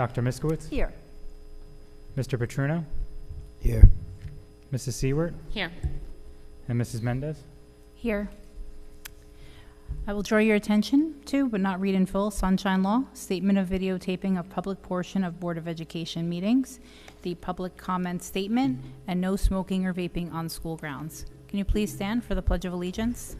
Dr. Miskowitz? Here. Mr. Petruno? Here. Mrs. Seward? Here. And Mrs. Mendez? Here. I will draw your attention to, but not read in full, Sunshine Law, Statement of Videotaping of Public Portion of Board of Education Meetings, the Public Comment Statement, and no smoking or vaping on school grounds. Can you please stand for the Pledge of Allegiance?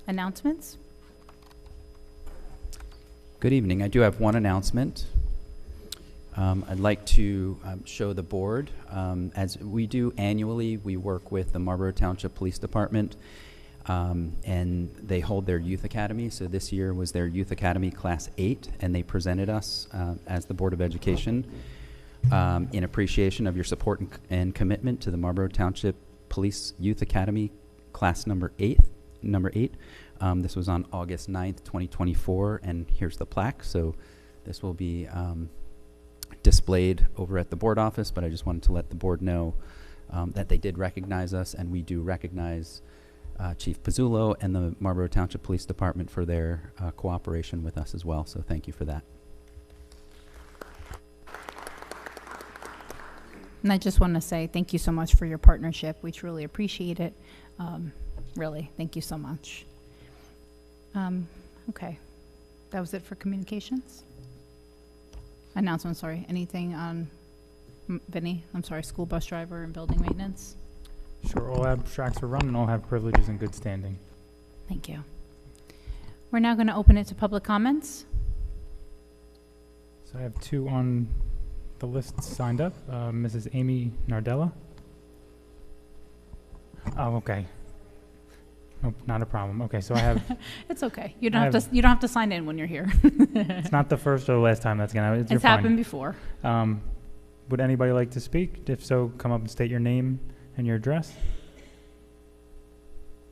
Announcements? Good evening. I do have one announcement. I'd like to show the board. As we do annually, we work with the Marlboro Township Police Department, and they hold their Youth Academy. So this year was their Youth Academy Class 8, and they presented us as the Board of Education in appreciation of your support and commitment to the Marlboro Township Police Youth Academy Class number 8. This was on August 9th, 2024, and here's the plaque. So this will be displayed over at the board office, but I just wanted to let the board know that they did recognize us, and we do recognize Chief Pizzullo and the Marlboro Township Police Department for their cooperation with us as well. So thank you for that. And I just want to say thank you so much for your partnership. We truly appreciate it. Really, thank you so much. Okay, that was it for communications. Announcement, sorry. Anything on Vinny? I'm sorry, school bus driver and building maintenance? Sure, all abstracts are run and all have privileges in good standing. Thank you. We're now going to open it to public comments. So I have two on the list signed up. Mrs. Amy Nardella. Oh, okay. Nope, not a problem. Okay, so I have. It's okay. You don't have to sign in when you're here. It's not the first or the last time that's gonna happen. It's happened before. Would anybody like to speak? If so, come up and state your name and your address.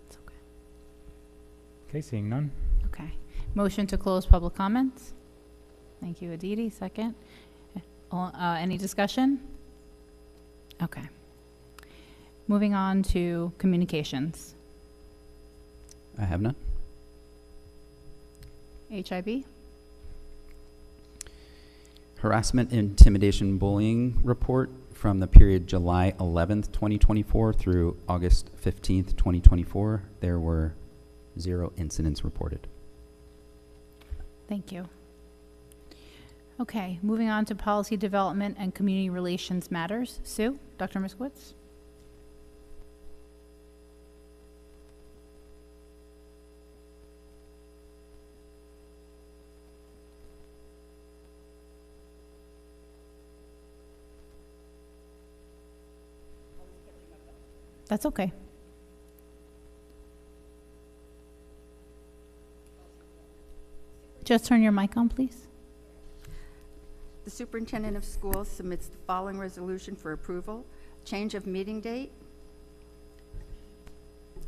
It's okay. Okay, seeing none. Okay. Motion to close public comments. Thank you, Aditi. Second. Any discussion? Okay. Moving on to communications. I have none. HIB. Harassment, intimidation, bullying report from the period July 11th, 2024 through August 15th, 2024. There were 0 incidents reported. Thank you. Okay, moving on to policy development and community relations matters. Sue, Dr. Miskowitz. That's okay. Just turn your mic on, please. The superintendent of schools submits the following resolution for approval. Change of meeting date.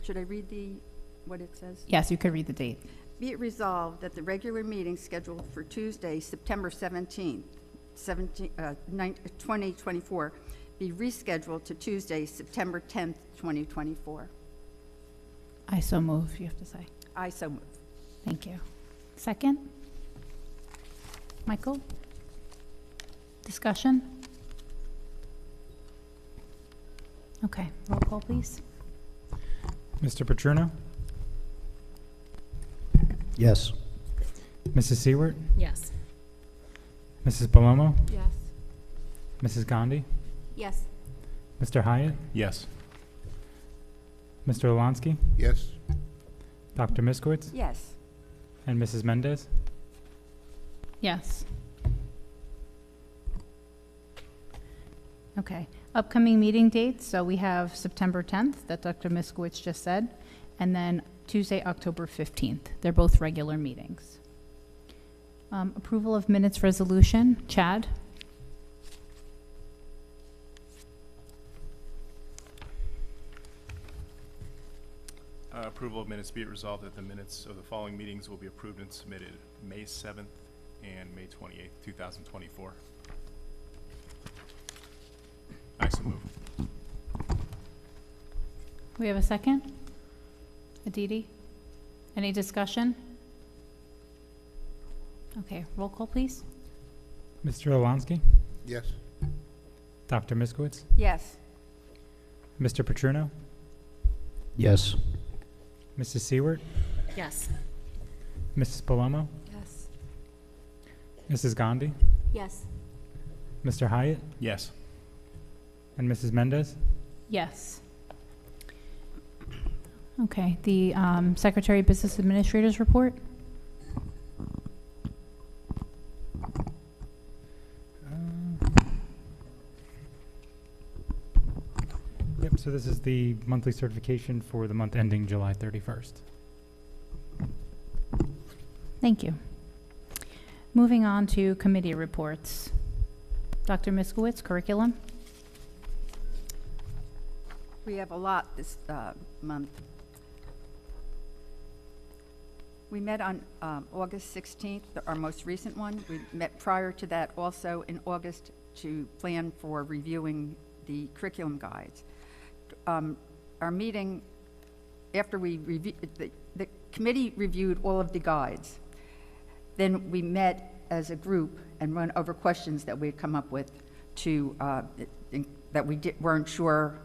Should I read what it says? Yes, you could read the date. Be it resolved that the regular meeting scheduled for Tuesday, September 17th, 2024, be rescheduled to Tuesday, September 10th, 2024. I so move, you have to say. I so move. Thank you. Second? Michael? Discussion? Okay, roll call, please. Mr. Petruno? Yes. Mrs. Seward? Yes. Mrs. Palomo? Yes. Mrs. Gandhi? Yes. Mr. Hyatt? Yes. Mr. Olansky? Yes. Dr. Miskowitz? Yes. And Mrs. Mendez? Yes. Okay, upcoming meeting dates. So we have September 10th that Dr. Miskowitz just said, and then Tuesday, October 15th. They're both regular meetings. Approval of minutes resolution. Chad? approval of minutes, be it resolved that the minutes of the following meetings will be approved and submitted May 7th and May 28th, 2024. I so move. We have a second? Aditi? Any discussion? Okay, roll call, please. Mr. Olonsky, Yes. Dr. Miskowitz, Yes. Mr. Petruno, Yes. Mrs. Seward, Yes. Mrs. Palomo, Yes. Mrs. Gandhi, Yes. Mr. Hyatt, Yes. and Mrs. Mendez. Yes. Okay, the Secretary Business Administrators Report? Yep, so this is the monthly certification for the month ending July 31st. Thank you. Moving on to committee reports. Dr. Miskowitz, curriculum? We have a lot this month. We met on August 16th, our most recent one. We met prior to that also in August to plan for reviewing the curriculum guides. Our meeting, after we reviewed, the committee reviewed all of the guides. Then we met as a group and run over questions that we had come up with to, that we weren't sure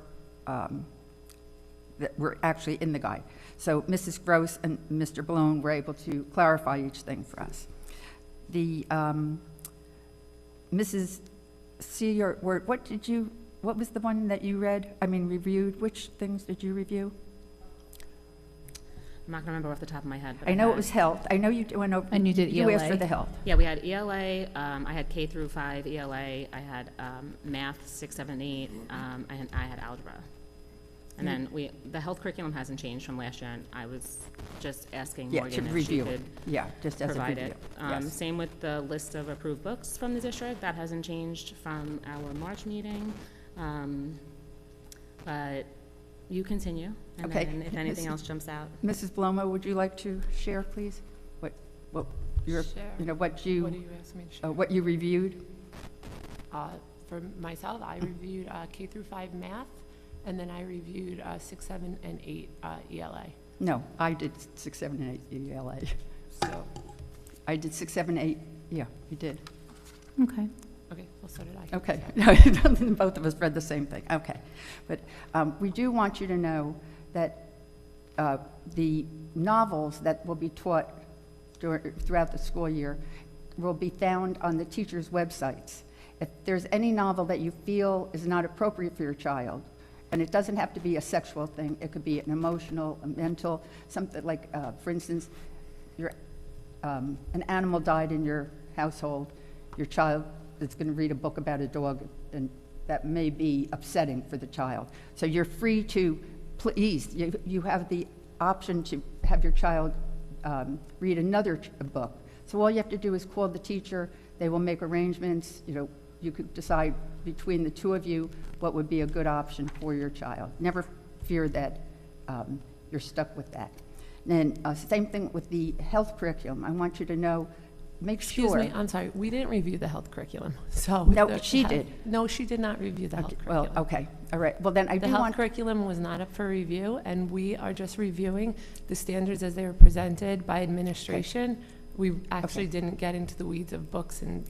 that were actually in the guide. So Mrs. Gross and Mr. Blown were able to clarify each thing for us. The Mrs. Sear, what was the one that you read? I mean, reviewed? Which things did you review? I'm not going to remember off the top of my head. But I know it was health. I know you went over. And you did You asked ELA. for the health. Yeah, we had ELA. I had K through 5 ELA. I had math 6, 7, 8. I had algebra. And then the health curriculum hasn't changed from last year. And I was just asking Yeah, Morgan to if review. she could Yeah, just as a provide review. it. Yes. Same with the list of approved books from the district. That hasn't changed from our March meeting. But you continue. And Okay. then if anything else jumps out. Mrs. Blomo, would you like to share, please? What your, Share. you know, What do you ask me to share? what you reviewed? For myself, I reviewed K through 5 math, and then I reviewed 6, 7, and 8 ELA. No, I did 6, 7, and 8 ELA. So, I did 6, 7, 8. Yeah, you did. Okay. okay, well, so did I. Okay. Both of us read the same thing. Okay. But we do want you to know that the novels that will be taught throughout the school year will be found on the teachers' websites. If there's any novel that you feel is not appropriate for your child, and it doesn't have to be a sexual thing, it could be an emotional, a mental, something like, for instance, an animal died in your household, your child is going to read a book about a dog, and that may be upsetting for the child. So you're free to, please, you have the option to have your child read another book. So all you have to do is call the teacher, they will make arrangements, you could decide between the two of you what would be a good option for your child. Never fear that you're stuck with that. And then same thing with the health curriculum. I want you to know, make sure. Excuse me, I'm sorry, we didn't review the health curriculum, so. No, she did. No, she did not review the health curriculum. Well, okay, all right. Well, then I The do health want, curriculum was not up for review, and we are just reviewing the standards as they were presented by administration. We actually didn't get into the weeds of books and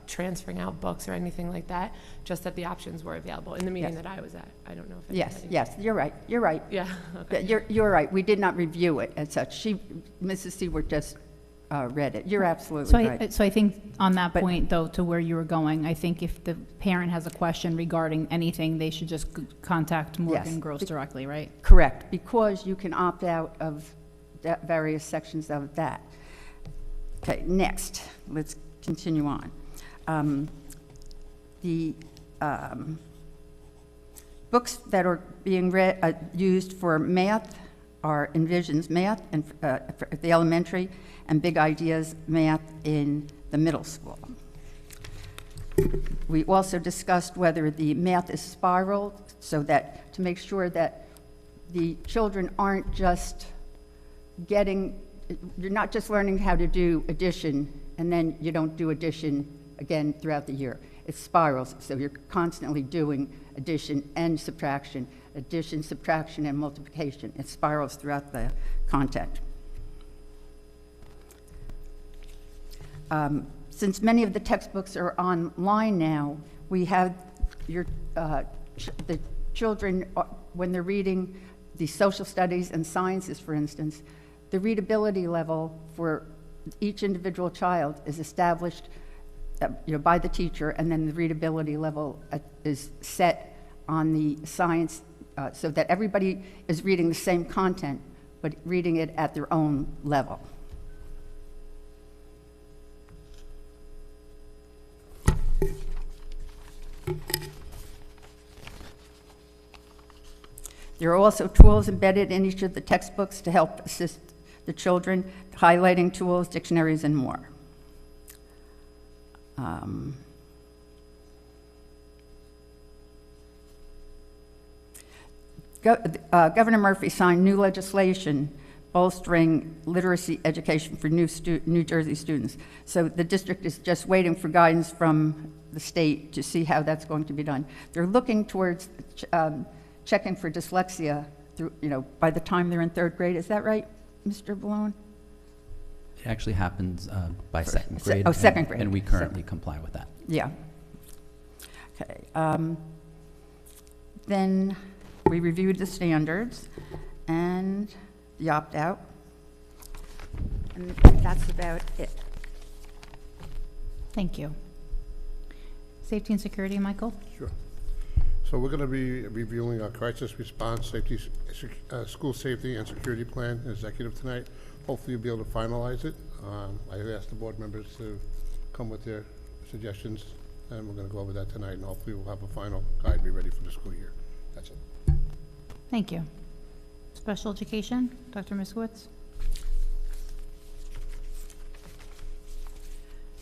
transferring out books or anything like that, just that the options were available in the meeting Yes. that I was at. I don't know if yes, anybody- yes, you're right, you're right. Yeah, okay. You're right. We did not review it as such. Mrs. Seward just read it. You're absolutely right. So I think on that But- point, though, to where you were going, I think if the parent has a question regarding anything, they should just contact Morgan Yes. Gross directly, right? Correct, because you can opt out of various sections of that. Okay, next, let's continue on. The books that are being used for math are Envisions Math and for the elementary, and Big Ideas Math in the middle school. We also discussed whether the math is spiraled, so that to make sure that the children aren't just getting, you're not just learning how to do addition, and then you don't do addition again throughout the year. It spirals, so you're constantly doing addition and subtraction, and multiplication. It spirals throughout the content. Since many of the textbooks are online now, we have the children, when they're reading the social studies and sciences, for instance, the readability level for each individual child is established by the teacher, and then the readability level is set on the science so that everybody is reading the same content, but reading it at their own level. There are also tools embedded in each of the textbooks to help assist the children, highlighting tools, dictionaries, and more. Governor Murphy signed new legislation bolstering literacy education for New Jersey students. So the district is just waiting for guidance from the state to see how that's going to be done. They're looking towards checking for dyslexia through, by the time they're in 3rd grade. Is that right, Mr. Balone? It actually happens by 2nd grade. Oh, 2nd grade. And we currently comply with that. Yeah. Okay. Then we reviewed the standards and the opt-out, and that's about it. Thank you. Safety and security, Michael? Sure. So we're going to be reviewing our crisis response, school safety and security plan executive tonight. Hopefully you'll be able to finalize it. I have asked the board members to come with their suggestions, and we're going to go over that tonight, and hopefully we'll have a final guide be ready for the school year. That's it. Thank you. Special education, Dr. Miskowitz?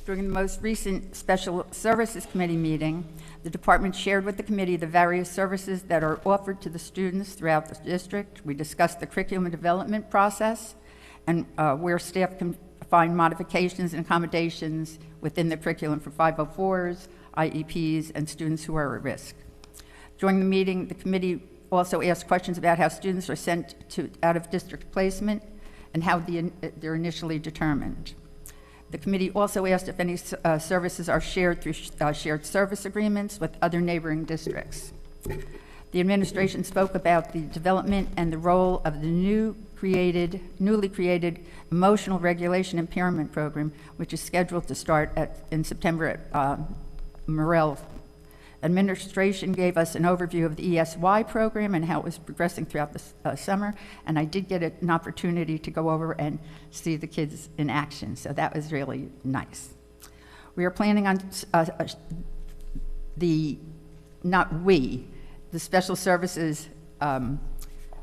During the most recent Special Services Committee meeting, the department shared with the committee the various services that are offered to the students throughout the district. We discussed the curriculum and development process and where staff can find modifications and accommodations within the curriculum for 504s, IEPs, and students who are at risk. During the meeting, the committee also asked questions about how students are sent to out-of-district placement and how they're initially determined. The committee also asked if any services are shared through shared service agreements with other neighboring districts. The administration spoke about the development and the role of the newly created Emotional Regulation Impairment Program, which is scheduled to start in September at Morrell. Administration gave us an overview of the ESY program and how it was progressing throughout the summer, and I did get an opportunity to go over and see the kids in action, so that was really nice. We are planning on the Special Services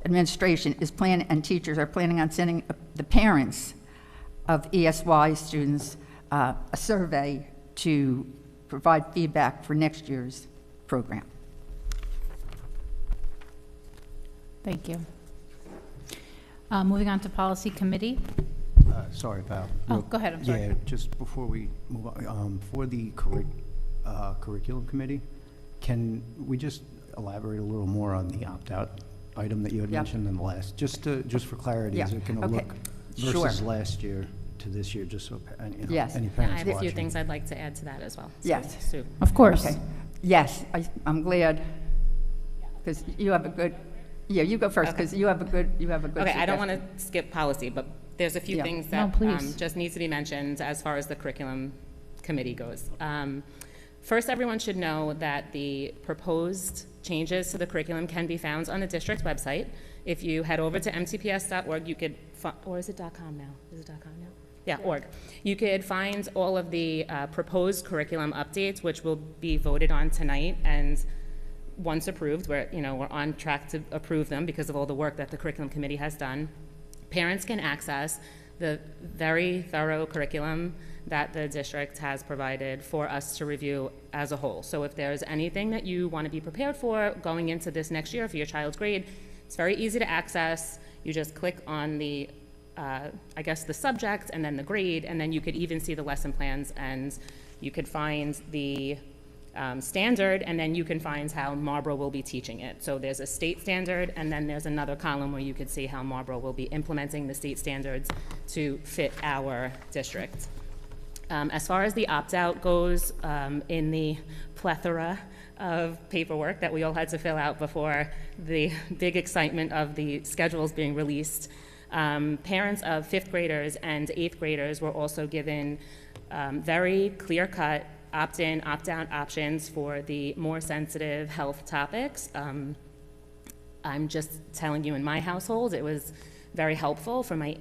Administration is planning, and teachers are planning on sending the parents of ESY students a survey to provide feedback for next year's program. Thank you. Moving on to policy committee. Sorry, Val. Oh, go ahead, I'm sorry. Yeah, just before we move on, for the curriculum committee, can we just elaborate a little more on the opt-out item that you had mentioned in the last, just for clarity, is it going to look versus last year to this year, just so any parents I have a few watching. things I'd like to add to that as well. So, Yes. Sue. Of course. Okay. Yes, I'm glad, because you have a good, you go first, because you have a good Okay, I don't suggestion. want to skip policy, but there's a few Yeah. things No, that please. just needs to be mentioned as far as the curriculum committee goes. First, everyone should know that the proposed changes to the curriculum can be found on the district website. If you head over to mtps.org, you could, or is it .com now? Is it .com now? Yeah, org. You could find all of the proposed curriculum updates, which will be voted on tonight, and once approved, we're on track to approve them because of all the work that the curriculum committee has done. Parents can access the very thorough curriculum that the district has provided for us to review as a whole. So if there's anything that you want to be prepared for going into this next year for your child's grade, It's very easy to access. You just click on the, I guess, the subject and then the grade, and then you could even see the lesson plans, and you could find the standard, and then you can find how Marlboro will be teaching it. So there's a state standard, and then there's another column where you could see how Marlboro will be implementing the state standards to fit our district. As far as the opt-out goes, in the plethora of paperwork that we all had to fill out before the big excitement of the schedules being released, parents of 5th graders and 8th graders were also given very clear-cut opt-in, opt-out options for the more sensitive health topics. I'm just telling you, in my household, it was very helpful for my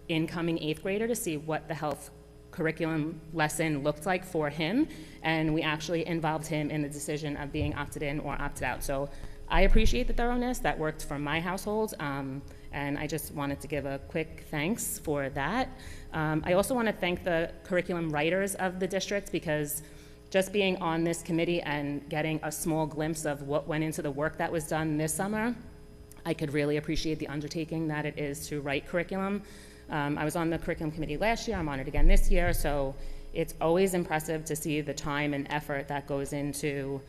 incoming 8th grader to see what the health curriculum lesson looked like for him, and we actually involved him in the decision of being opted in or opted out. So I appreciate the thoroughness that worked for my household, and I just wanted to give a quick thanks for that. I also want to thank the curriculum writers of the district, because just being on this committee and getting a small glimpse of what went into the work that was done this summer, I could really appreciate the undertaking that it is to write curriculum. I was on the curriculum committee last year, I'm on it again this year, so it's always impressive to see the time and effort that goes into,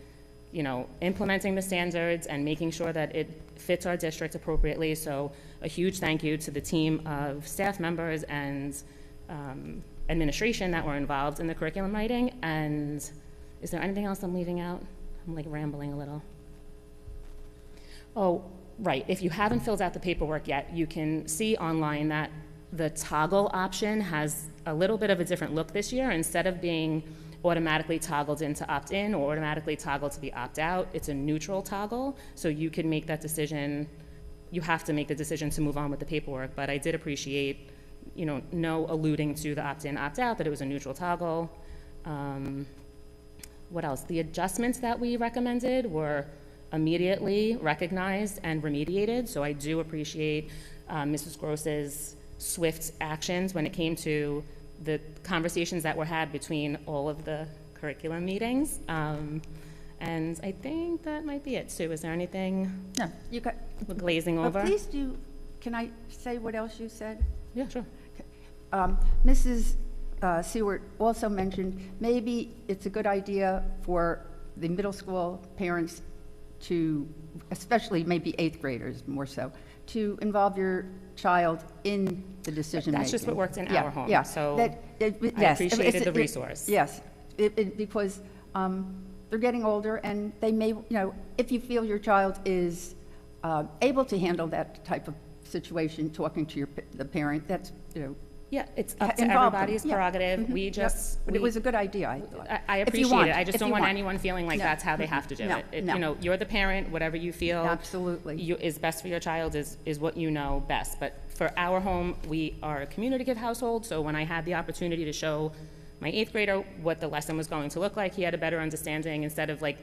you know, implementing the standards and making sure that it fits our district appropriately. So a huge thank you to the team of staff members and administration that were involved in the curriculum writing. And is there anything else I'm leaving out? I'm like rambling a little. Oh, right, if you haven't filled out the paperwork yet, you can see online that the toggle option has a little bit of a different look this year. Instead of being automatically toggled into opt-in or automatically toggled to be opt-out, it's a neutral toggle, so you can make that decision. You have to make the decision to move on with the paperwork, but I did appreciate, you know, no alluding to the opt-in, opt-out, that it was a neutral toggle. What else? The adjustments that we recommended were immediately recognized and remediated, so I do appreciate Mrs. Gross's swift actions when it came to the conversations that were had between all of the curriculum meetings. And I think that might be it. Sue, is there anything? No, you got. We're glazing over? But please do, can I say what else you said? Yeah, sure. Mrs. Seward also mentioned maybe it's a good idea for the middle school parents to, especially maybe 8th graders more so, to involve your child in the decision making. That's just what worked in our home. Yeah. So I yes, appreciated the resource. Yes, because they're getting older, and they may, you know, if you feel your child is able to handle that type of situation, talking to the parent, that's, you know. Yeah, it's up to Involve them. everybody's Yeah. prerogative. Mhm. We just, But it was a good idea, I thought. I If you appreciate want, it. I just if don't you want want. anyone feeling like No. that's how they have to do No, it. no. You know, you're the parent, whatever you feel Absolutely. is best for your child is what you know best. But for our home, we are a communicative household, so when I had the opportunity to show my 8th grader what the lesson was going to look like, he had a better understanding instead of like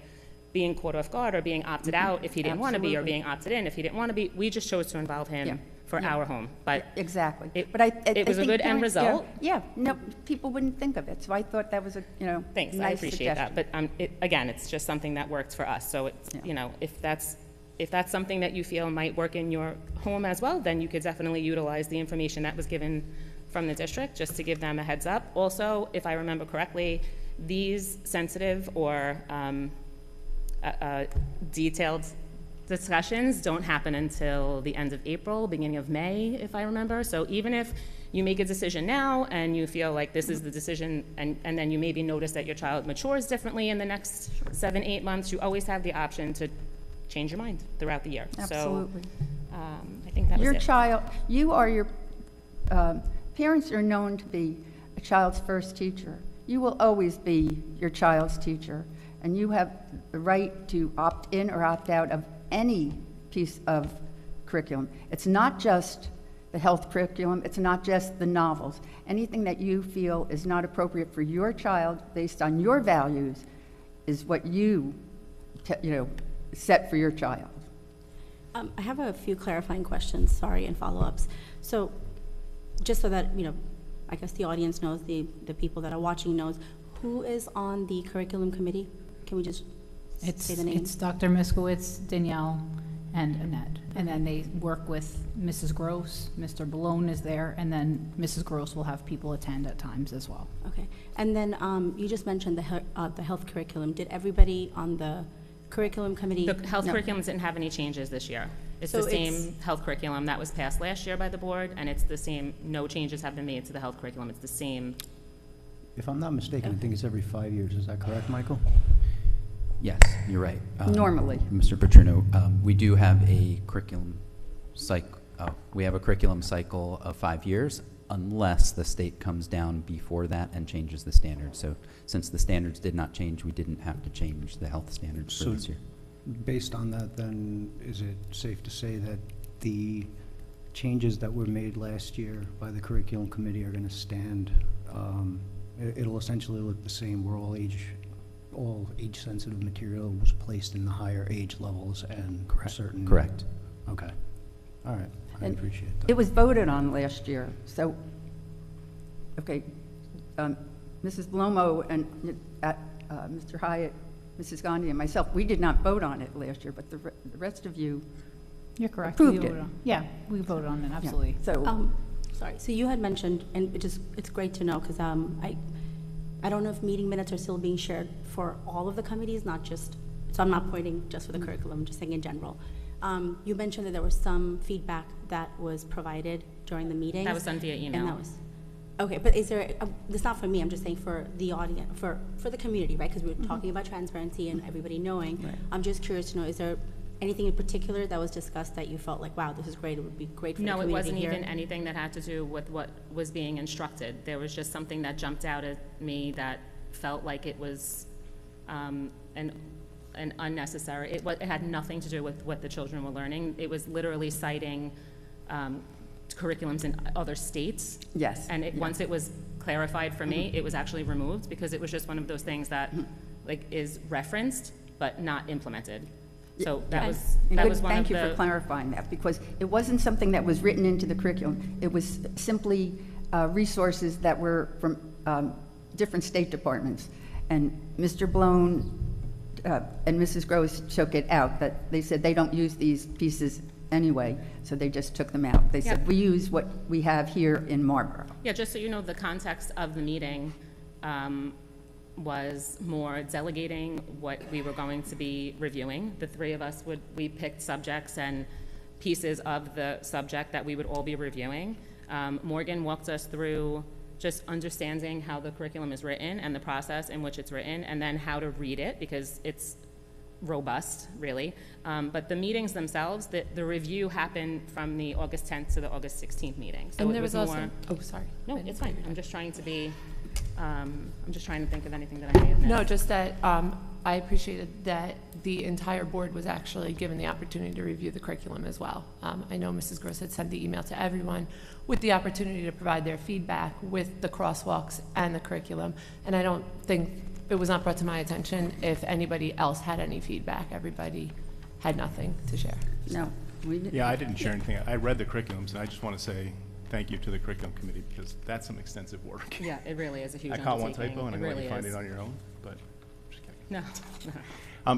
being caught off guard or being opted out if he didn't want to be, or Absolutely. being opted in if he didn't want to be. We just chose to involve him Yeah. for Yeah. our home. But Exactly. it- But I it was a think good end parents- yeah, result. Yeah, no, people wouldn't think of it, so I thought that was a, you know, Thanks, I nice appreciate that. suggestion. But again, it's just something that worked for us. So it's, Yeah. you know, if that's something that you feel might work in your home as well, then you could definitely utilize the information that was given from the district, just to give them a heads up. Also, if I remember correctly, these sensitive or detailed discussions don't happen until the end of April, beginning of May, if I remember. So even if you make a decision now and you feel like this is the decision, and then you maybe notice that your child matures differently in the next 7-8 months, you always have the option to change your mind throughout the year. Absolutely. So I think that was Your it. child, you are your, parents are known to be a child's first teacher. You will always be your child's teacher, and you have the right to opt in or opt out of any piece of curriculum. It's not just the health curriculum, it's not just the novels. Anything that you feel is not appropriate for your child based on your values is what you, you know, set for your child. I have a few clarifying questions, sorry, and follow-ups. So just so that, you know, I guess the audience knows, the people that are watching knows, who is on the curriculum committee? Can we just say the name? It's Dr. Miskowitz, Danielle, and Annette. And then they work with Mrs. Gross, Mr. Balone is there, and then Mrs. Gross will have people attend at times as well. Okay. And then you just mentioned the health curriculum. Did everybody on the curriculum committee? The health No. curriculums didn't have any changes this year. It's So the it's- same health curriculum that was passed last year by the board, and it's the same, no changes have been made to the health curriculum. It's the same. If I'm not mistaken, I think it's every 5 years. Is that correct, Michael? Yes, you're right. Normally. Mr. Petrino, we do have a curriculum cycle of 5 years, unless the state comes down before that and changes the standards. So since the standards did not change, we didn't have to change the health standards for So- this year. Based on that, then, is it safe to say that the changes that were made last year by the curriculum committee are going to stand? It'll essentially look the same, where all age-sensitive material was placed in the higher age levels and certain... Correct. Okay. All right. I And appreciate that. It was voted on last year, so, okay, Mrs. Blomo and Mr. Hyatt, Mrs. Gandhi, and myself, we did not vote on it last year, but the rest of you, You're correct. Approved We it. voted on- Yeah, we voted on it, yeah. absolutely. So, Sorry, so you had mentioned, and it's great to know, because I don't know if meeting minutes are still being shared for all of the committees, not just, so I'm not pointing just for the curriculum, just saying in general. You mentioned that there was some feedback that was provided during the meetings. That was done via email. And that was, okay, but is there, it's not for me, I'm just saying for the audience, for the community, right? Because we were talking about transparency and everybody knowing. Right. I'm just curious to know, is there anything in particular that was discussed that you felt like, wow, this is great, it would be great for the No, community it wasn't here? even anything that had to do with what was being instructed. There was just something that jumped out at me that felt like it was an unnecessary. It had nothing to do with what the children were learning. It was literally citing curriculums in other states. yes. And once it was clarified for me, it was actually removed because it was just one of those things that like is referenced but not implemented. So that And was good- one of Thank you the. for clarifying that, because it wasn't something that was written into the curriculum. It was simply resources that were from different state departments. And Mr. Blown and Mrs. Gross took it out, that they said they don't use these pieces anyway, so they just took them out. They said, Yeah. we use what we have here in Marlboro. Yeah, just so you know, the context of the meeting was more delegating what we were going to be reviewing. The three of us we picked subjects and pieces of the subject that we would all be reviewing. Morgan walked us through just understanding how the curriculum is written and the process in which it's written, and then how to read it, because it's robust, really. But the meetings themselves, the review happened from the August 10th to the August 16th meeting. So And it there was also, more. oh, sorry. No, I didn't it's mean fine. to- I'm just trying to be, I'm just trying to think of anything that I may have missed. No, just that I appreciated that the entire board was actually given the opportunity to review the curriculum as well. I know Mrs. Gross had sent the email to everyone with the opportunity to provide their feedback with the crosswalks and the curriculum. And I don't think, it was not brought to my attention if anybody else had any feedback. Everybody had nothing to share. No, we didn't. Yeah, I didn't share anything. I read the curriculums, and I just want to say thank you to the curriculum committee, because that's some extensive work. Yeah, it really is a huge I undertaking. caught one typo, and I'm It going really to find is. it on your own, but just kidding. No,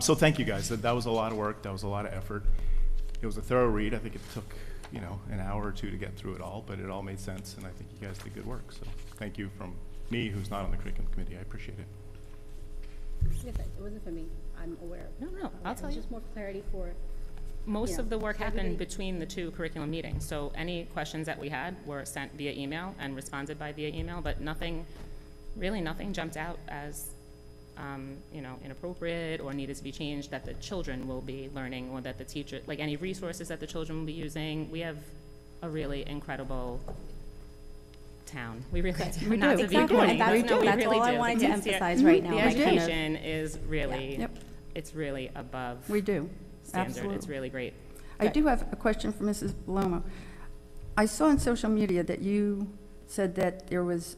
So thank you, guys. That was a lot of work. That was a lot of effort. It was a thorough read. I think it took, an hour or two to get through it all, but it all made sense, and I think you guys did good work. So thank you from me, who's not on the curriculum committee. I appreciate it. It wasn't for me, I'm aware of. No, I'll tell you. Just more clarity for. Most Yeah, of the work so happened everybody- between the two curriculum meetings. So any questions that we had were sent via email and responded by via email, but nothing jumped out as, inappropriate or needed to be changed that the children will be learning, or that the teacher, like any resources that the children will be using. We have a really incredible town. We really do. We Not do. to be Exactly, corny, and but that's, no, we that's really all I do. wanted The to kids here- emphasize right now. The like, kind of- education is really, Yep. it's really above We do, standard. absolutely. It's really great. I do have a question for Mrs. Paloma. I saw on social media that you said that there was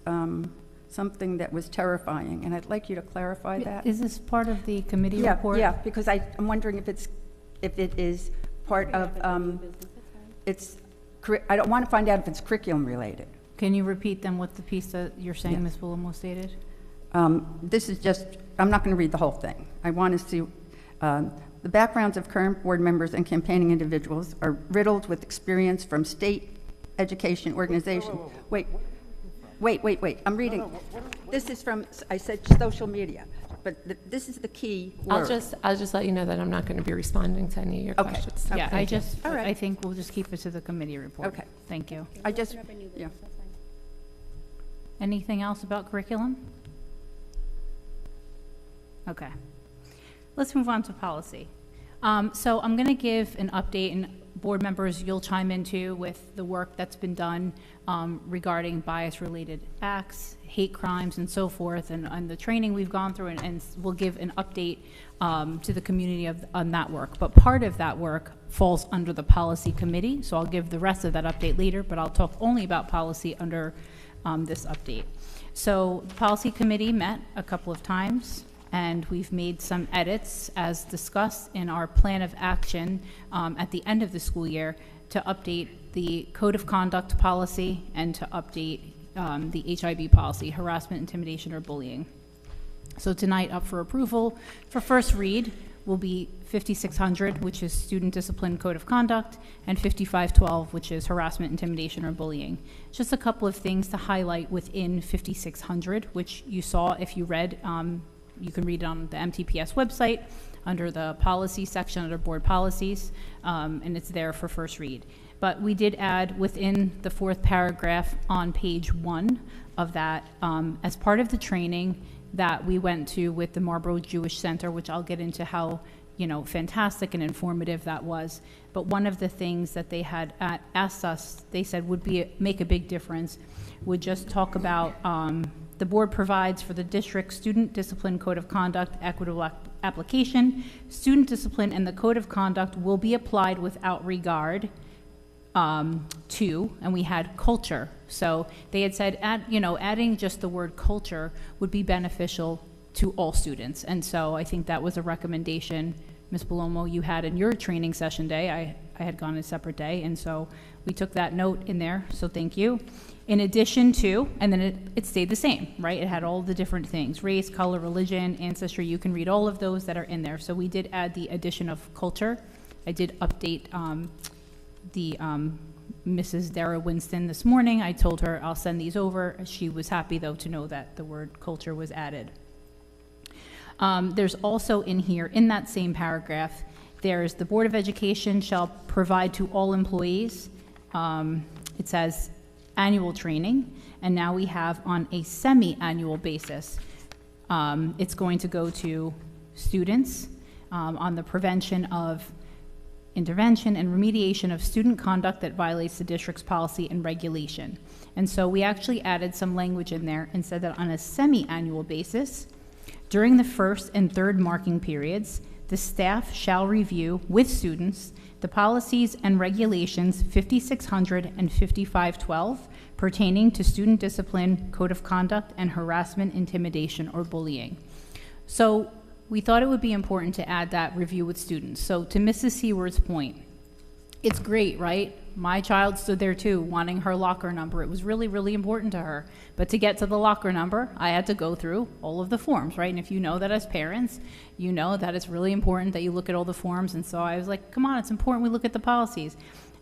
something that was terrifying, and I'd like you to clarify that. Is this part of the committee Yeah, report? yeah, because I'm wondering if it is part of, I don't want to find out if it's curriculum related. Can you repeat then what the piece that you're saying, Yes. Ms. Willamore stated? This is just, I'm not going to read the whole thing. I want to see, The backgrounds of current board members and campaigning individuals are riddled with experience from state education organizations. Wait, I'm reading. This is from, I said social media, but this is the key word. I'll just let you know that I'm not going to be responding to any of your Okay. questions. Yeah, All right. I think we'll just keep it to the committee report. Okay. Thank you. Yeah. Anything else about curriculum? Okay. Let's move on to policy. So I'm going to give an update, and board members, you'll chime in too with the work that's been done regarding bias-related acts, hate crimes, and so forth, and the training we've gone through, and we'll give an update to the community on that work. But part of that work falls under the policy committee, so I'll give the rest of that update later, but I'll talk only about policy under this update. So the policy committee met a couple of times, and we've made some edits as discussed in our plan of action at the end of the school year to update the code of conduct policy and to update the HIB policy, harassment, intimidation, or bullying. So tonight up for approval for first read will be 5600, which is student discipline code of conduct, and 5512, which is harassment, intimidation, or bullying. Just a couple of things to highlight within 5600, which you saw if you read. You can read it on the MTPS website under the policy section under board policies, and it's there for first read. But we did add within the fourth paragraph on page 1 of that, as part of the training that we went to with the Marlboro Jewish Center, which I'll get into how, you know, fantastic and informative that was. But one of the things that they had asked us, they said would make a big difference, would just talk about the board provides for the district student discipline code of conduct equitable application. Student discipline and the code of conduct will be applied without regard to, and we had culture. So they had said, adding just the word culture would be beneficial to all students. And so I think that was a recommendation, Ms. Palomo, you had in your training session day. I had gone a separate day, and so we took that note in there, so thank you. In addition to, and then it stayed the same, right? It had all the different things, race, color, religion, ancestry. You can read all of those that are in there. So we did add the addition of culture. I did update the Mrs. Dara Winston this morning. I told her I'll send these over. She was happy, though, to know that the word culture was added. There's also in here, in that same paragraph, there's the Board of Education shall provide to all employees. It says annual training, and now we have on a semi-annual basis. It's going to go to students on the prevention of intervention and remediation of student conduct that violates the district's policy and regulation. And so we actually added some language in there and said that on a semi-annual basis, during the first and third marking periods, the staff shall review with students the policies and regulations 5600 and 5512 pertaining to student discipline, code of conduct, and harassment, intimidation, or bullying. So we thought it would be important to add that review with students. So to Mrs. Seward's point, it's great, right? My child stood there too, wanting her locker number. It was really, really important to her. But to get to the locker number, I had to go through all of the forms, right? And if you know that as parents, you know that it's really important that you look at all the forms. And so I was like, come on, it's important we look at the policies.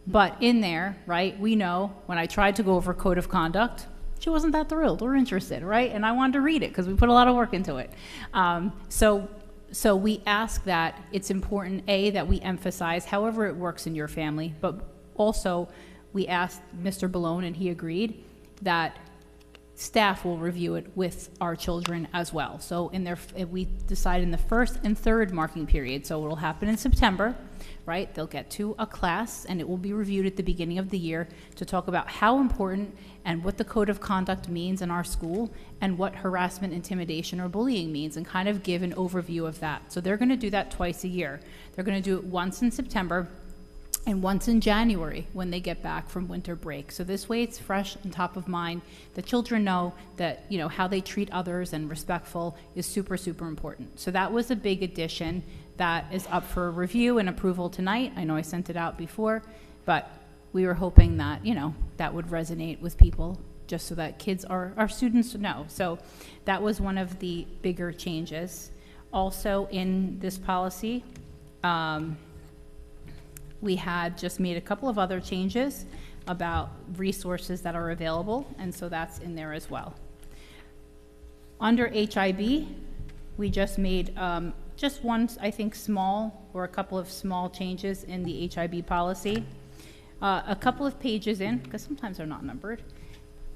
But in there, right, we know when I tried to go over code of conduct, she wasn't that thrilled or interested, right? And I wanted to read it because we put a lot of work into it. So we ask that it's important, A, that we emphasize however it works in your family, but also we asked Mr. Ballone, and he agreed, that staff will review it with our children as well. So we decide in the first and third marking period, so it'll happen in September, right? They'll get to a class, and it will be reviewed at the beginning of the year to talk about how important and what the code of conduct means in our school and what harassment, intimidation, or bullying means, and kind of give an overview of that. So they're going to do that twice a year. They're going to do it once in September and once in January when they get back from winter break. So this way it's fresh and top of mind. The children know that, you know, how they treat others and respectful is super, super important. So that was a big addition that is up for review and approval tonight. I know I sent it out before, but we were hoping that, you know, that would resonate with people just so that kids, our students know. So that was one of the bigger changes. Also in this policy, We had just made a couple of other changes about resources that are available, and so that's in there as well. Under HIB, we just made just one, I think, small, or a couple of small changes in the HIB policy. A couple of pages in, because sometimes they're not numbered,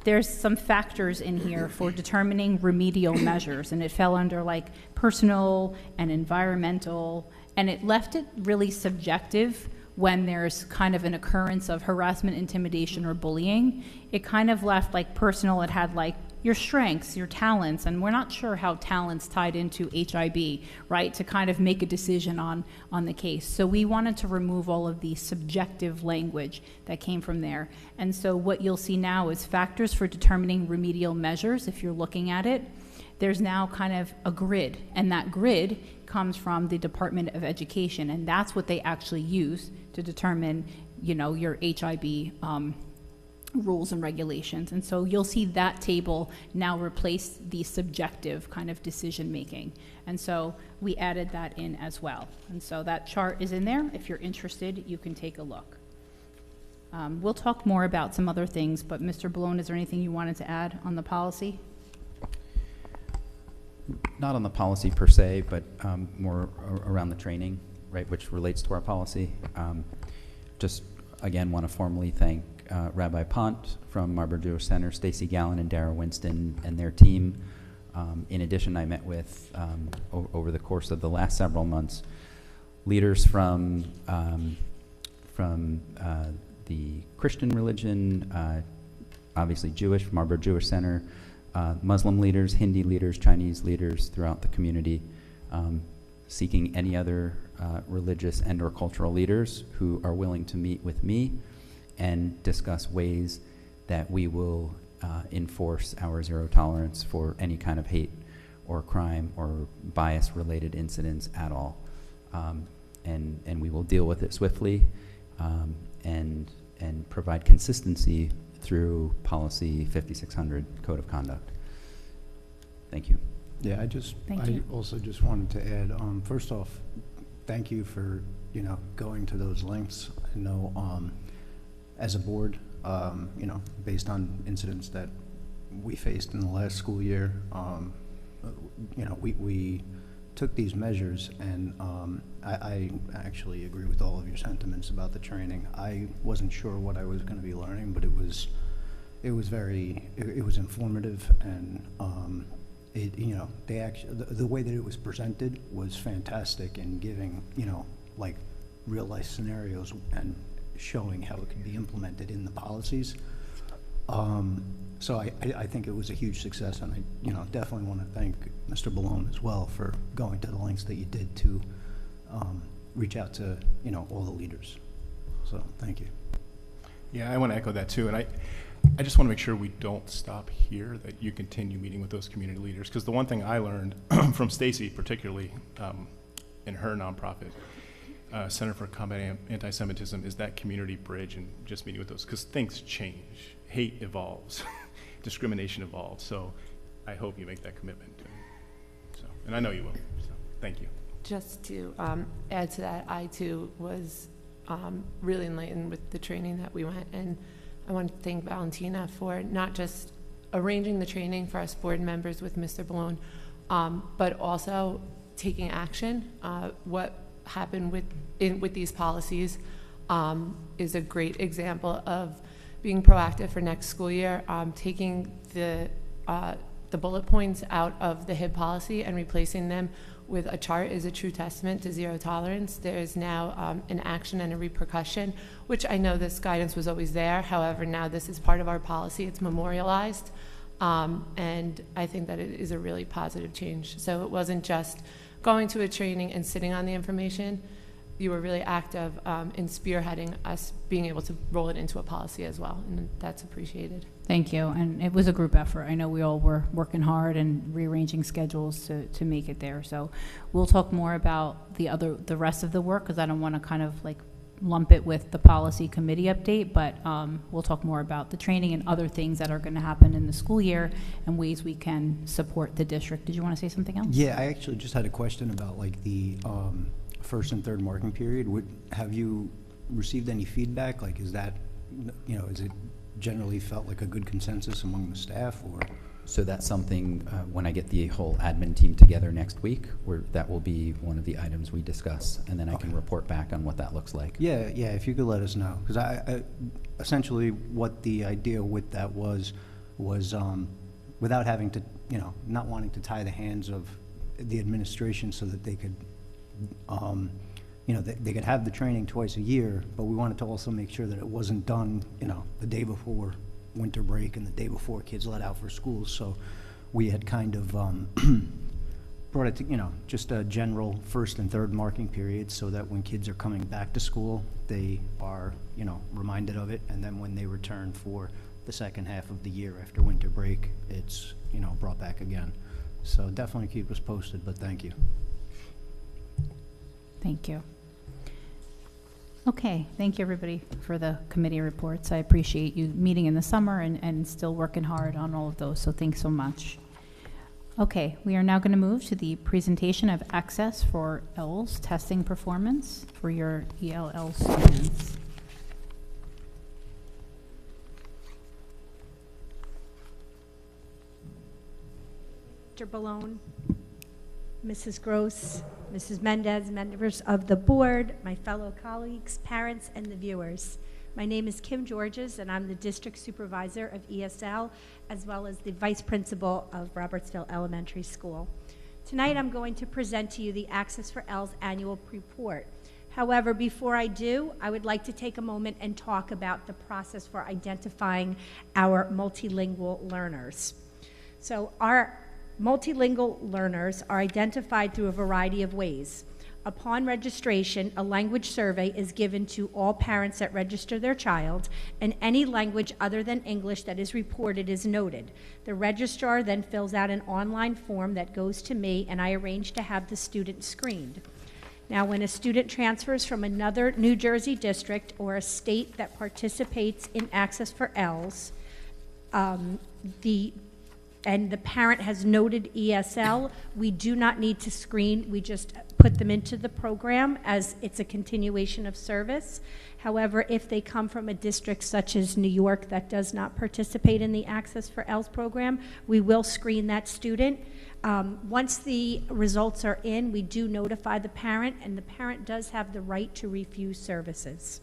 there's some factors in here for determining remedial measures, and it fell under like personal and environmental, and it left it really subjective when there's kind of an occurrence of harassment, intimidation, or bullying. It kind of left like personal, it had like your strengths, your talents, and we're not sure how talents tied into HIB, right, to kind of make a decision on the case. So we wanted to remove all of the subjective language that came from there. And so what you'll see now is factors for determining remedial measures. If you're looking at it, there's now kind of a grid, and that grid comes from the Department of Education, and that's what they actually use to determine, you know, your HIB rules and regulations. And so you'll see that table now replace the subjective kind of decision making. And so we added that in as well. And so that chart is in there. If you're interested, you can take a look. We'll talk more about some other things, but Mr. Balone, is there anything you wanted to add on the policy? Not on the policy per se, but more around the training, right, which relates to our policy. Just again want to formally thank Rabbi Pont from Marlboro Jewish Center, Stacy Gallen and Dara Winston and their team. In addition, I met with, over the course of the last several months, leaders from the Christian religion, obviously Jewish, Marlboro Jewish Center, Muslim leaders, Hindi leaders, Chinese leaders throughout the community, seeking any other religious and or cultural leaders who are willing to meet with me and discuss ways that we will enforce our zero tolerance for any kind of hate or crime or bias-related incidents at all. And we will deal with it swiftly and provide consistency through policy 5600 Code of Conduct. Thank you. Yeah, I also just wanted to add, first off, thank you for, you know, going to those links. I know as a board, you know, based on incidents that we faced in the last school year, you know, we took these measures, and I actually agree with all of your sentiments about the training. I wasn't sure what I was going to be learning, but it was informative, and you know, the way that it was presented was fantastic in giving, you know, like real life scenarios and showing how it could be implemented in the policies. So I think it was a huge success, and I, you know, definitely want to thank Mr. Balone as well for going to the lengths that you did to reach out to, you know, all the leaders. So thank you. Yeah, I want to echo that too, and I just want to make sure we don't stop here, that you continue meeting with those community leaders, because the one thing I learned from Stacy, particularly in her nonprofit, Center for Combating Anti-Semitism, is that community bridge and just meeting with those, because things change, hate evolves, discrimination evolves. So I hope you make that commitment. And I know you will. So thank you. Just to add to that, I too was really enlightened with the training that we went, and I want to thank Valentina for not just arranging the training for us board members with Mr. Balone, but also taking action. What happened with these policies is a great example of being proactive for next school year, taking the bullet points out of the HIB policy and replacing them with a chart is a true testament to zero tolerance. There is now an action and a repercussion, which I know this guidance was always there. However, now this is part of our policy. It's memorialized, and I think that it is a really positive change. So it wasn't just going to a training and sitting on the information. You were really active in spearheading us being able to roll it into a policy as well, and that's appreciated. Thank you, and it was a group effort. I know we all were working hard and rearranging schedules to make it there. So we'll talk more about the rest of the work, because I don't want to kind of like lump it with the policy committee update, but we'll talk more about the training and other things that are going to happen in the school year and ways we can support the district. Did you want to say something else? Yeah, I actually just had a question about like the first and third marking period, have you received any feedback? Like, is that, is it generally felt like a good consensus among the staff, or? So that's something, when I get the whole admin team together next week, that will be one of the items we discuss, and then I can report back on what that looks like. Yeah, if you could let us know. Because I essentially what the idea with that was without having to, not wanting to tie the hands of the administration so that they could, they could have the training twice a year, but we wanted to also make sure that it wasn't done, the day before winter break and the day before kids let out for school. So we had kind of brought it to, just a general first and third marking period, so that when kids are coming back to school, they are, reminded of it. And then when they return for the second half of the year after winter break, it's, brought back again. So definitely keep us posted, but thank you. Thank you. Okay, thank you, everybody, for the committee reports. I appreciate you meeting in the summer and still working hard on all of those, so thanks so much. Okay, we are now going to move to the presentation of access for ELS testing performance for your ELL students. Mr. Ballone, Mrs. Gross, Mrs. Mendez, members of the board, my fellow colleagues, parents, and the viewers. My name is Kim Georges, and I'm the district supervisor of ESL, as well as the vice principal of Robertsville Elementary School. Tonight, I'm going to present to you the Access for ELS annual report. However, before I do, I would like to take a moment and talk about the process for identifying our multilingual learners. So our multilingual learners are identified through a variety of ways. Upon registration, a language survey is given to all parents that register their child, and any language other than English that is reported is noted. The registrar then fills out an online form that goes to me, and I arrange to have the student screened. Now, when a student transfers from another New Jersey district or a state that participates in Access for ELS, and the parent has noted ESL, we do not need to screen. We just put them into the program as it's a continuation of service. However, if they come from a district such as New York that does not participate in the Access for ELS program, we will screen that student. Once the results are in, we do notify the parent, and the parent does have the right to refuse services.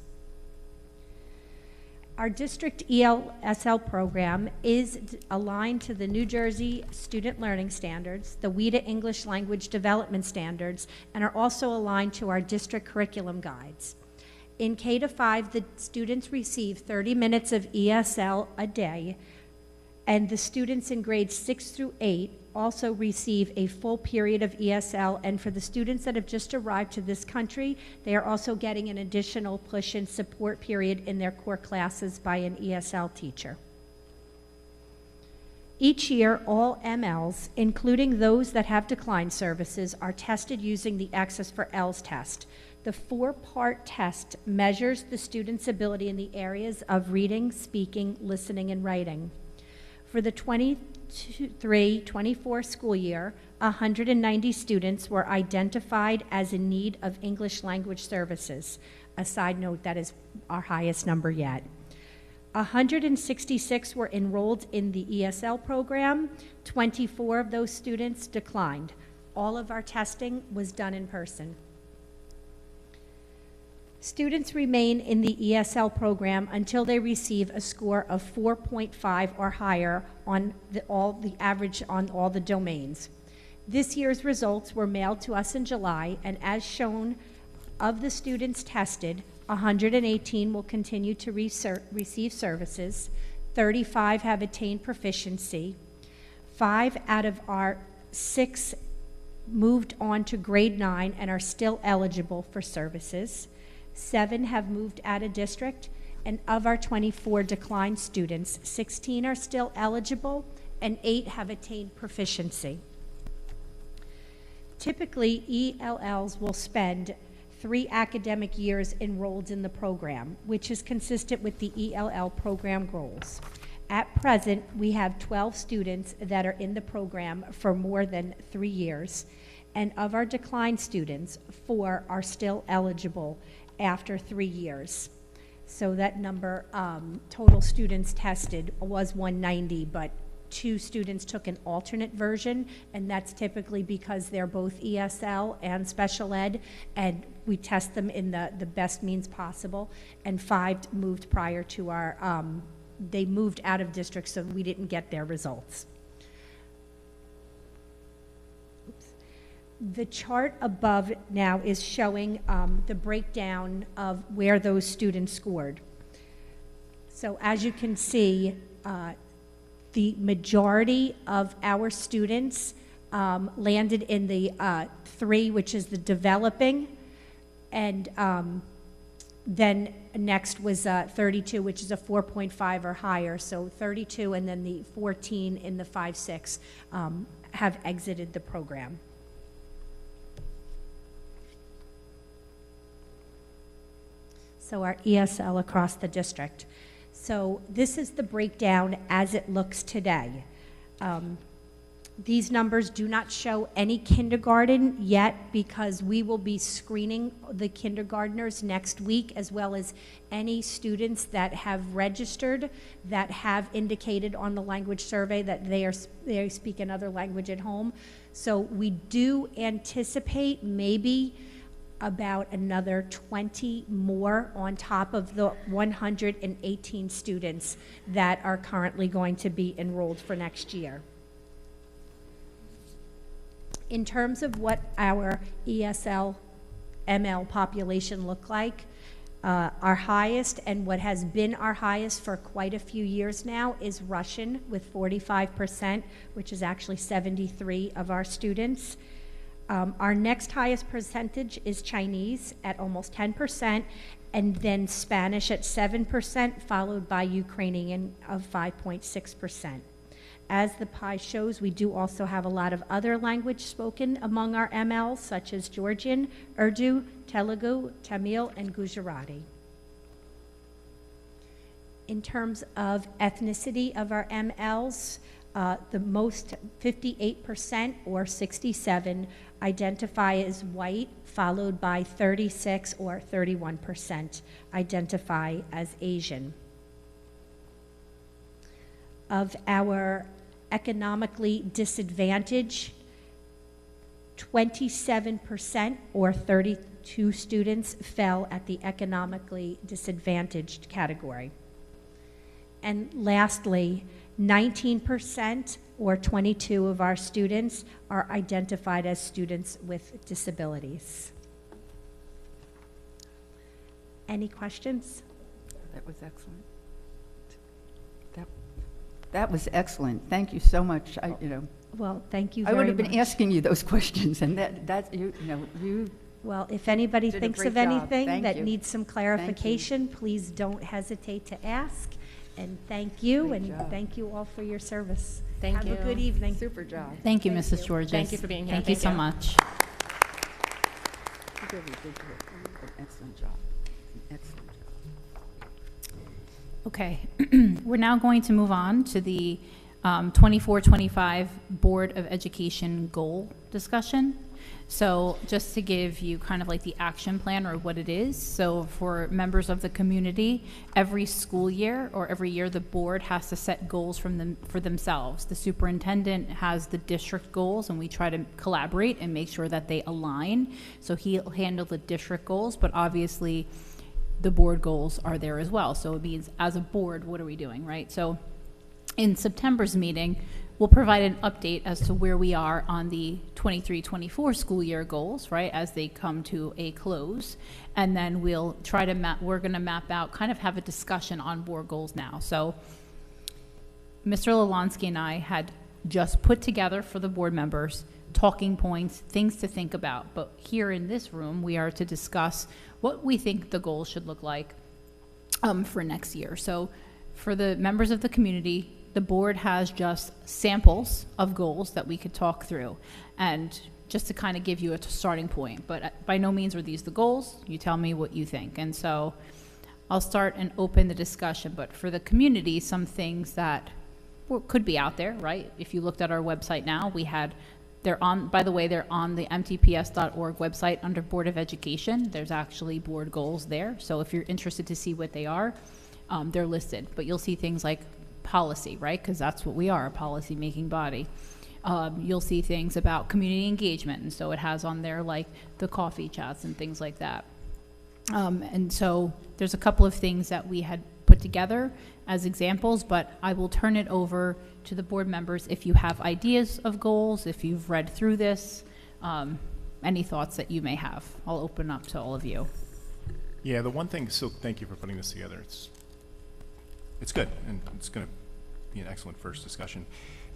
Our district ELSL program is aligned to the New Jersey Student Learning Standards, the WIDA English Language Development Standards, and are also aligned to our district curriculum guides. In K-5, the students receive 30 minutes of ESL a day, and the students in grades 6 through 8 also receive a full period of ESL, and for the students that have just arrived to this country, they are also getting an additional push-in support period in their core classes by an ESL teacher. Each year, all MLs, including those that have declined services, are tested using the Access for ELS test. The 4-part test measures the student's ability in the areas of reading, speaking, listening, and writing. For the 23-24 school year, 190 students were identified as in need of English language services. A side note, that is our highest number yet. 166 were enrolled in the ESL program. 24 of those students declined. All of our testing was done in person. Students remain in the ESL program until they receive a score of 4.5 or higher on the average on all the domains. This year's results were mailed to us in July, and as shown, of the students tested, 118 will continue to receive services, 35 have attained proficiency, 5 out of our 6 moved on to grade 9 and are still eligible for services. 7 have moved out of district, and of our 24 declined students, 16 are still eligible and 8 have attained proficiency. Typically, ELLs will spend 3 academic years enrolled in the program, which is consistent with the ELL program goals. At present, we have 12 students that are in the program for more than 3 years, And of our declined students, 4 are still eligible after 3 years. So that number, total students tested was 190, but 2 students took an alternate version, and that's typically because they're both ESL and special ed, and we test them in the best means possible. And 5 moved prior to our, they moved out of district, so we didn't get their results. The chart above now is showing the breakdown of where those students scored. So as you can see, the majority of our students landed in the 3, which is the developing, and then next was 32, which is a 4.5 or higher. So 32, and then the 14 in the 5-6 have exited the program. So our ESL across the district. So this is the breakdown as it looks today. These numbers do not show any kindergarten yet because we will be screening the kindergartners next week, as well as any students that have registered that have indicated on the language survey that they speak another language at home. So we do anticipate maybe about another 20 more on top of the 118 students that are currently going to be enrolled for next year. In terms of what our ESL ML population look like, our highest, and what has been our highest for quite a few years now, is Russian with 45%, which is actually 73 of our students. Our next highest percentage is Chinese at almost 10%, and then Spanish at 7%, followed by Ukrainian of 5.6%. As the pie shows, we do also have a lot of other language spoken among our MLs, such as Georgian, Urdu, Telugu, Tamil, and Gujarati. In terms of ethnicity of our MLs, the most, 58% or 67, identify as white, followed by 36 or 31% identify as Asian. Of our economically disadvantaged, 27% or 32 students fell at the economically disadvantaged category. And lastly, 19% or 22 of our students are identified as students with disabilities. Any questions? That was excellent. That was excellent. Thank you so much. Well, thank you I very would have been much. asking you those questions, and you Well, if anybody did a thinks great of job. anything Thank that you. needs some clarification, please don't hesitate to ask. And thank you, Great and job. thank you all for your service. Thank you. Have a good evening. Super job. Thank you, Thank Mrs. you. Georges. Thank you for being here. Thank you Thank so you. much. You really did do an excellent job. An excellent job. Okay, we're now going to move on to the 24-25 Board of Education goal discussion. So just to give you kind of like the action plan or what it is. So for members of the community, every school year or every year the board has to set goals for themselves. The superintendent has the district goals, and we try to collaborate and make sure that they align. So he'll handle the district goals, but obviously the board goals are there as well. So it means as a board, what are we doing, right? So in September's meeting, we'll provide an update as to where we are on the 23-24 school year goals, right, as they come to a close. And then we'll try to we're going to map out, kind of have a discussion on board goals now. So Mr. Lalonsky and I had just put together for the board members talking points, things to think about. But here in this room, we are to discuss what we think the goals should look like for next year. So for the members of the community, the board has just samples of goals that we could talk through, and just to kind of give you a starting point. But by no means are these the goals. You tell me what you think. And so I'll start and open the discussion. But for the community, some things that could be out there, right? If you looked at our website now, we had They're on, by the way, they're on the mtps.org website under Board of Education. There's actually board goals there. So if you're interested to see what they are, they're listed. But you'll see things like policy, right? Because that's what we are, a policy-making body. You'll see things about community engagement, and so it has on there like the coffee chats and things like that. And so there's a couple of things that we had put together as examples, but I will turn it over to the board members if you have ideas of goals, if you've read through this, any thoughts that you may have. I'll open up to all of you. Yeah, the one thing, so thank you for putting this together. It's good, and it's going to be an excellent first discussion.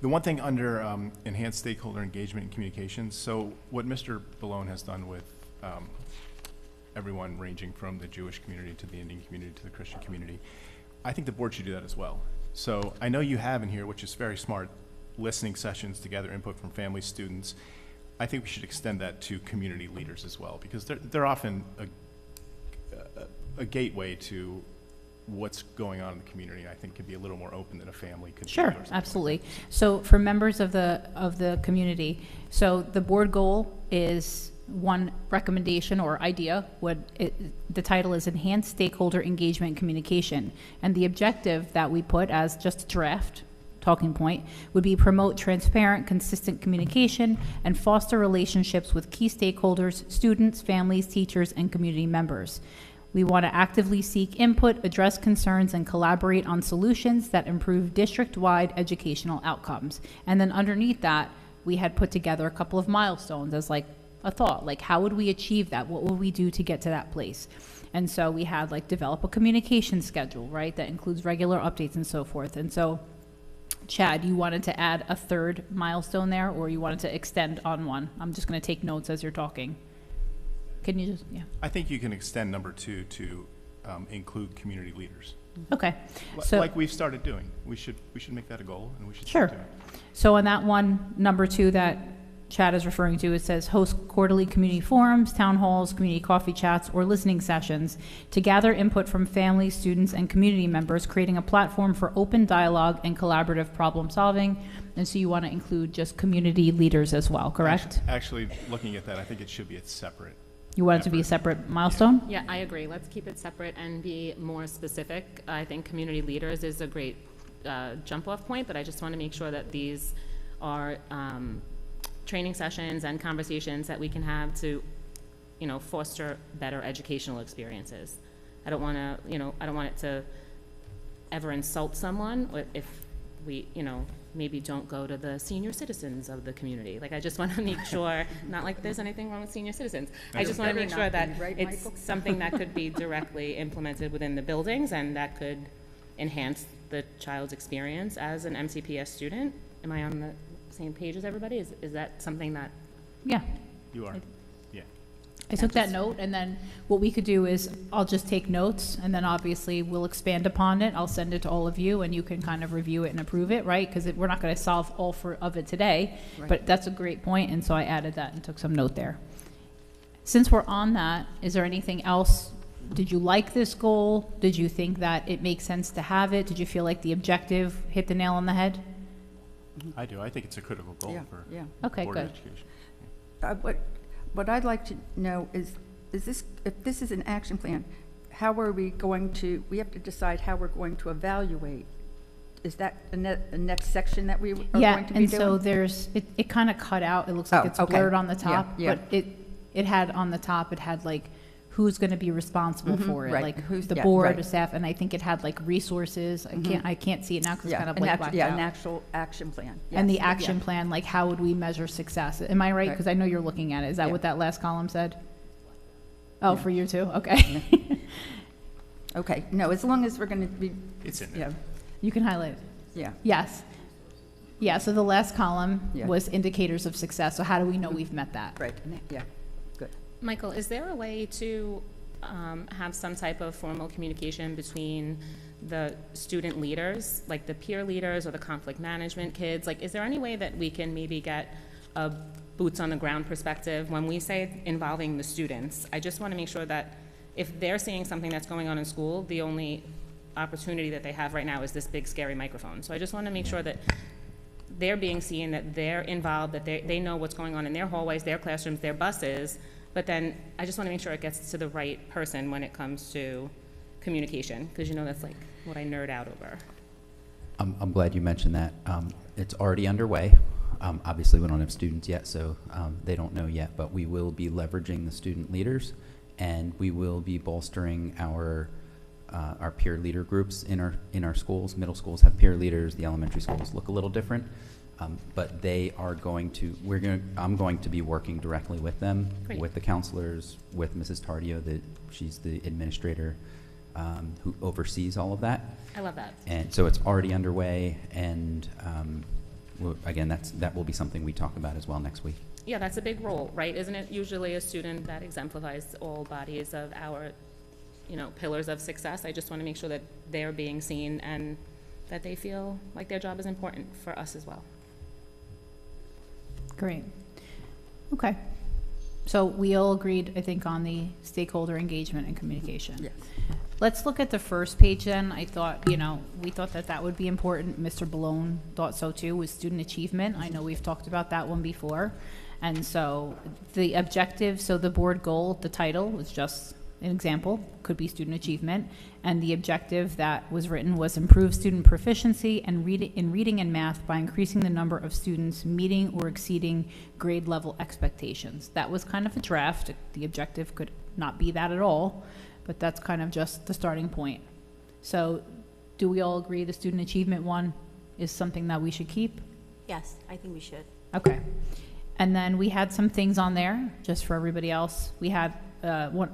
The one thing under enhanced stakeholder engagement and communications, so what Mr. Ballone has done with everyone ranging from the Jewish community to the Indian community to the Christian community, I think the board should do that as well. So I know you have in here, which is very smart, listening sessions to gather input from families, students. I think we should extend that to community leaders as well, because they're often a gateway to what's going on in the community. I think could be a little more open than a family could be. Sure, absolutely. So for members of the community, so the board goal is one recommendation or idea. The title is Enhanced Stakeholder Engagement and Communication, and the objective that we put as just a draft talking point would be promote transparent, consistent communication and foster relationships with key stakeholders, students, families, teachers, and community members. We want to actively seek input, address concerns, and collaborate on solutions that improve district-wide educational outcomes. And then underneath that, we had put together a couple of milestones as like a thought, like how would we achieve that? What would we do to get to that place? And so we had like develop a communication schedule, right? That includes regular updates and so forth. And so Chad, you wanted to add a third milestone there, or you wanted to extend on one? I'm just going to take notes as you're talking. Can you just, yeah. I think you can extend number 2 to include community leaders. Okay. So like we've started doing. We should make that a goal, and we should sure. start doing it. So on that one, number 2 that Chad is referring to, it says host quarterly community forums, town halls, community coffee chats, or listening sessions to gather input from families, students, and community members, creating a platform for open dialogue and collaborative problem solving. And so you want to include just community leaders as well, correct? Actually, looking at that, I think it should be a separate. You want it to be a separate milestone? Yeah, I agree. Let's keep it separate and be more specific. I think community leaders is a great jump-off point, but I just want to make sure that these are training sessions and conversations that we can have to, foster better educational experiences. I don't want to, I don't want it to ever insult someone if we, maybe don't go to the senior citizens of the community. Like, I just want to make sure, not like there's anything wrong with senior citizens. I just want to make sure that it's something that could be directly implemented within the buildings and that could enhance the child's experience as an MCPS student. Am I on the same page as everybody? Is that something that? Yeah. You are. Yeah. I took that note, and then what we could do is I'll just take notes, and then obviously we'll expand upon it. I'll send it to all of you, and you can kind of review it and approve it, right? Because we're not going to solve all of it today, right. But that's a great point, and so I added that and took some note there. Since we're on that, is there anything else? Did you like this goal? Did you think that it makes sense to have it? Did you feel like the objective hit the nail on the head? I do. I think it's a critical goal for okay, board good. education. What I'd like to know is this, if this is an action plan, how are we going to, we have to decide how we're going to evaluate. Is that the next section that we are going to be doing? Yeah, and so there's, it kind of cut out. It looks like it's blurred on the top, yeah. But it had on the top, it had like who's going to be responsible for it, right. like Who's the board, the staff, and I think it had like resources. I can't see it now because it's kind of like blacked out. An actual action plan. And Yes, the action plan, like how would we measure success? Am I right? Because I know you're looking at it. Is that what that last column said? Oh, for you too? Okay. Okay, no, as long as we're going to be. It's in there. Yeah, You can highlight it. yeah. Yes. Yeah, so the last column Yeah. was indicators of success. So how do we know we've met that? Right, yeah, good. Michael, is there a way to have some type of formal communication between the student leaders, like the peer leaders or the conflict management kids? Like, is there any way that we can maybe get a boots on the ground perspective when we say involving the students? I just want to make sure that if they're seeing something that's going on in school, the only opportunity that they have right now is this big scary microphone. So I just want to make sure that they're being seen, that they're involved, that they know what's going on in their hallways, their classrooms, their buses. But then I just want to make sure it gets to the right person when it comes to communication, because that's like what I nerd out over. I'm glad you mentioned that. It's already underway. Obviously, we don't have students yet, so they don't know yet, but we will be leveraging the student leaders, and we will be bolstering our peer leader groups in our schools. Middle schools have peer leaders. The elementary schools look a little different, but they are going to. I'm going to be working directly with them, Great. with the counselors, with Mrs. Tardio. She's the administrator who oversees all of that. I love that. And so it's already underway, and again, that will be something we talk about as well next week. Yeah, that's a big role, right? Isn't it usually a student that exemplifies all bodies of our, pillars of success? I just want to make sure that they're being seen and that they feel like their job is important for us as well. Great. Okay. So we all agreed, I think, on the stakeholder engagement and communication. Yes. Let's look at the first page then. I thought, we thought that would be important. Mr. Balone thought so too, was student achievement. I know we've talked about that one before. And so the objective, so the board goal, the title was just an example, could be student achievement. And the objective that was written was improve student proficiency and in reading and math by increasing the number of students meeting or exceeding grade level expectations. That was kind of a draft. The objective could not be that at all, but that's kind of just the starting point. So do we all agree the student achievement one is something that we should keep? Yes, I think we should. Okay. And then we had some things on there, just for everybody else. We had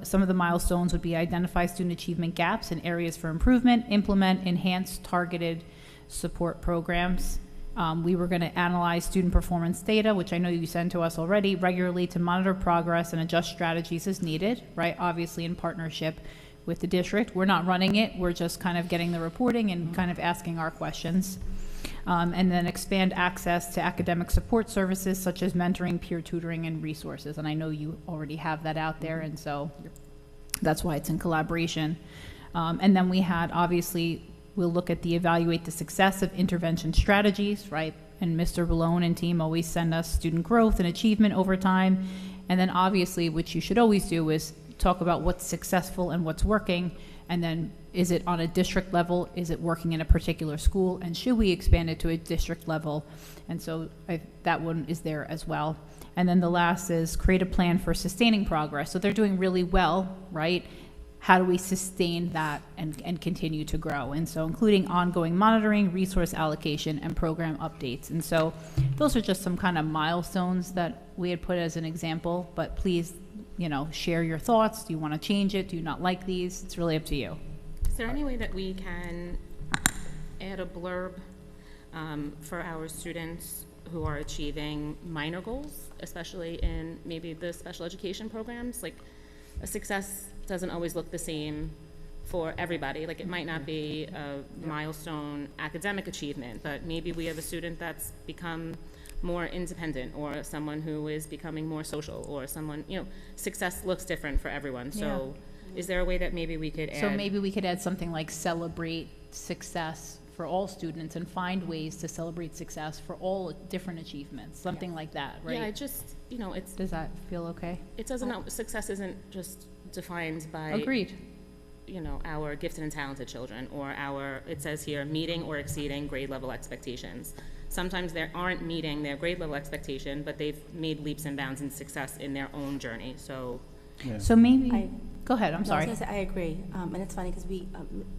some of the milestones would be identify student achievement gaps and areas for improvement, implement enhanced targeted support programs. We were going to analyze student performance data, which I know you send to us already, regularly to monitor progress and adjust strategies as needed, right? Obviously in partnership with the district. We're not running it. We're just kind of getting the reporting and kind of asking our questions. And then expand access to academic support services such as mentoring, peer tutoring, and resources. And I know you already have that out there, and so that's why it's in collaboration. And then we had, obviously, we'll look at evaluate the success of intervention strategies, right? And Mr. Balone and team always send us student growth and achievement over time. And then obviously, which you should always do, is talk about what's successful and what's working. And then is it on a district level? Is it working in a particular school? And should we expand it to a district level? And so that one is there as well. And then the last is create a plan for sustaining progress. So they're doing really well, right? How do we sustain that and continue to grow? And so including ongoing monitoring, resource allocation, and program updates. And so those are just some kind of milestones that we had put as an example, but please, share your thoughts. Do you want to change it? Do you not like these? It's really up to you. Is there any way that we can add a blurb for our students who are achieving minor goals, especially in maybe the special education programs? Like, a success doesn't always look the same for everybody. Like, it might not be a milestone academic achievement, but maybe we have a student that's become more independent, or someone who is becoming more social, or someone, success looks different for everyone. So is there a way that maybe we could add? So maybe we could add something like celebrate success for all students and find ways to celebrate success for all different achievements, something like that, right? Yeah, it just, it's. Does that feel okay? It doesn't, success isn't just defined by. Agreed. Our gifted and talented children, or it says here, meeting or exceeding grade level expectations. Sometimes they aren't meeting their grade level expectation, but they've made leaps and bounds in success in their own journey, so. Yeah. So maybe, go ahead, I'm sorry. I was gonna say, I agree, and it's funny because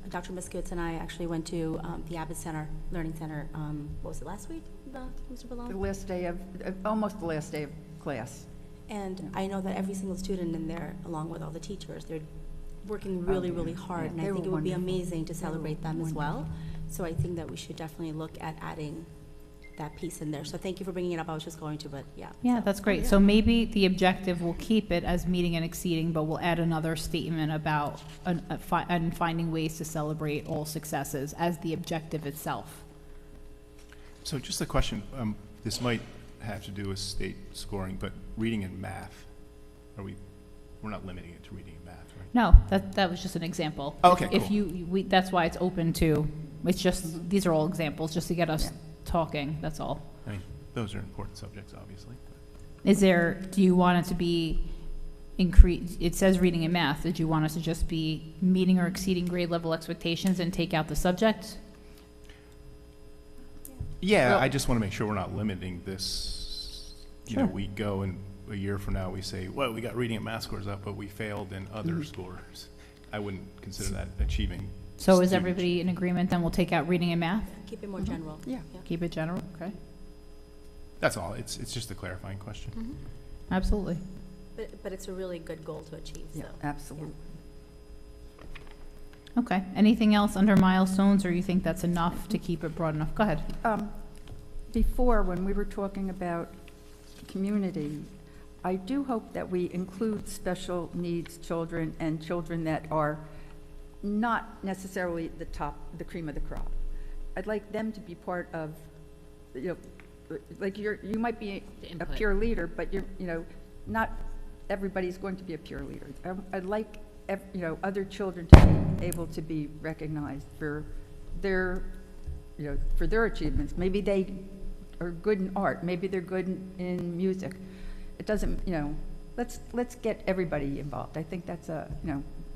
Dr. Miskowitz and I actually went to the Abbott Center, Learning Center, what was it, last week, Mr. Balone? Almost the last day of class. And I know that every single student in there, along with all the teachers, they're working really, really hard, and I think it would be amazing to celebrate them as well. So I think that we should definitely look at adding that piece in there. So thank you for bringing it up. I was just going to, but yeah. Yeah, that's great. So maybe the objective, we'll keep it as meeting and exceeding, but we'll add another statement about finding ways to celebrate all successes as the objective itself. So just a question, this might have to do with state scoring, but reading and math, we're not limiting it to reading and math, right? No, that was just an example. Okay, If cool. that's why it's open to, it's just, these are all examples, just to get us talking, that's all. I mean, those are important subjects, obviously. Do you want it to be it says reading and math. Did you want us to just be meeting or exceeding grade level expectations and take out the subject? Yeah, Well- I just want to make sure we're not limiting this. You know, Sure. we go and a year from now, we say, well, we got reading and math scores up, but we failed in other scores. I wouldn't consider that achieving. So is student everybody in agreement? Then we'll take out reading and math? Keep it more general. Yeah. Keep it general, okay? That's all. It's just a clarifying question. Absolutely. But it's a really good goal to achieve, so. Yeah, absolutely. Okay. Anything else under milestones, or you think that's enough to keep it broad enough? Go ahead. Before, when we were talking about community, I do hope that we include special needs children and children that are not necessarily the cream of the crop. I'd like them to be part of, you know, like you might be The a input. peer leader, but not everybody's going to be a peer leader. I'd like, other children to be able to be recognized for their achievements. Maybe they are good in art, maybe they're good in music. It doesn't, let's get everybody involved. I think that's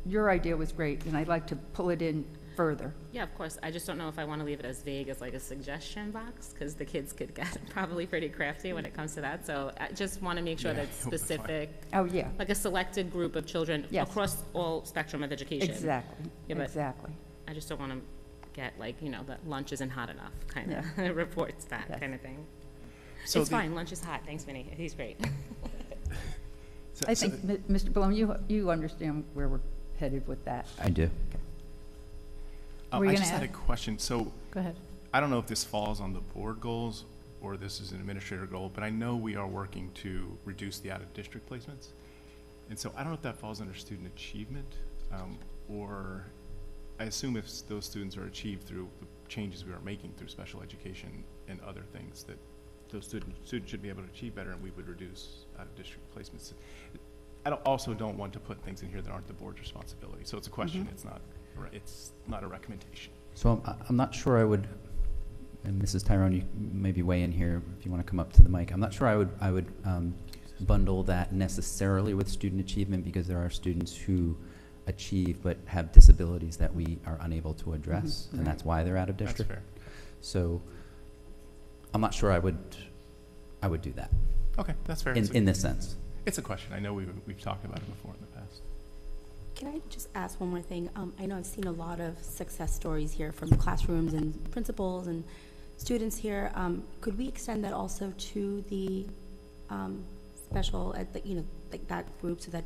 your idea was great, and I'd like to pull it in further. Yeah, of course. I just don't know if I want to leave it as vague as like a suggestion box, because the kids could get probably pretty crafty when it comes to that. So I just want to make sure Yeah, that it's I hope that's fine. specific, Oh, yeah, like a selected group of children Yes. across all spectrum of education. exactly, Yeah, but- exactly. I just don't want to get like, that lunch isn't hot enough kind of reports back Yes. kind of thing. So It's the- fine, lunch is hot. Thanks, Vinny. He's great. I think, Mr. Balone, you understand where we're headed with that. I do. Were you I gonna just had a add? question. So Go ahead. I don't know if this falls on the board goals or this is an administrator goal, but I know we are working to reduce the out-of-district placements. And so I don't know if that falls under student achievement, or I assume if those students are achieved through the changes we are making through special education and other things, that those students should be able to achieve better, and we would reduce out-of-district placements. I also don't want to put things in here that aren't the board's responsibility. So it's a question. It's not a recommendation. So I'm not sure I would, and Mrs. Tyrone, you maybe weigh in here if you want to come up to the mic. I'm not sure I would bundle that necessarily with student achievement, because there are students who achieve but have disabilities that we are unable to address, and that's why they're out of That's district. fair. So I'm not sure I would do that Okay, that's fair. in this sense. It's a question. I know we've talked about it before in the past. Can I just ask one more thing? I know I've seen a lot of success stories here from classrooms and principals and students here. Could we extend that also to the special, like that group, so that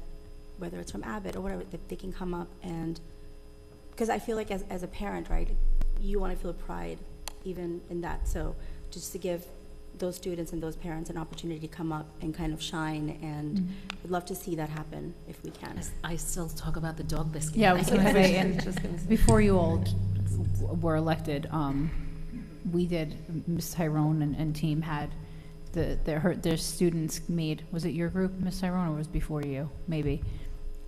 whether it's from Abbott or whatever, that they can come up and, because I feel like as a parent, right, you want to feel pride even in that. So just to give those students and those parents an opportunity to come up and kind of shine, and we'd love to see that happen if we can. I still talk about the dog biscuit. Yeah, I was going to say, and Just gonna say. before you all were elected, we did, Ms. Tyrone and team had their students made, was it your group, Ms. Tyrone, or was it before you? Maybe.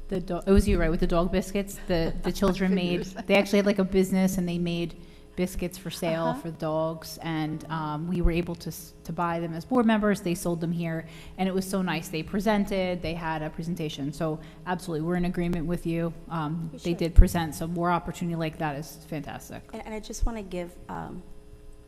It was you, right, with the dog biscuits? The children made, they actually had like a business, and they made biscuits for sale for the dogs, and we were able to buy them as board members. They sold them here, and it was so nice. They presented, they had a presentation, so absolutely, we're in agreement with you. They should. did present, so more opportunity like that is fantastic. And I just want to give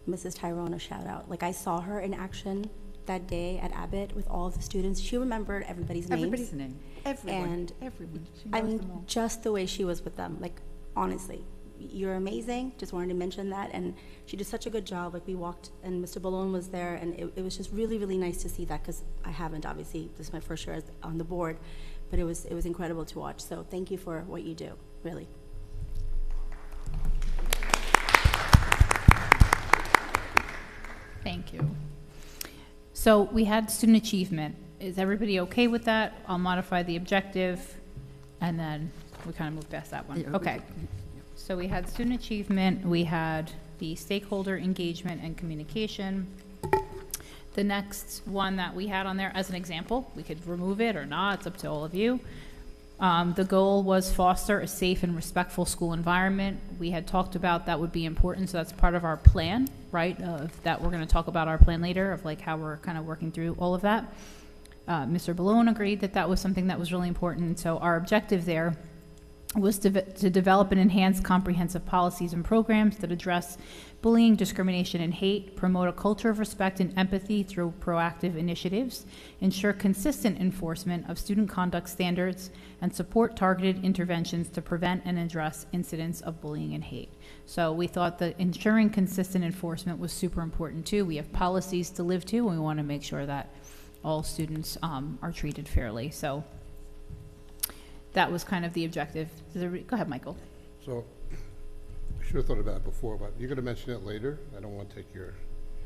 Mrs. Tyrone a shout out. Like, I saw her in action that day at Abbott with all of the students. She remembered everybody's names. Everybody's name, everyone, And everyone. She I knows mean, them all. just the way she was with them, like, honestly, you're amazing. Just wanted to mention that. And she did such a good job. Like, we walked, and Mr. Balone was there, and it was just really, really nice to see that, because I haven't, obviously, this is my first year on the board, but it was incredible to watch. So thank you for what you do, really. Thank you. So we had student achievement. Is everybody okay with that? I'll modify the objective, and then we kind of move past that one. Yeah, Okay. So we had student achievement, we had the stakeholder engagement and communication. The next one that we had on there, as an example, we could remove it or not, it's up to all of you. The goal was foster a safe and respectful school environment. We had talked about that would be important, so that's part of our plan, right, that we're going to talk about our plan later, of like how we're kind of working through all of that. Mr. Balone agreed that that was something that was really important. So our objective there was to develop and enhance comprehensive policies and programs that address bullying, discrimination, and hate, promote a culture of respect and empathy through proactive initiatives, ensure consistent enforcement of student conduct standards, and support targeted interventions to prevent and address incidents of bullying and hate. So we thought that ensuring consistent enforcement was super important too. We have policies to live to, and we want to make sure that all students are treated fairly. So that was kind of the objective. Go ahead, Michael. So, I should have thought about it before, but you're going to mention it later. I don't want to take your...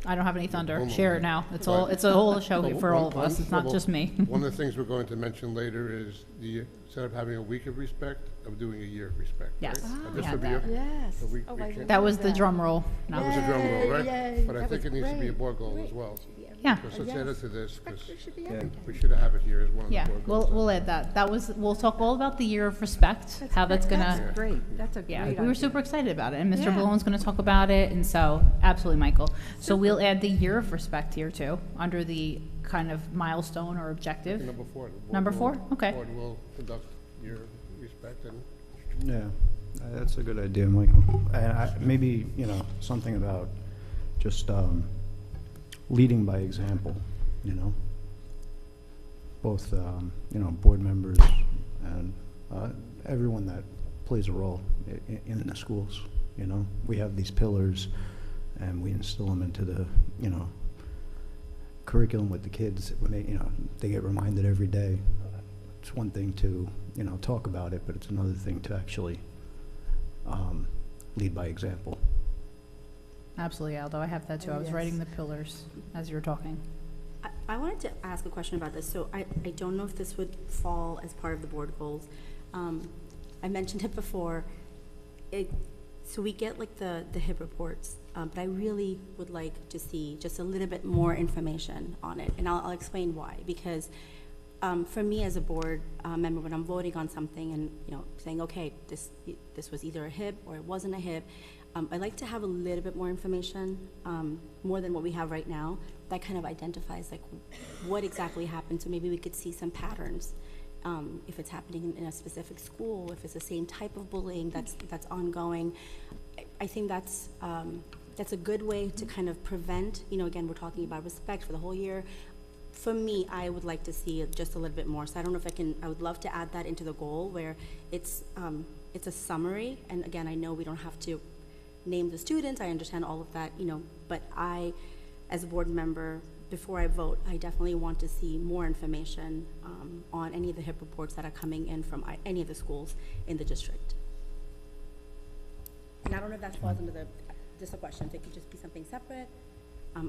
I don't have any thunder. Moment. Share it now. It's Right. all. It's a whole show Well, for all of us. It's not well, just me. One of the things we're going to mention later is instead of having a week of respect, of doing a year of respect. Yes. Right? we This had will be that. a- Yes. so we Oh, can- I remember That was the drum roll. No. That was a drum roll, right? Yay, But I that think was it needs to be a great. board goal as well. Yeah. Because let's add it to this, because Should be Yeah. every day. we should have it here as one of the Yeah, board goals. we'll add that. That was, we'll talk all about the year of respect, how that's gonna, That's great. That's a great yeah, idea. we were super excited about it, and Mr. Yeah. Ballone's gonna talk about it, and so, absolutely, Michael. So we'll add the year of respect here too, under the kind of milestone or objective. Number 4. the board Number will- 4? Okay. Board will conduct your respect and Yeah, that's a good idea, Michael. And maybe, something about just leading by example, both, board members and everyone that plays a role in the schools, We have these pillars, and we instill them into the, curriculum with the kids. They get reminded every day. It's one thing to, talk about it, but it's another thing to actually lead by example. Absolutely, Aldo, I have that too. I was Yes. writing the pillars as you were talking. I wanted to ask a question about this. So I don't know if this would fall as part of the board goals. I mentioned it before. So we get like the HIP reports, but I really would like to see just a little bit more information on it. And I'll explain why. Because for me as a board member, when I'm voting on something and saying, okay, this was either a HIP or it wasn't a HIP, I like to have a little bit more information, more than what we have right now, that kind of identifies like what exactly happened. So maybe we could see some patterns, if it's happening in a specific school, if it's the same type of bullying that's ongoing. I think that's a good way to kind of prevent. Again, we're talking about respect for the whole year. For me, I would like to see it just a little bit more. So I don't know if I would love to add that into the goal where it's a summary. And again, I know we don't have to name the students. I understand all of that, but I, as a board member, before I vote, I definitely want to see more information on any of the HIP reports that are coming in from any of the schools in the district. And I don't know if that falls under just a question. If it could just be something separate.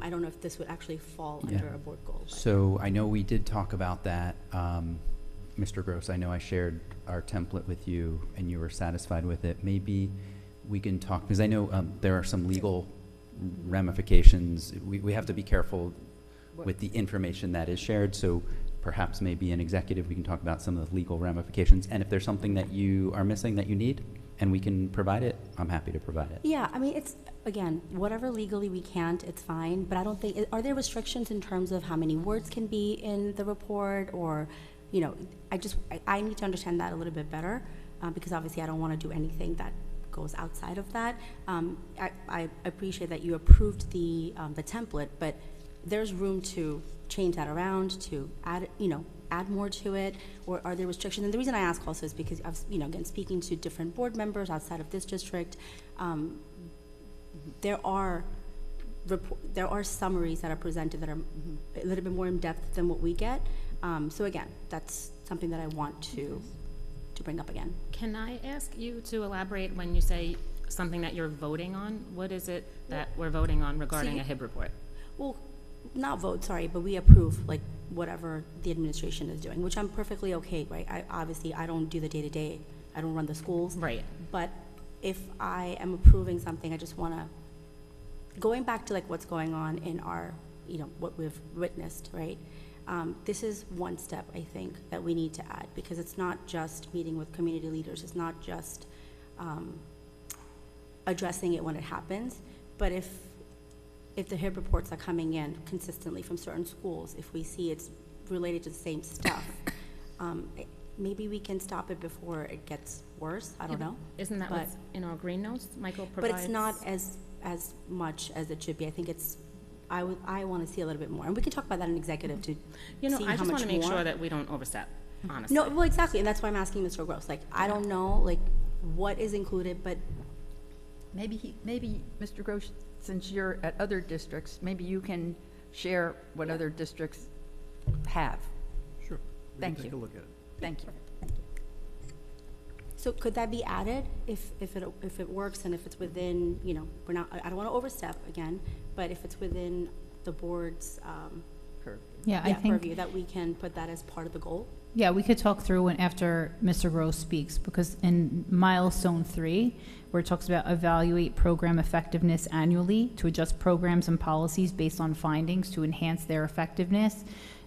I don't know if this would actually fall under a board goal. But. So I know we did talk about that. Mr. Gross, I know I shared our template with you and you were satisfied with it. Maybe we can talk, because I know there are some legal ramifications. We have to be careful with the information that is shared, so perhaps maybe an executive, we can talk about some of the legal ramifications. And if there's something that you are missing that you need, and we can provide it, I'm happy to provide it. Yeah, I mean, it's, again, whatever legally we can't, it's fine, but I don't think, are there restrictions in terms of how many words can be in the report, or, I need to understand that a little bit better, because obviously I don't want to do anything that goes outside of that. I appreciate that you approved the template, but there's room to change that around, to add more to it, or are there restrictions? And the reason I ask also is because I've, again, speaking to different board members outside of this district, there are summaries that are presented that are a little bit more in depth than what we get. So again, that's something that I want to bring up again. Can I ask you to elaborate when you say something that you're voting on? What is it that we're voting on regarding a HIB report? Well, not vote, sorry, but we approve like whatever the administration is doing, which I'm perfectly okay, right? I don't do the day-to-day, I don't run the schools. Right. But if I am approving something, I just want to, going back to like what's going on in our, what we've witnessed, right? This is one step, I think, that we need to add, because it's not just meeting with community leaders, it's not just addressing it when it happens, but if if the HIB reports are coming in consistently from certain schools, if we see it's related to the same stuff, maybe we can stop it before it gets worse. I don't know. Isn't that But- what's in our green notes? Michael But provides. it's not as much as it should be. I think it's, I want to see a little bit more. And we can talk about that in executive to You know, see I how just much want to make more. sure that we don't overstep, honestly. No, well, exactly, and that's why I'm asking Mr. Gross. Like, I don't know, like, what is included, but Maybe Mr. Gross, since you're at other districts, maybe you can share what other districts have. Sure. We Thank can take you. a look at it. Thank you. so could that be added if it works and if it's within, you know, I don't want to overstep again, but if it's within the board's Yeah, I think, purview, that we can put that as part of the goal? yeah, we could talk through when after Mr. Gross speaks, because in milestone 3, where it talks about evaluate program effectiveness annually to adjust programs and policies based on findings to enhance their effectiveness,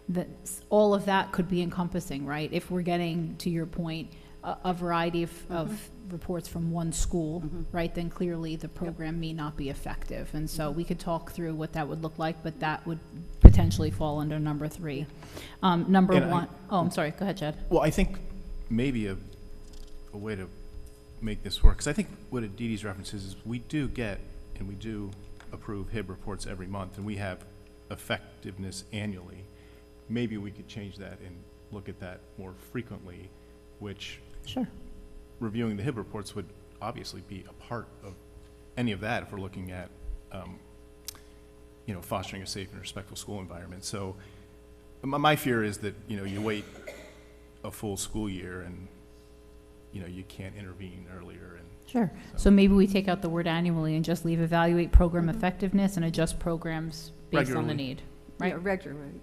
that all of that could be encompassing, right? If we're getting, to your point, a variety of reports from one school, right, then clearly the program may not be effective. And so we could talk through what that would look like, but that would potentially fall under number 3. Number And 1, I'm sorry, go ahead, Chad. Well, I think maybe a way to make this work, because I think what Aditi's reference is we do get and we do approve HIB reports every month, and we have effectiveness annually. Maybe we could change that and look at that more frequently, which Sure. reviewing the HIB reports would obviously be a part of any of that if we're looking at, you know, fostering a safe and respectful school environment. So my fear is that, you know, you wait a full school year and, you know, you can't intervene earlier. And Sure. So maybe we take out the word annually and just leave evaluate program effectiveness and adjust programs based on the Regularly. need, Yeah, right? regularly,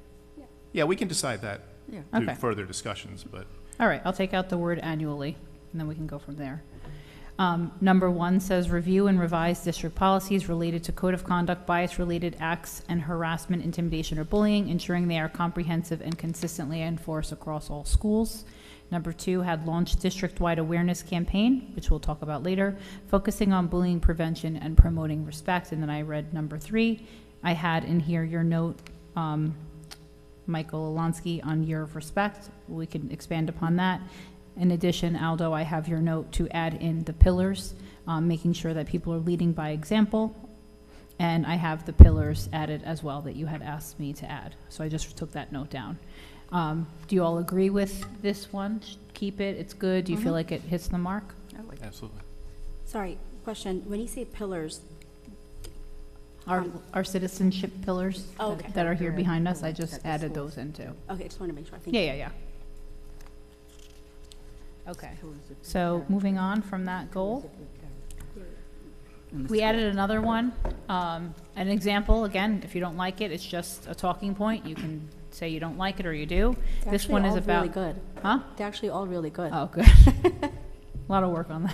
yeah, we can decide that yeah. through Okay. further discussions, but All right, I'll take out the word annually, and then we can go from there. Number 1 says review and revise district policies related to code of conduct, bias-related acts, and harassment, intimidation, or bullying, ensuring they are comprehensive and consistently enforced across all schools. Number 2 had launched district-wide awareness campaign, which we'll talk about later, focusing on bullying prevention and promoting respect. And then I read number 3. I had in here your note, Michael Alonsky, on year of respect. We can expand upon that. In addition, Aldo, I have your note to add in the pillars, making sure that people are leading by example. And I have the pillars added as well that you had asked me to add. So I just took that note down. Do you all agree with this one? Keep it, it's good? Do you feel like it hits the mark? I like it. absolutely. Sorry, question. When you say pillars, Our citizenship pillars Oh, okay. that are here behind us, I At just the added schools. those in too. okay, I just want to make sure. Thank Yeah, you. yeah, yeah. Okay, so moving on from that goal, In the we school. added another one. An example, again, if you don't like it, it's just a talking point. You can say you don't like it or you do. They're This actually one is all about. really good. Huh? They're actually all really good. Oh, good. A lot of work on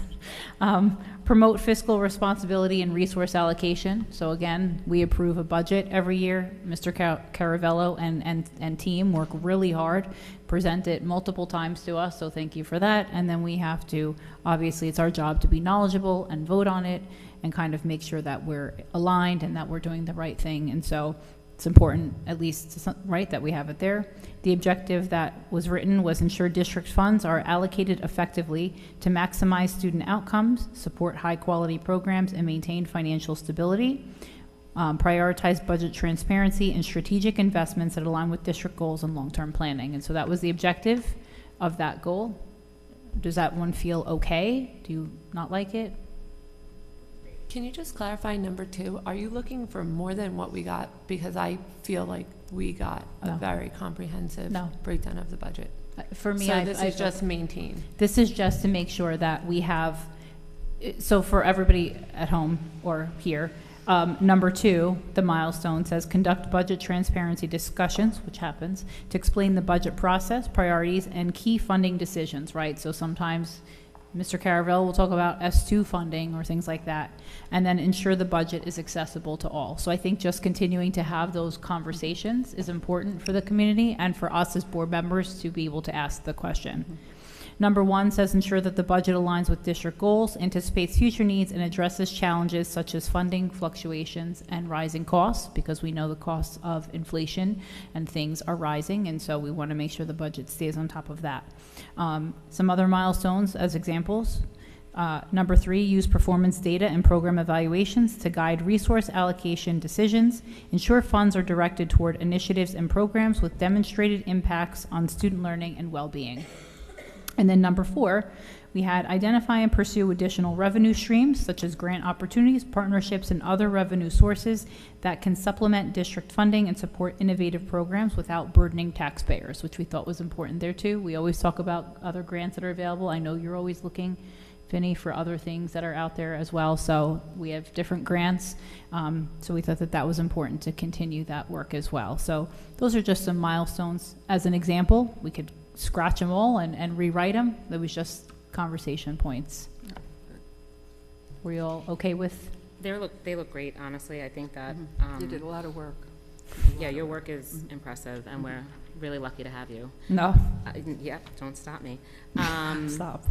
that. Promote fiscal responsibility and resource allocation. So again, we approve a budget every year. Mr. Caravello and team work really hard, present it multiple times to us, so thank you for that. And then we have to, obviously, it's our job to be knowledgeable and vote on it and kind of make sure that we're aligned and that we're doing the right thing. And so it's important, at least, right, that we have it there. The objective that was written was ensure district funds are allocated effectively to maximize student outcomes, support high-quality programs, and maintain financial stability. Prioritize budget transparency and strategic investments that align with district goals and long-term planning. And so that was the objective of that goal. Does that one feel okay? Do you not like it? Can you just clarify number 2? Are you looking for more than what we got? Because I feel like we got a No. very comprehensive No. breakdown of the budget. For me, So this is just maintain. This is just to make sure that we have, so for everybody at home or here, number 2, the milestone says conduct budget transparency discussions, which happens, to explain the budget process, priorities, and key funding decisions, right? So sometimes Mr. Caravel will talk about S2 funding or things like that, and then ensure the budget is accessible to all. So I think just continuing to have those conversations is important for the community and for us as board members to be able to ask the question. Number 1 says ensure that the budget aligns with district goals, anticipates future needs, and addresses challenges such as funding fluctuations and rising costs, because we know the costs of inflation and things are rising, and so we want to make sure the budget stays on top of that. Some other milestones as examples. Number 3, use performance data and program evaluations to guide resource allocation decisions. Ensure funds are directed toward initiatives and programs with demonstrated impacts on student learning and well-being. And then number 4, we had identify and pursue additional revenue streams such as grant opportunities, partnerships, and other revenue sources that can supplement district funding and support innovative programs without burdening taxpayers, which we thought was important there too. We always talk about other grants that are available. I know you're always looking, Vinny, for other things that are out there as well. So we have different grants. So we thought that that was important to continue that work as well. So those are just some milestones. As an example, we could scratch them all and rewrite them. That was just conversation points. Were you all okay with? They look great, honestly. I think that, You did a lot of work. yeah, your work is impressive, and we're really lucky to have you. No. Yeah, don't stop me. Stop.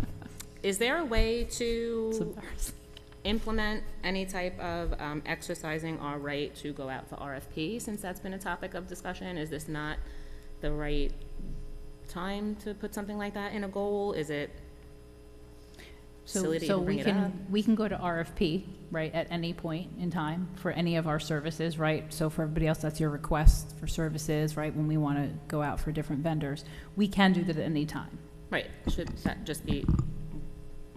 Is there a way It's to embarrassing. implement any type of exercising our right to go out for RFP, since that's been a topic of discussion? Is this not the right time to put something like that in a goal? Is it silly to even bring it up? We can go to RFP, right, at any point in time for any of our services, right? So for everybody else, that's your request for services, right, when we want to go out for different vendors. We can do that at any time. Right, should that just be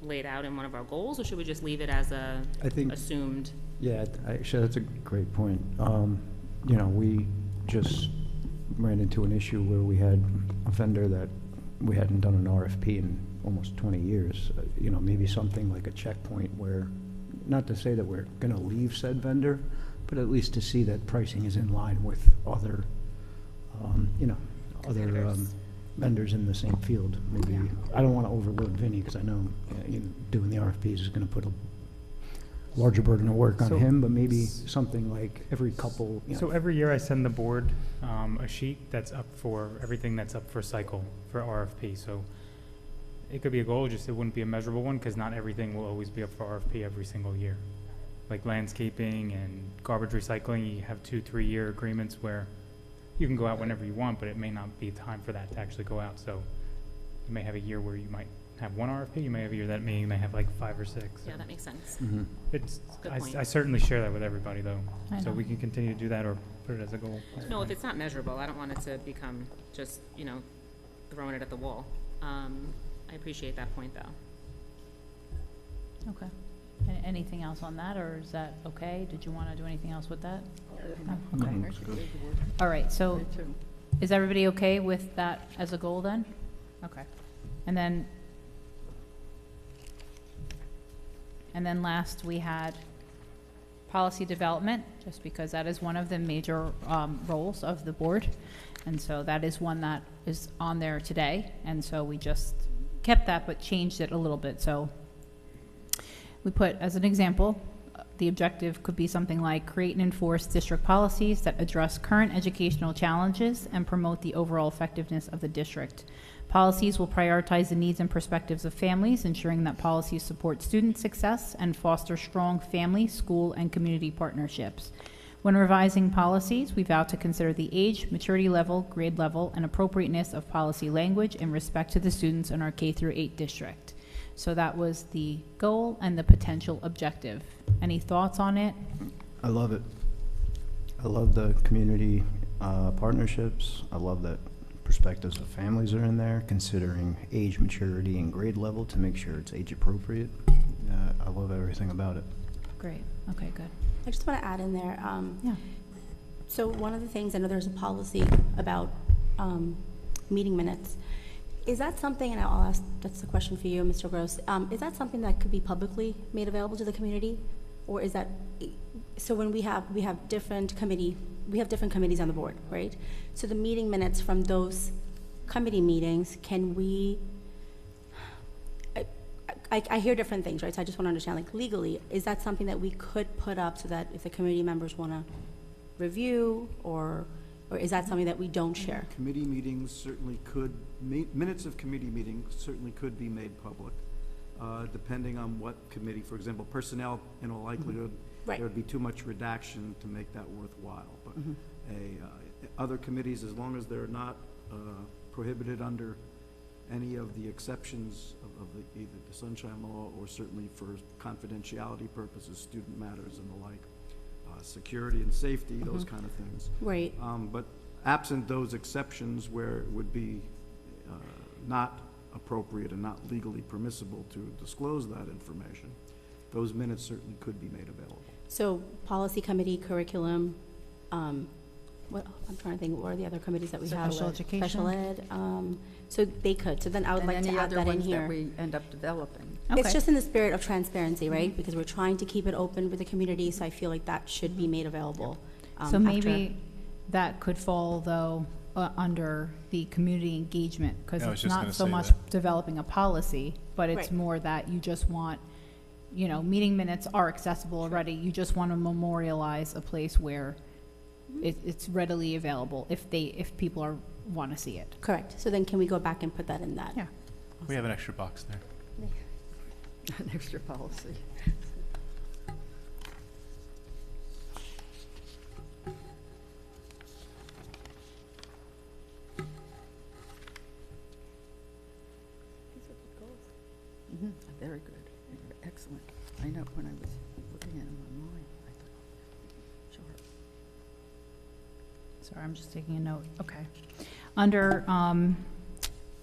laid out in one of our goals, or should we just leave it as a I think, assumed? yeah, actually, that's a great point. You know, we just ran into an issue where we had a vendor that we hadn't done an RFP in almost 20 years. You know, maybe something like a checkpoint where, not to say that we're going to leave said vendor, but at least to see that pricing is in line with other, you know, other vendors in the same field. Maybe, I don't want to overload Vinny, because I know doing the RFPs is going to put a larger burden of work on So- him, but maybe something like every couple, you know. So every year I send the board a sheet that's up for everything that's up for cycle for RFP. So it could be a goal, just it wouldn't be a measurable one, because not everything will always be up for RFP every single year. Like landscaping and garbage recycling, you have 2-3 year agreements where you can go out whenever you want, but it may not be time for that to actually go out. So you may have a year where you might have one RFP, you may have a year that you may have like 5 or 6. Yeah, that makes sense. Mhm. It's, Good point. I certainly share that with everybody though. I So know. we can continue to do that or put it as a goal. No, if it's not measurable, I don't want it to become just, throwing it at the wall. I appreciate that point, though. Okay. Anything else on that, or is that okay? Did you want to do anything else with that? No? Okay. All right, so is everybody okay with that as a goal then? Okay. And then last, we had policy development, just because that is one of the major roles of the board. And so that is one that is on there today. And so we just kept that, but changed it a little bit. So we put, as an example, the objective could be something like create and enforce district policies that address current educational challenges and promote the overall effectiveness of the district. Policies will prioritize the needs and perspectives of families, ensuring that policies support student success and foster strong family, school, and community partnerships. When revising policies, we vow to consider the age, maturity level, grade level, and appropriateness of policy language in respect to the students in our K-8 district. So that was the goal and the potential objective. Any thoughts on it? I love it. I love the community partnerships. I love that perspectives of families are in there, considering age, maturity, and grade level to make sure it's age appropriate. I love everything about it. Great. Okay, good. I just want to add in there, Yeah. so one of the things, I know there's a policy about meeting minutes. Is that something, and I'll ask, that's the question for you, Mr. Gross, is that something that could be publicly made available to the community? Or is that, so when we have different committees on the board, right? So the meeting minutes from those committee meetings, can we, I hear different things, right? So I just want to understand, like legally, is that something that we could put up so that if the committee members want to review or Or is that something that we don't share? Committee meetings certainly could, minutes of committee meetings certainly could be made public, depending on what committee. For example, personnel, in all likelihood, Right. there would be too much redaction to make that worthwhile. But other committees, as long as they're not prohibited under any of the exceptions of either the Sunshine Law or certainly for confidentiality purposes, student matters and the like, security and safety, those kind of things. Right. But absent those exceptions where it would be not appropriate and not legally permissible to disclose that information, those minutes certainly could be made available. So policy committee, curriculum, what, I'm trying to think, what are the other committees that we have? Special education. Special ed, so they could, so then I would And like to any add other that in ones that here. we end up developing. It's Okay. just in the spirit of transparency, right? Because we're trying to keep it open with the community, so I feel like that should be made available. So after- maybe that could fall, though, under the community engagement, because I was it's just not gonna so say much that. developing a policy, but it's Right. more that you just want, meeting minutes are accessible already. You just want to memorialize a place where it's readily available if people want to see it. Correct, so then can we go back and put that in that? Yeah. We have an extra box there. An extra policy. Very good, excellent. I know, when I was looking at them online, I thought, sure. Sorry, I'm just taking a note. Okay. Under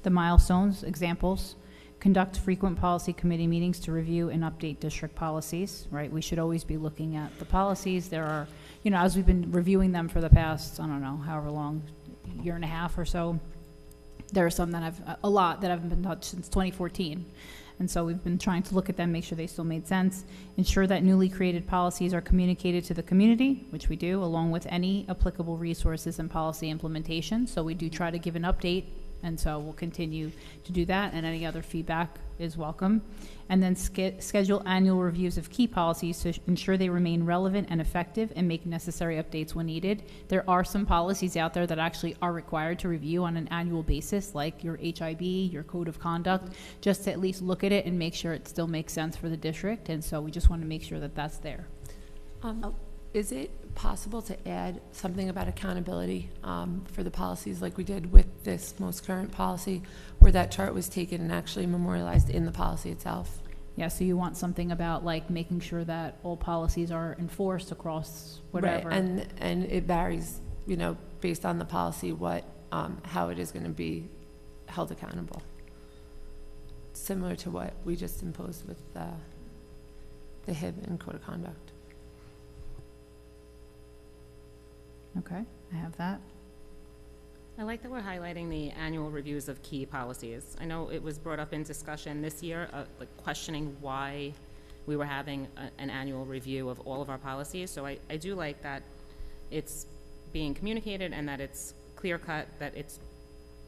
the milestones, examples, conduct frequent policy committee meetings to review and update district policies, right? We should always be looking at the policies. There are, as we've been reviewing them for the past, I don't know, however long, year and a half or so, there are some that a lot that haven't been touched since 2014. And so we've been trying to look at them, make sure they still made sense, ensure that newly created policies are communicated to the community, which we do, along with any applicable resources and policy implementation. So we do try to give an update, and so we'll continue to do that, and any other feedback is welcome. And then schedule annual reviews of key policies to ensure they remain relevant and effective and make necessary updates when needed. There are some policies out there that actually are required to review on an annual basis, like your HIB, your code of conduct, just to at least look at it and make sure it still makes sense for the district. And so we just want to make sure that that's there. Is it possible to add something about accountability for the policies like we did with this most current policy, where that chart was taken and actually memorialized in the policy itself? Yeah, so you want something about like making sure that all policies are enforced across whatever. Right, and it varies, based on the policy, how it is going to be held accountable. Similar to what we just imposed with the HIB and code of conduct. Okay, I have that. I like that we're highlighting the annual reviews of key policies. I know it was brought up in discussion this year, like questioning why we were having an annual review of all of our policies. So I do like that it's being communicated and that it's clear-cut, that it's,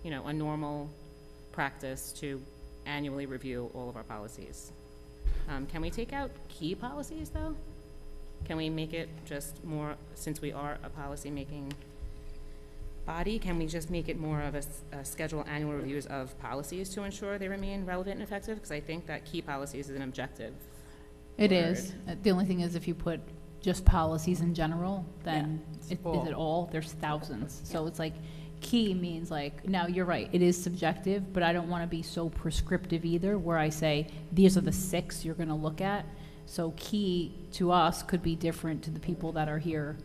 a normal practice to annually review all of our policies. Can we take out key policies, though? Can we make it just more, since we are a policy-making body, can we just make it more of a schedule annual reviews of policies to ensure they remain relevant and effective? Because I think that key policies is an objective. It is. The only thing is if you put just policies in general, then is it all? There's thousands. So it's like, key means like, now you're right, it is subjective, but I don't want to be so prescriptive either, where I say, these are the 6 you're going to look at. So key to us could be different to the people that are here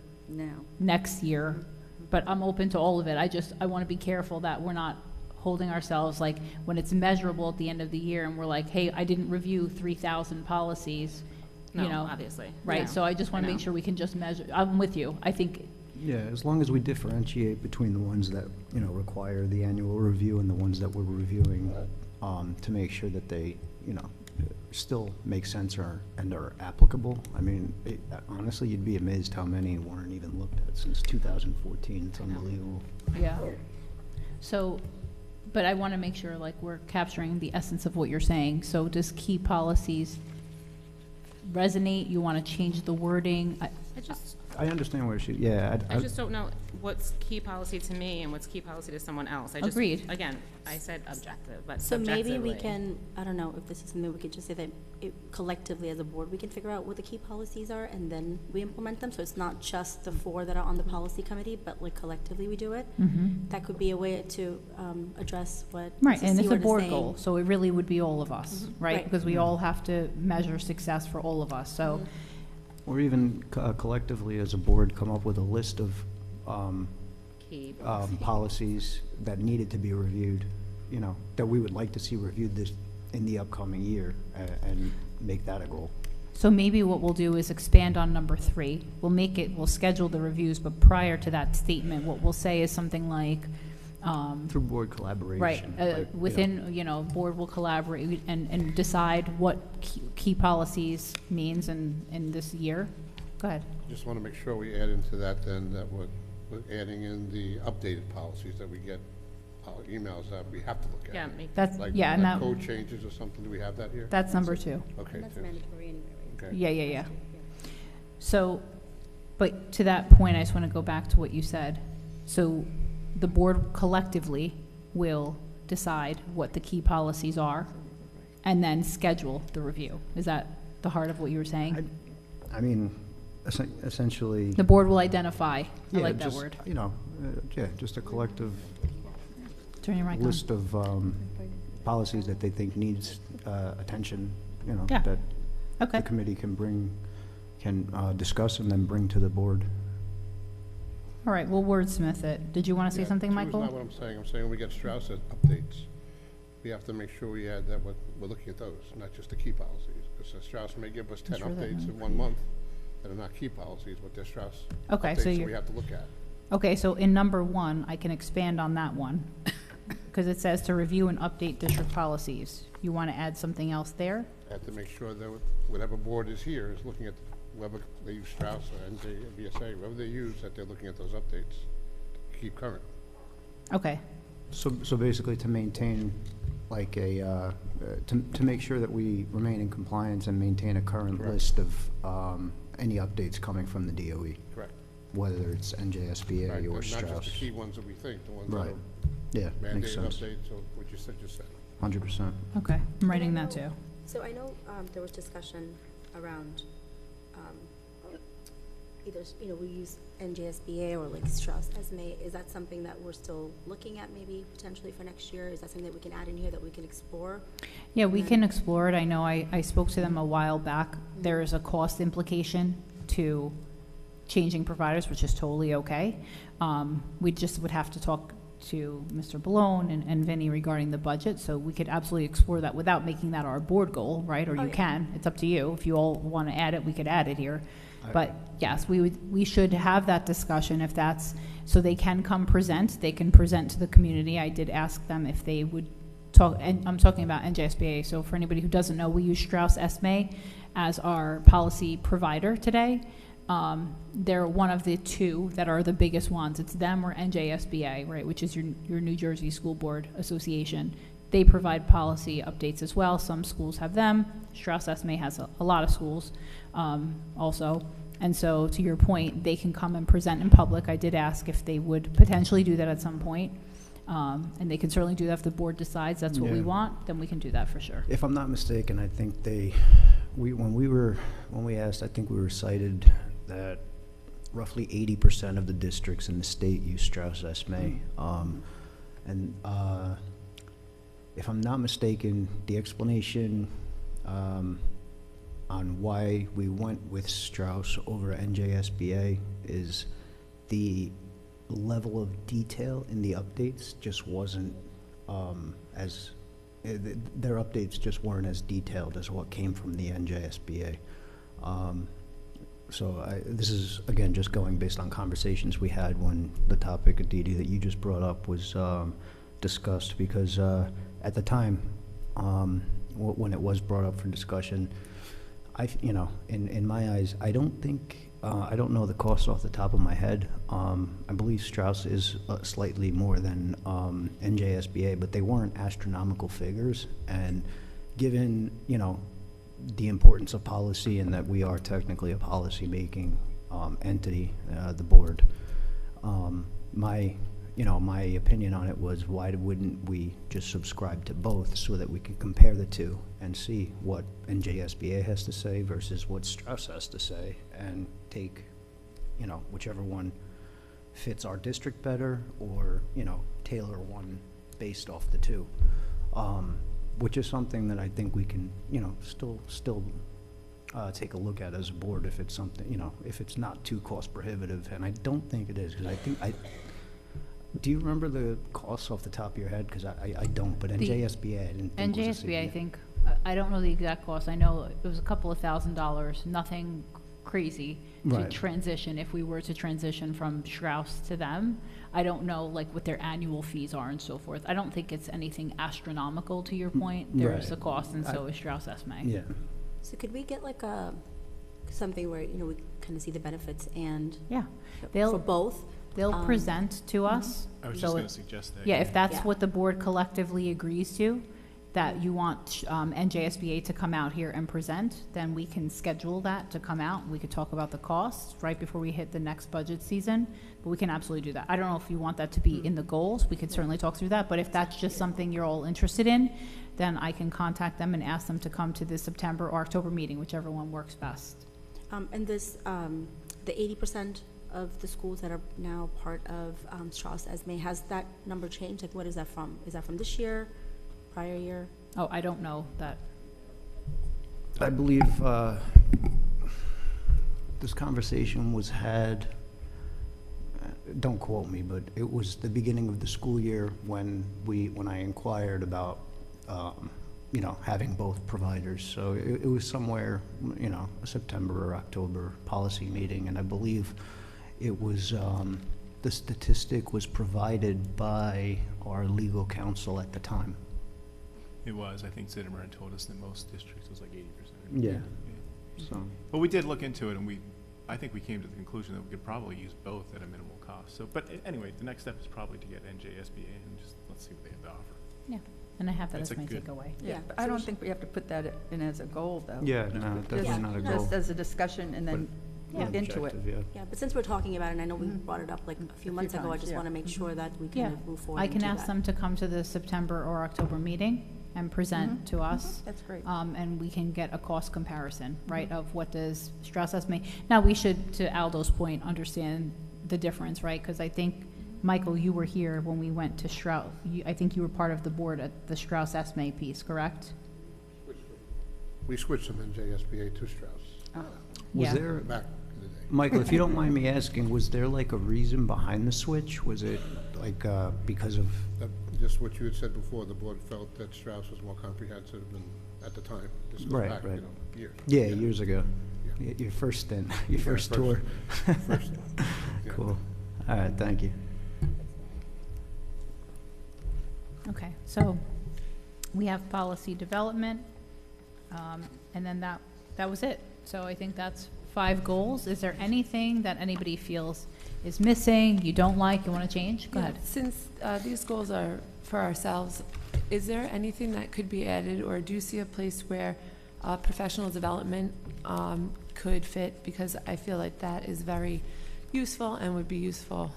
next year, but I'm open to all of it. I want to be careful that we're not holding ourselves like when it's measurable at the end of the year and we're like, hey, I didn't review 3,000 policies, No, obviously. right? No, So I just want I to make know. sure we can just measure. I'm with you. I think, Yeah, as long as we differentiate between the ones that, require the annual review and the ones that we're reviewing, to make sure that they, still make sense and are applicable. I mean, honestly, you'd be amazed how many weren't even looked at since 2014. It's unbelievable. yeah. So, but I want to make sure like we're capturing the essence of what you're saying. So does key policies resonate? You want to change the wording? I understand where she, yeah. I just don't know what's key policy to me and what's key policy to someone else. Agreed. Again, I said objective, but So maybe we subjectively. can, I don't know if this is something we could just say that collectively as a board, we can figure out what the key policies are and then we implement them. So it's not just the 4 that are on the policy committee, but like collectively we do it. That could be a way to address what Right, Mrs. and it's a Seward is board saying. goal, so it really would be all of us, right? Right. Because we all have to measure success for all of us, so. Or even collectively as a board, come up with a list of Key policies that needed to be reviewed, you know, that we would like to see reviewed this, in the upcoming year, and make that a goal. So maybe what we'll do is expand on number 3. We'll schedule the reviews, but prior to that statement, what we'll say is something like, Through board collaboration. right, like, you know. within, board will collaborate and decide what key policies means in this year. Go ahead. Just want to make sure we add into that then that we're adding in the updated policies that we get, emails that we have to look at. Yeah, That's, Like, yeah, and like that, code changes or something, do we have that here? that's number 2. Okay. And that's too. mandatory anyway, right? Okay. Yeah. So, but to that point, I just want to go back to what you said. So the board collectively will decide what the key policies are and then schedule the review. Is that the heart of what you were saying? I mean, essentially. The board will identify, I yeah, like that just, word. You know, yeah, just a collective Turn your mic on. list of policies that they think needs attention, you know, Yeah. that Okay, the committee can discuss and then bring to the board. all right, we'll wordsmith it. Did you want to say Yeah, something, It's Michael? not what I'm saying. I'm saying when we get Strauss updates, we have to make sure we add that we're looking at those, not just the key policies. Because Strauss may give us 10 Sure that updates in number- 1 month that are not key policies, but they're Strauss Okay, so updates that you're, we have to look at. okay, so in number 1, I can expand on that one. Because it says to review and update district policies. You want to add something else there? I have to make sure that whatever board is here is looking at whether they use Strauss or NJBSA, whoever they use, that they're looking at those updates to keep current. Okay, So basically to maintain like to make sure that we remain in compliance and maintain a current Correct. list of any updates coming from the DOE, Correct. whether it's NJSBA Right, or and not Strauss. just the key ones that we think, the ones that Right. are Yeah, makes mandated sense. updates, or what you said, 100%. okay, I'm writing that too. So I know there was discussion around either, we use NJSBA or like Strauss Esme. Is that something that we're still looking at maybe potentially for next year? Is that something that we can add in here that we can explore? Yeah, we can explore it. I know I spoke to them a while back. There is a cost implication to changing providers, which is totally okay. We just would have to talk to Mr. Balone and Vinnie regarding the budget, so we could absolutely explore that without making that our board goal, right? Or Oh, you yeah. can, it's up to you. If you all want to add it, we could add it here. But yes, we should have that discussion if that's, so they can come present, they can present to the community. I did ask them if they would talk, and I'm talking about NJSBA, so for anybody who doesn't know, we use Strauss Esme as our policy provider today. They're one of the 2 that are the biggest ones. It's them or NJSBA, right, which is your New Jersey School Board Association. They provide policy updates as well. Some schools have them. Strauss Esme has a lot of schools also. And so to your point, they can come and present in public. I did ask if they would potentially do that at some point. And they can certainly do that if the board decides that's what we Yeah. want, then we can do that for sure. If I'm not mistaken, I think when we asked, I think we were cited that roughly 80% of the districts in the state use Strauss Esme. And if I'm not mistaken, the explanation on why we went with Strauss over NJSBA is the level of detail in the updates just wasn't their updates just weren't as detailed as what came from the NJSBA. So this is, again, just going based on conversations we had when the topic, Aditi, that you just brought up was discussed, because at the time, when it was brought up for discussion, in my eyes, I don't think, I don't know the cost off the top of my head. I believe Strauss is slightly more than NJSBA, but they weren't astronomical figures. And given, the importance of policy and that we are technically a policy-making entity, the board. My opinion on it was, why wouldn't we just subscribe to both so that we can compare the two and see what NJSBA has to say versus what Strauss has to say, and take, whichever one fits our district better, or, tailor one based off the two. Which is something that I think we can, still take a look at as a board, if it's something, if it's not too cost prohibitive, and I don't think it is, because do you remember the costs off the top of your head? Because I don't, but NJSBA, I didn't think was a NJSBA, I significant- think, I don't know the exact cost. I know it was a couple of $1,000s, nothing crazy to Right. transition, if we were to transition from Strauss to them. I don't know, like, what their annual fees are and so forth. I don't think it's anything astronomical, to your point. There's right. a cost, and so is Strauss Esme. Yeah. So could we get like something where, we kind of see the benefits and Yeah. for They'll, both? they'll present to us. I was So just going it- to suggest that. Yeah, if that's Yeah. what the board collectively agrees to, that you want NJSBA to come out here and present, then we can schedule that to come out. We could talk about the costs right before we hit the next budget season, but we can absolutely do that. I don't know if you want that to be in the goals. We could certainly talk through that, but if that's just something you're all interested in, then I can contact them and ask them to come to the September or October meeting, whichever one works best. And this, the 80% of the schools that are now part of Strauss Esme, has that number changed? Like, what is that from? Is that from this year, prior year? Oh, I don't know that. I believe this conversation was had, don't quote me, but it was the beginning of the school year when I inquired about, having both providers. So it was somewhere, a September or October policy meeting, and I believe it was, the statistic was provided by our legal counsel at the time. It was. I think Zimmerman told us that most districts was like 80%. Yeah. So. But we did look into it, and I think we came to the conclusion that we could probably use both at a minimal cost. So, but anyway, the next step is probably to get NJSBA and just, let's see what they have to offer. Yeah, and I have that That's as a my good- takeaway. Yeah, but I don't think we have to put that in as a goal, though. Yeah, no, definitely Yeah. not a goal. Just as a discussion, and then Yeah. look into it. Objective, yeah. Yeah, but since we're talking about it, and I know we brought it up like a few months ago, I times, just yeah. want to make sure that we Yeah, can move forward I and can do ask that. them to come to the September or October meeting and present to us. That's great. And we can get a cost comparison, right, of what does Strauss Esme. Now, we should, to Aldo's point, understand the difference, right? Because I think, Michael, you were here when we went to Strauss. I think you were part of the board at the Strauss Esme piece, correct? We switched from NJSBA to Strauss Was Yeah. there, back in the day. Michael, if you don't mind me asking, was there like a reason behind the switch? Was it like because of, Just what you had said before, the board felt that Strauss was more comprehensive than at the time. This goes Right, back, right. Years. yeah, years ago? Yeah. Your first stint, your first first. tour? First, yeah. Cool. All right, thank you. Okay, so we have policy development, and then that was it. So I think that's 5 goals. Is there anything that anybody feels is missing, you don't like, you want to change? Go Yeah, ahead. Since these goals are for ourselves, is there anything that could be added, or do you see a place where professional development could fit? Because I feel like that is very useful and would be useful,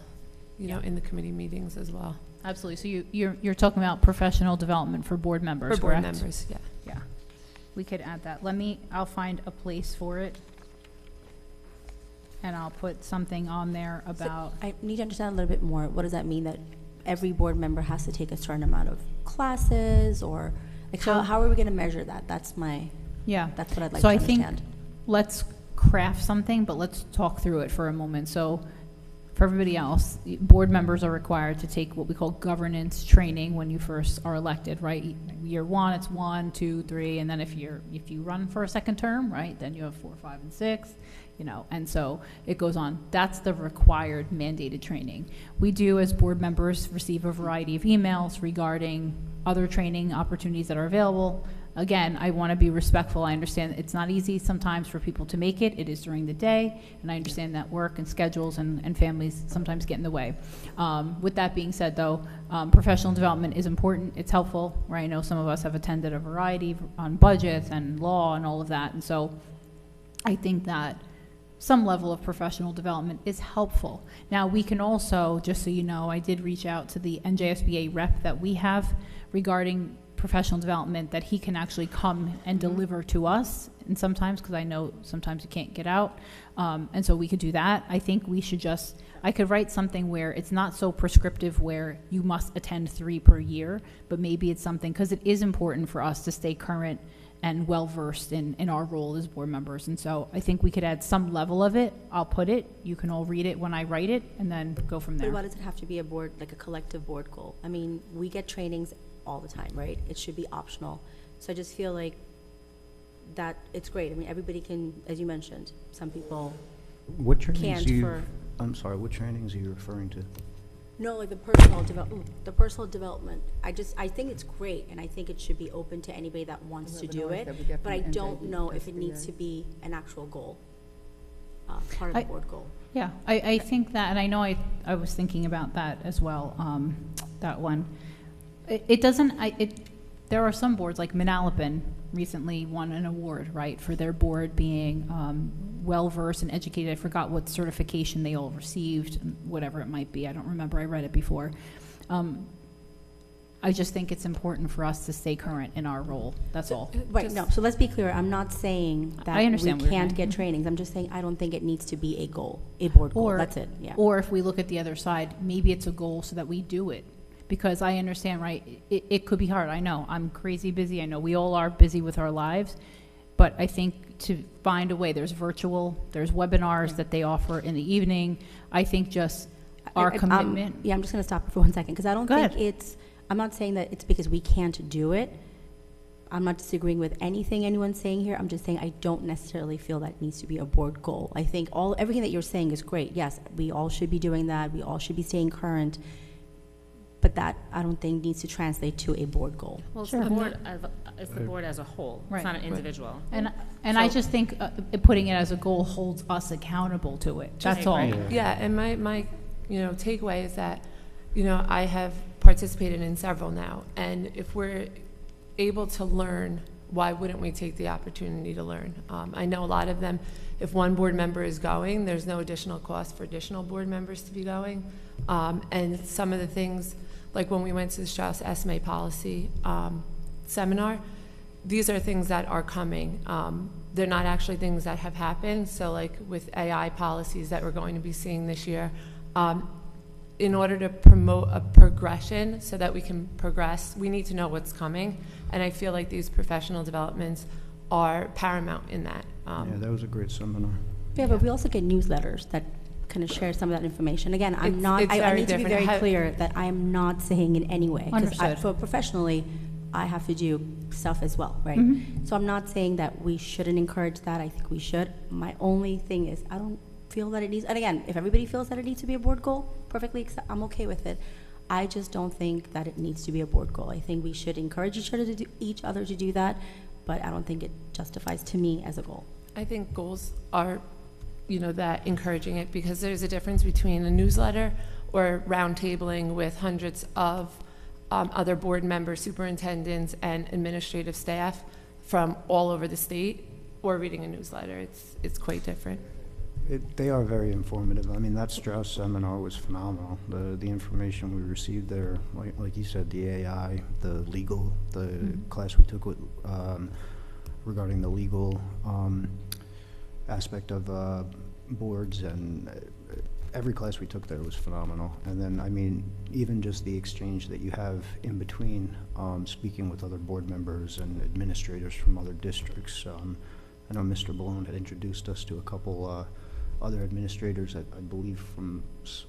in the committee meetings as well. Absolutely. So you're talking about professional development for board members, For board correct? members, yeah. Yeah. We could add that. I'll find a place for it. And I'll put something on there about, I need to understand a little bit more. What does that mean, that every board member has to take a certain amount of classes, or like how are we going to measure that? That's what I'd like So to I think understand. let's craft something, but let's talk through it for a moment. So for everybody else, board members are required to take what we call governance training when you first are elected, right? Year 1, it's 1, 2, 3, and then if you run for a second term, right, then you have 4, 5, and 6, and so it goes on. That's the required mandated training. We do, as board members, receive a variety of emails regarding other training opportunities that are available. Again, I want to be respectful. I understand it's not easy sometimes for people to make it. It is during the day, and I understand that work and schedules and families sometimes get in the way. With that being said, though, professional development is important. It's helpful, right? I know some of us have attended a variety on budgets and law and all of that, and so I think that some level of professional development is helpful. Now, we can also, just so you know, I did reach out to the NJSBA rep that we have regarding professional development, that he can actually come and deliver to us, and sometimes, because I know sometimes you can't get out, and so we could do that. I think we should just, I could write something where it's not so prescriptive where you must attend 3 per year, but maybe it's something, because it is important for us to stay current and well-versed in our role as board members. And so I think we could add some level of it. I'll put it, you can all read it when I write it, and then go from But there. why does it have to be a board, like a collective board goal? I mean, we get trainings all the time, right? It should be optional. So I just feel like that it's great. I mean, everybody can, as you mentioned, some people What trainings can't are you, for, I'm sorry, what trainings are you referring to? no, like the personal development. I think it's great, and I think it should be open to anybody that wants to do it. But I don't know if it needs to be an actual goal, part of the board goal. Yeah, I think that, and I know I was thinking about that as well, that one. It doesn't, there are some boards, like Manalapan recently won an award, right, for their board being well-versed and educated. I forgot what certification they all received, whatever it might be. I don't remember. I read it before. I just think it's important for us to stay current in our role. That's all. Right, no, so let's be clear. I'm not saying that I we understand what you're can't saying. get trainings. I'm just saying I don't think it needs to be a goal, a board goal. Or- That's it, yeah. Or if we look at the other side, maybe it's a goal so that we do it. Because I understand, right, it could be hard. I know, I'm crazy busy. I know we all are busy with our lives. But I think to find a way, there's virtual, there's webinars that they offer in the evening. I think just our commitment. Yeah, I'm just going to stop for 1 second, because I don't Go think ahead. I'm not saying that it's because we can't do it. I'm not disagreeing with anything anyone's saying here. I'm just saying I don't necessarily feel that it needs to be a board goal. I think everything that you're saying is great. Yes, we all should be doing that. We all should be staying current. But that, I don't think, needs to translate to a board goal. Well, it's Sure. the board, it's the board as a whole. Right. It's not an individual. And I just think putting it as a goal holds us accountable to it. That's all. agree. Yeah, and my takeaway is that, I have participated in several now, and if we're able to learn, why wouldn't we take the opportunity to learn? I know a lot of them, if one board member is going, there's no additional cost for additional board members to be going. And some of the things, like when we went to the Strauss SMA policy seminar, these are things that are coming. They're not actually things that have happened. So like with AI policies that we're going to be seeing this year, in order to promote a progression so that we can progress, we need to know what's coming. And I feel like these professional developments are paramount in that. Yeah, that was a great seminar. Yeah, but we also get newsletters that kind of share some of that information. Again, It's very I need to be different. very clear that I am not saying in any way. 'Cause Understood. for professionally, I have to do stuff as well, right? Mhm. So I'm not saying that we shouldn't encourage that. I think we should. My only thing is, I don't feel that it needs, and again, if everybody feels that it needs to be a board goal, perfectly, I'm okay with it. I just don't think that it needs to be a board goal. I think we should encourage each other to do that, but I don't think it justifies to me as a goal. I think goals are, that encouraging it, because there's a difference between a newsletter or roundtabling with hundreds of other board members, superintendents, and administrative staff from all over the state, or reading a newsletter. It's quite different. They are very informative. I mean, that Strauss seminar was phenomenal. The information we received there, like you said, the AI, the legal, the class we took with regarding the legal aspect of boards, and every class we took there was phenomenal. And then, I mean, even just the exchange that you have in between, speaking with other board members and administrators from other districts. I know Mr. Balone had introduced us to a couple other administrators, I believe from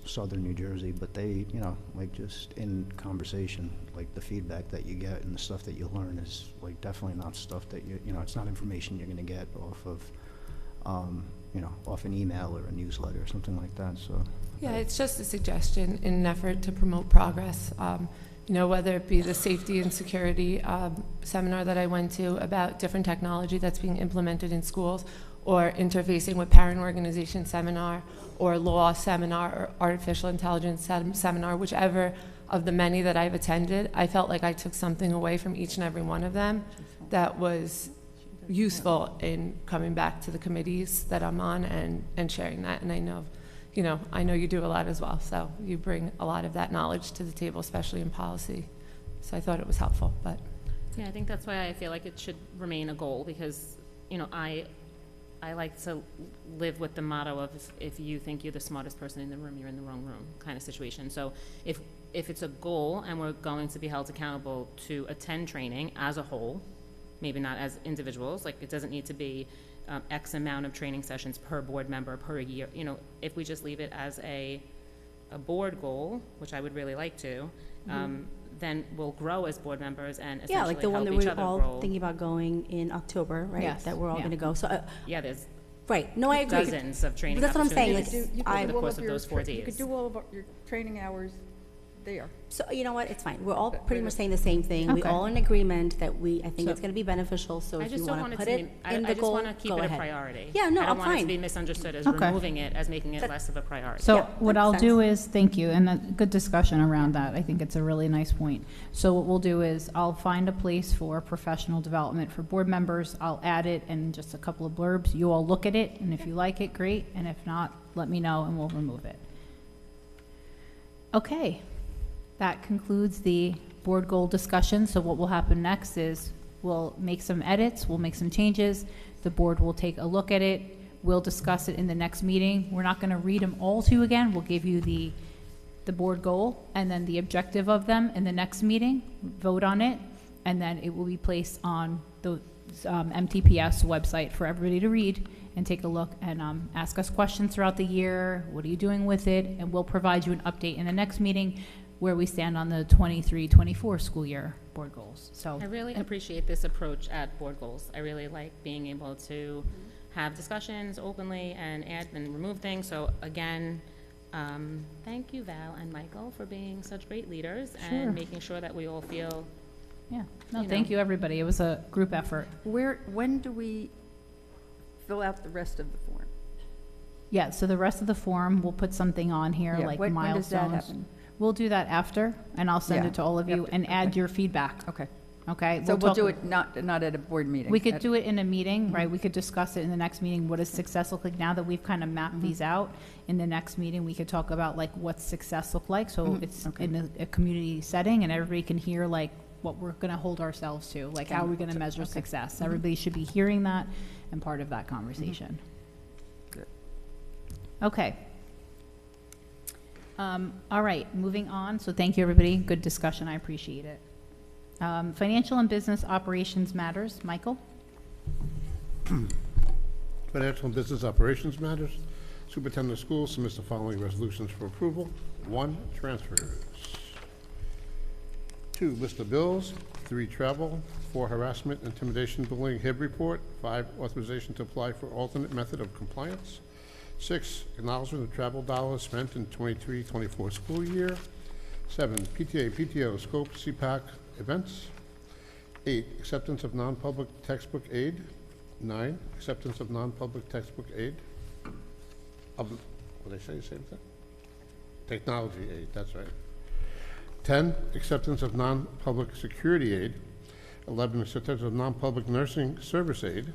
southern New Jersey, but they, like just in conversation, like the feedback that you get and the stuff that you learn is like definitely not stuff that it's not information you're going to get off of, off an email or a newsletter or something like that. So Yeah, it's just a suggestion in an effort to promote progress. Whether it be the safety and security seminar that I went to about different technology that's being implemented in schools, or interfacing with parent organization seminar, or law seminar, or artificial intelligence seminar, whichever of the many that I've attended, I felt like I took something away from each and every one of them that was useful in coming back to the committees that I'm on and sharing that. And I know, I know you do a lot as well. So you bring a lot of that knowledge to the table, especially in policy. So I thought it was helpful, but. Yeah, I think that's why I feel like it should remain a goal, because, I like to live with the motto of if you think you're the smartest person in the room, you're in the wrong room kind of situation. So if it's a goal and we're going to be held accountable to attend training as a whole, maybe not as individuals, like it doesn't need to be X amount of training sessions per board member per year. If we just leave it as a board goal, which I would really like to, then we'll grow as board members and essentially Yeah, like the one that help each we're other all grow. thinking about going in October, right? Yes, That we're all yeah. going to go. So, Yeah, there's right. No, I agree. dozens of training That's what I'm saying, opportunities like, over I- the course of those 4 days. You could do all of your training hours there. So, you know what, it's fine. We're all pretty much saying the same thing. We Okay. all in agreement that I think So- it's going to be beneficial, so I if you just don't want want to it put to it be, I in the just goal, want to keep go it a ahead. priority. Yeah, no, I I'm don't want it to fine. be misunderstood as Okay. removing it, as making it less of a priority. So Yeah, what makes I'll do sense. is, thank you, and a good discussion around that. I think it's a really nice point. So what we'll do is I'll find a place for professional development for board members. I'll add it and just a couple of blurbs. You all look at it, and if you like it, great. And if not, let me know and we'll remove it. Okay, that concludes the board goal discussion. So what will happen next is we'll make some edits, we'll make some changes. The board will take a look at it. We'll discuss it in the next meeting. We're not going to read them all to you again. We'll give you the board goal and then the objective of them in the next meeting, vote on it, and then it will be placed on the MTPS website for everybody to read and take a look and ask us questions throughout the year. What are you doing with it? And we'll provide you an update in the next meeting where we stand on the 23-24 school year board goals. So I really appreciate this approach at board goals. I really like being able to have discussions openly and add and remove things. So again, thank you, Val and Michael, for being such great leaders Sure. and making sure that we all feel, yeah, no, you thank know. you, everybody. It was a group effort. When do we fill out the rest of the form? Yeah, so the rest of the form, we'll put something on here, Yeah, like when does that milestones. happen? We'll do that after, and I'll send Yeah. it to all of you Yep, and add okay. your feedback, Okay. okay? So we'll talk- do it not at a board meeting? We could at- do it in a meeting, right? We could discuss it in the next meeting. What does success look like? Now that we've kind of mapped these out, in the next meeting, we could talk about like what's success look like. So Mhm, it's okay. in a community setting and everybody can hear like what we're going to hold ourselves to, like how are we going to measure Okay. success? Everybody should be hearing that and part of that conversation. Good. Okay. All right, moving on. So thank you, everybody. Good discussion. I appreciate it. Financial and business operations matters. Michael? Financial and business operations matters. Superintendent of schools submits the following resolutions for approval. 1, transfers. 2, list of bills. 3, travel. 4, harassment, intimidation, bullying, HIB report. 5, authorization to apply for alternate method of compliance. 6, acknowledgement of travel dollars spent in 23-24 school year. 7, PTA, PTO, scope, CPAC events. 8, acceptance of non-public textbook aid. 9, acceptance of non-public textbook aid. What did I say, the same thing? Technology aid, that's right. 10, acceptance of non-public security aid. 11, acceptance of non-public nursing service aid.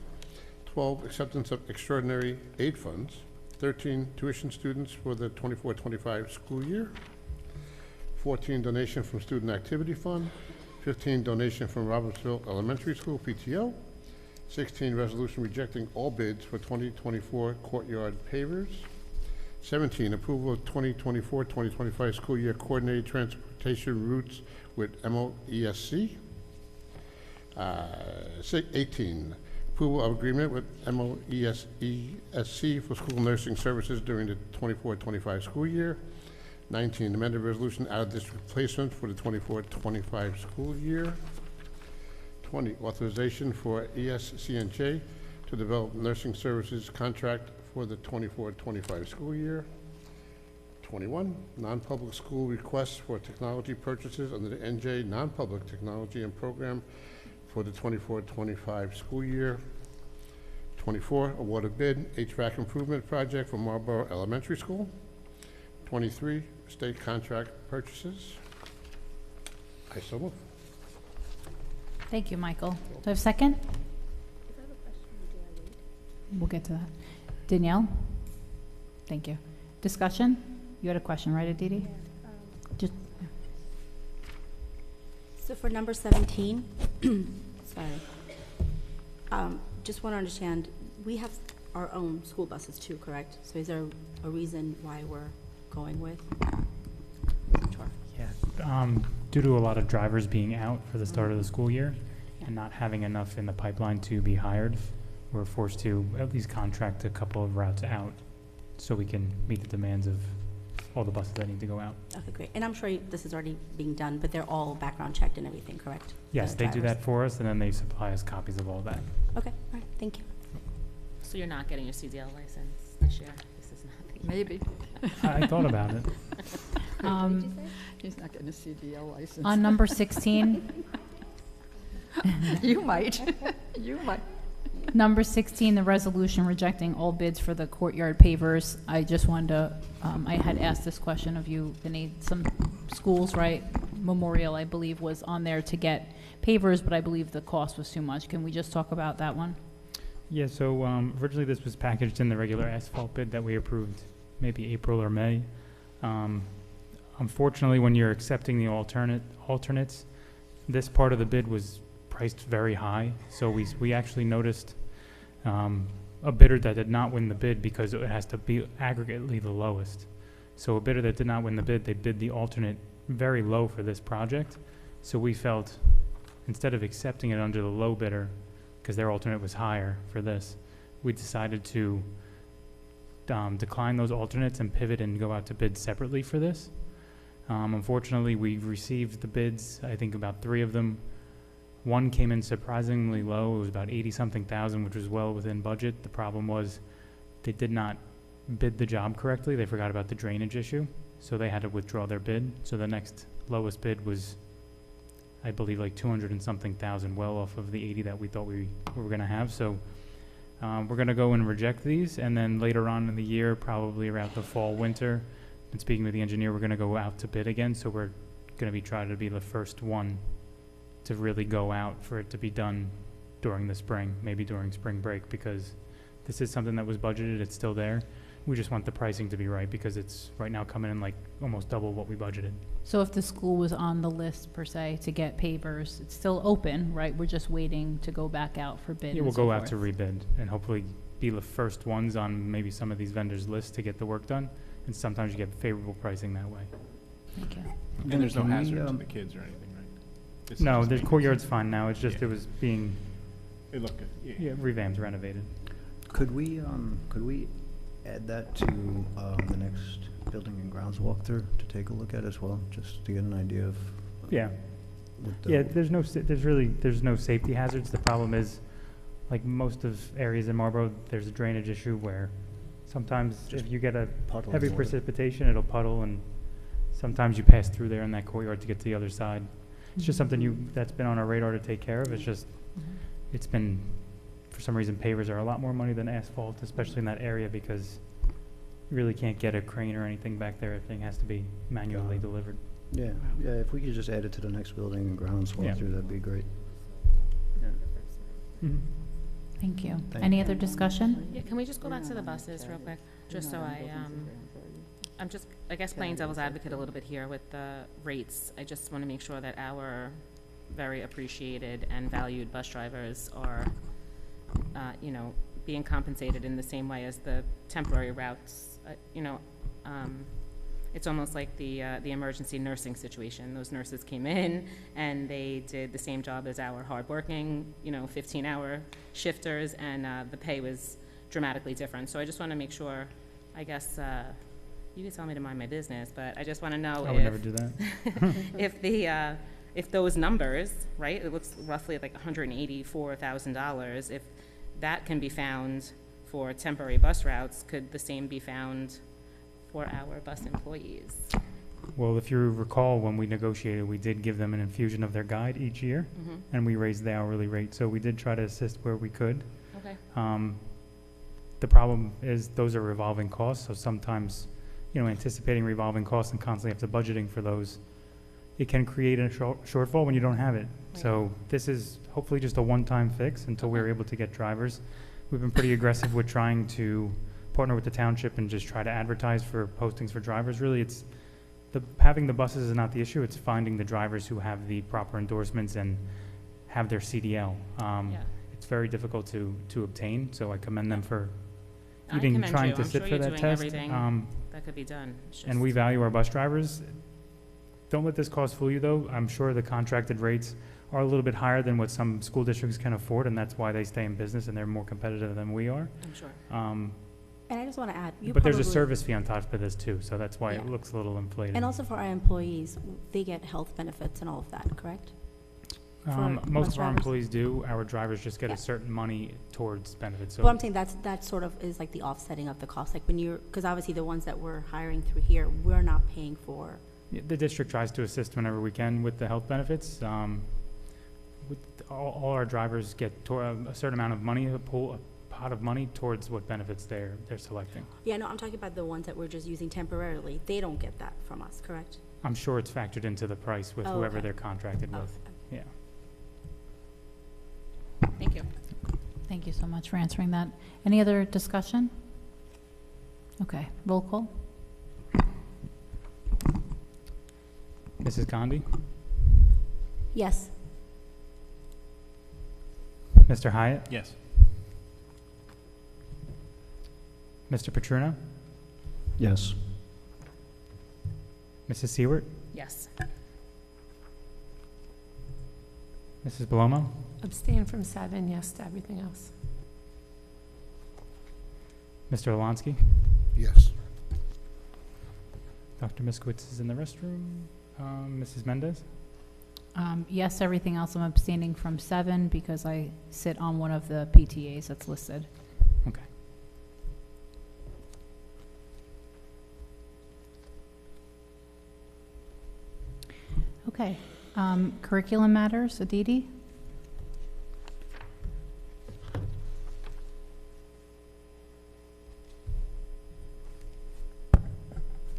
12, acceptance of extraordinary aid funds. 13, tuition students for the 24-25 school year. 14, donation from student activity fund. 15, donation from Robertsville Elementary School PTO. 16, resolution rejecting all bids for 2024 courtyard pavers. 17, approval of 2024-2025 school year coordinated transportation routes with MOESC. 18, approval of agreement with MOESC for school nursing services during the 24-25 school year. 19, amended resolution out-of-district placement for the 24-25 school year. 20, authorization for ESCNJ to develop nursing services contract for the 24-25 school year. 21, non-public school requests for technology purchases under the NJ non-public technology and program for the 24-25 school year. 24, award of bid, HVAC improvement project for Marlboro Elementary School. 23, state contract purchases. I so move. Thank you, Michael. Do I have a second? We'll get to that. Danielle? Thank you. Discussion? You had a question, right, Aditi? Just, So for number 17, sorry, just want to understand, we have our own school buses too, correct? So is there a reason why we're going with? Sure. Yeah, due to a lot of drivers being out for the start of the school year and not having enough in the pipeline to be hired, we're forced to at least contract a couple of routes out so we can meet the demands of all the buses that need to go out. Okay, great. And I'm sure this is already being done, but they're all background checked and everything, correct? Yes, The they do drivers? that for us, and then they supply us copies of all that. Okay, all right, thank you. So you're not getting your CDL license this year? This is not the Maybe. I thought about it. He's not getting a CDL license. on number 16, You might. You might. number 16, the resolution rejecting all bids for the courtyard pavers. I just wanted to, I had asked this question of you, Vinnie. Some schools, right, Memorial, I believe, was on there to get pavers, but I believe the cost was too much. Can we just talk about that one? Yeah, so originally this was packaged in the regular asphalt bid that we approved maybe April or May. Unfortunately, when you're accepting the alternates, this part of the bid was priced very high. So we actually noticed a bidder that did not win the bid because it has to be aggregately the lowest. So a bidder that did not win the bid, they bid the alternate very low for this project. So we felt instead of accepting it under the low bidder, because their alternate was higher for this, we decided to decline those alternates and pivot and go out to bid separately for this. Unfortunately, we received the bids, I think about 3 of them. One came in surprisingly low. It was about 80-something thousand, which was well within budget. The problem was they did not bid the job correctly. They forgot about the drainage issue, so they had to withdraw their bid. So the next lowest bid was, I believe, like 200 and something thousand, well off of the 80 that we thought we were going to have. So we're going to go and reject these, and then later on in the year, probably around the fall, winter, and speaking with the engineer, we're going to go out to bid again. So we're going to be trying to be the first one to really go out for it to be done during the spring, maybe during spring break, because this is something that was budgeted. It's still there. We just want the pricing to be right because it's right now coming in like almost double what we budgeted. So if the school was on the list, per se, to get pavers, it's still open, right? We're just waiting to go back out for bid. Yeah, and we'll so go out to forth. rebid and hopefully be the first ones on maybe some of these vendors' lists to get the work done. And sometimes you get favorable pricing that way. Thank you. And there's no Can we, hazard to the kids or anything, right? This is No, just the maintenance. courtyard's fine now. It's just Yeah. it was being It looked good. Yeah. revamped, renovated. Could we add that to the next building and grounds walkthrough to take a look at as well, just to get an idea of? Yeah. what the- Yeah, there's no safety hazards. The problem is, like most of areas in Marlboro, there's a drainage issue where sometimes Just if you get a puddling heavy water. precipitation, it'll puddle, and sometimes you pass through there in that courtyard to get to the other side. It's just something that's been on our radar to take care of. It's just, it's been, for some reason, pavers are a lot more money than asphalt, especially in that area, because you really can't get a crane or anything back there. Everything has to be manually delivered. Yeah, yeah, if we could just add it to the next building and grounds Yeah. walkthrough, that'd be great. Thank you. Thank Any other discussion? Yeah, can we just go back to the buses real quick, just so I'm just, I guess, playing devil's advocate a little bit here with the rates. I just want to make sure that our very appreciated and valued bus drivers are, being compensated in the same way as the temporary routes. It's almost like the emergency nursing situation. Those nurses came in and they did the same job as our hardworking, 15-hour shifters, and the pay was dramatically different. So I just want to make sure, I guess, you can tell me to mind my business, but I just want to know I would never do that. if those numbers, right, it looks roughly like $184,000, if that can be found for temporary bus routes, could the same be found for our bus employees? Well, if you recall, when we negotiated, we did give them an infusion of their guide each year, and we raised the hourly rate. So we did try to assist where we could. Okay. The problem is those are revolving costs, so sometimes, anticipating revolving costs and constantly have to budgeting for those, it can create a shortfall when you don't have it. Right. So this is hopefully just a one-time fix until we're able to get drivers. we've been pretty aggressive with trying to partner with the township and just try to advertise for postings for drivers. Really, it's having the buses is not the issue. It's finding the drivers who have the proper endorsements and have their CDL. It's very difficult to obtain, so I commend them for I even commend trying you. to I'm sit sure for you're that doing test. everything that could be done. It's And we just- value our bus drivers. Don't let this cost fool you, though. I'm sure the contracted rates are a little bit higher than what some school districts can afford, and that's why they stay in business and they're more competitive than we are. I'm sure. And I just want to add, you But there's a probably- service fee on top of this too, so that's why it Yeah. looks a little inflated. And also for our employees, they get health benefits and all of that, correct? for Most bus of our drivers? employees do. Our drivers just get Yeah. a certain money towards benefits. So Well, I'm saying that sort of is like the offsetting of the cost, like when you're, because obviously the ones that we're hiring through here, we're not paying for. yeah, the district tries to assist whenever we can with the health benefits. With all our drivers get a certain amount of money, a pot of money towards what benefits they're selecting. Yeah, no, I'm talking about the ones that we're just using temporarily. They don't get that from us, correct? I'm sure it's factored into the price with Oh, whoever okay. they're contracted Oh, with. Yeah. Thank you. Thank you so much for answering that. Any other discussion? Okay, roll call. Mrs. Gandhi? Yes. Mr. Hyatt? Yes. Mr. Petruno? Yes. Mrs. Seward? Yes. Mrs. Belomo? Abstain from 7, yes to everything else. Mr. Olansky? Yes. Dr. Miskowitz is in the restroom. Mrs. Mendez? Yes, everything else I'm abstaining from 7 because I sit on one of the PTAs that's listed. Okay. Okay, curriculum matters, Aditi?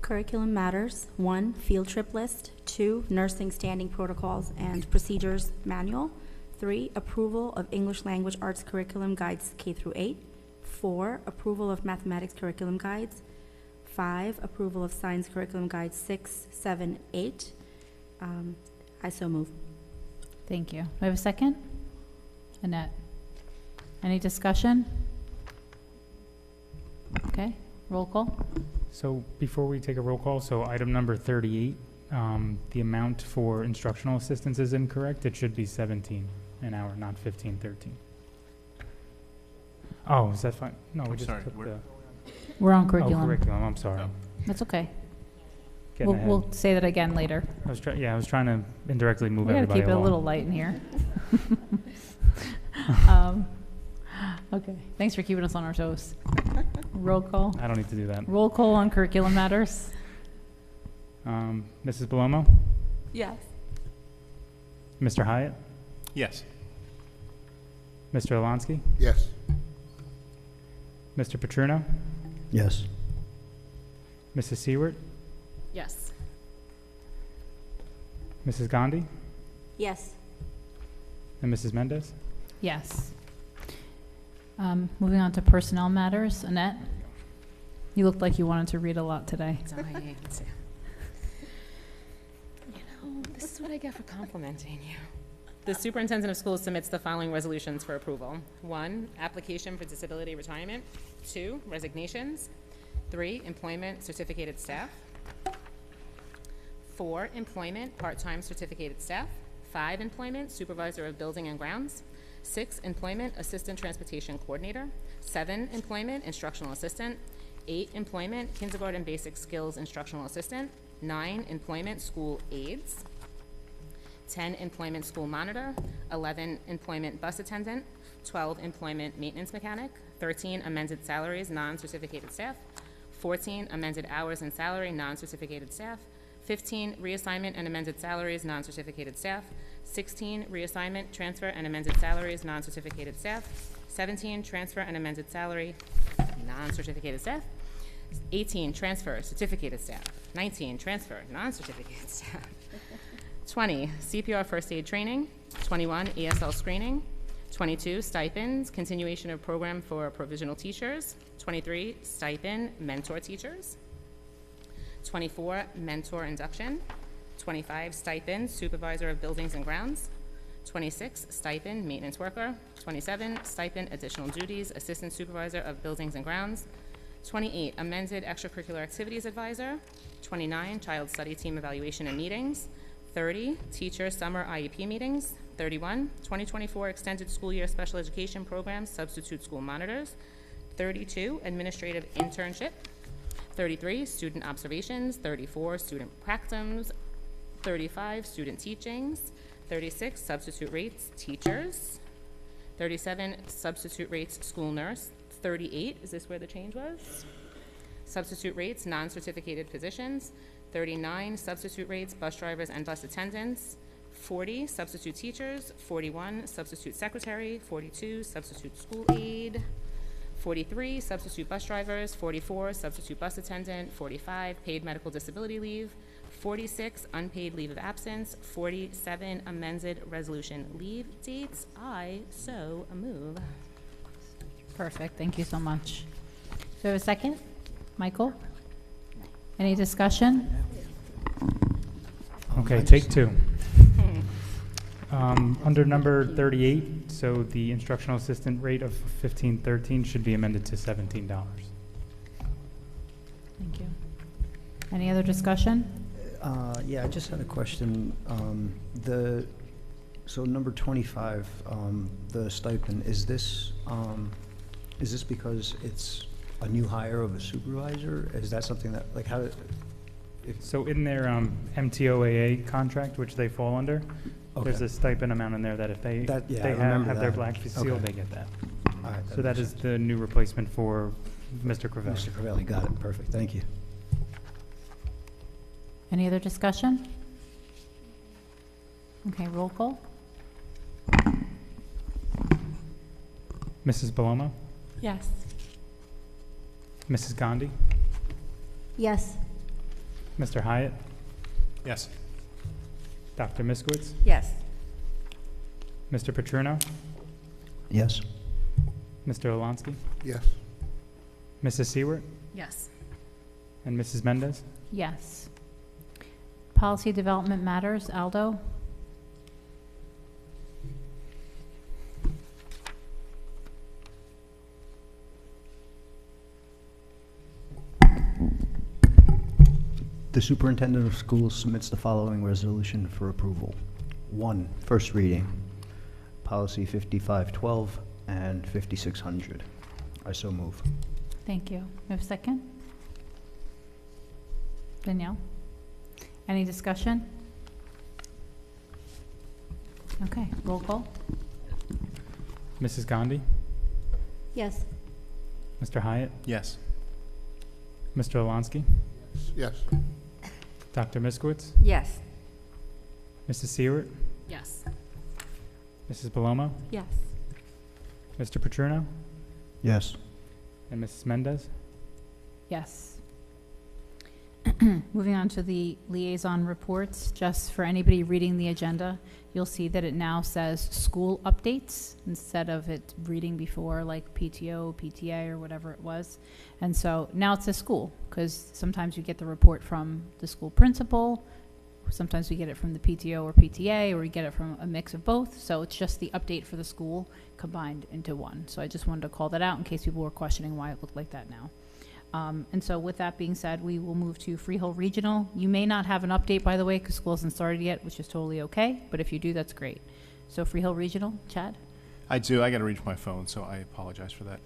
Curriculum matters. 1, field trip list. 2, nursing standing protocols and procedures manual. 3, approval of English language arts curriculum guides K through 8. 4, approval of mathematics curriculum guides. 5, approval of science curriculum guides 6, 7, 8. I so move. Thank you. Do I have a second? Annette? Any discussion? Okay, roll call. So before we take a roll call, so item number 38, the amount for instructional assistance is incorrect. It should be 17 an hour, not 15.13. Oh, is that fine? No, we I'm just sorry, took we're- the. We're on Oh, curriculum. curriculum, I'm sorry. Oh. That's okay. Getting ahead. We'll say that again later. I was trying to indirectly move We gotta everybody keep it a along. little light in here. Okay, thanks for keeping us on our toes. Roll call. I don't need to do that. Roll call on curriculum matters. Mrs. Belomo? Yes. Mr. Hyatt? Yes. Mr. Olansky? Yes. Mr. Petruno? Yes. Mrs. Seward? Yes. Mrs. Gandhi? Yes. And Mrs. Mendez? Yes. Moving on to personnel matters. Annette? You looked like you wanted to read a lot today. Sorry, this is what I get for complimenting you. The superintendent of schools submits the following resolutions for approval. 1, application for disability retirement. 2, resignations. 3, employment certificated staff. 4, employment part-time certificated staff. 5, employment supervisor of building and grounds. 6, employment assistant transportation coordinator. 7, employment instructional assistant. 8, employment kindergarten basic skills instructional assistant. 9, employment school aides. 10, employment school monitor. 11, employment bus attendant. 12, employment maintenance mechanic. 13, amended salaries, non-certificated staff. 14, amended hours and salary, non-certificated staff. 15, reassignment and amended salaries, non-certificated staff. 16, reassignment, transfer, and amended salaries, non-certificated staff. 17, transfer and amended salary, non-certificated staff. 18, transfer, certificated staff. 19, transfer, non-certificated staff. 20, CPR first aid training. 21, ESL screening. 22, stipends, continuation of program for provisional teachers. 23, stipend, mentor teachers. 24, mentor induction. 25, stipend, supervisor of buildings and grounds. 26, stipend, maintenance worker. 27, stipend, additional duties, assistant supervisor of buildings and grounds. 28, amended extracurricular activities advisor. 29, child study team evaluation and meetings. 30, teacher summer IEP meetings. 31, 2024 extended school year special education program substitute school monitors. 32, administrative internship. 33, student observations. 34, student practicums. 35, student teachings. 36, substitute rates teachers. 37, substitute rates school nurse. 38, is this where the change was? Substitute rates non-certificated positions. 39, substitute rates bus drivers and bus attendants. 40, substitute teachers. 41, substitute secretary. 42, substitute school aide. 43, substitute bus drivers. 44, substitute bus attendant. 45, paid medical disability leave. 46, unpaid leave of absence. 47, amended resolution leave dates. I so move. Perfect, thank you so much. Do we have a second? Michael? Any discussion? Okay, take two. Under number 38, so the instructional assistant rate of $15.13 should be amended to $17. Thank you. Any other discussion? Yeah, I just had a question. So number 25, the stipend, is this because it's a new hire of a supervisor? Is that something that, like, how, So in their MTOAA contract, which they fall under, there's a stipend amount in there that if they That- yeah, I they remember have their that. black seal, Okay. they get that. all right, So that makes is sense. the new replacement for Mr. Crivelli. Mr. Crivelli, got it, perfect, thank you. Any other discussion? Okay, roll call. Mrs. Paloma, Yes. Mrs. Gandhi, Yes. Mr. Hyatt, Yes. Dr. Miskowitz, Yes. Mr. Petruno, Yes. Mr. Olansky, Yes. Mrs. Seward, Yes. and Mrs. Mendez. Yes. Policy Development Matters, Aldo? The superintendent of schools submits the following resolution for approval. 1, first reading, policy 5512 and 5600. I so move. Thank you. We have a second? Danielle? Any discussion? Okay, roll call. Mrs. Gandhi, Yes. Mr. Hyatt, Yes. Mr. Olansky, Yes. Dr. Miskowitz, Yes. Mrs. Seward, Yes. Mrs. Paloma, Yes. Mr. Petruno, Yes. and Mrs. Mendez. Yes. Moving on to the liaison reports, just for anybody reading the agenda, you'll see that it now says school updates instead of it reading before like PTO, PTA, or whatever it was. And so now it says school, because sometimes you get the report from the school principal, sometimes we get it from the PTO or PTA, or we get it from a mix of both. So it's just the update for the school combined into one. So I just wanted to call that out in case people were questioning why it looked like that now. And so with that being said, we will move to Freehold Regional. You may not have an update, by the way, because school hasn't started yet, which is totally okay. But if you do, that's great. So Freehold Regional, Chad? I do. I got to reach my phone, so I apologize for that.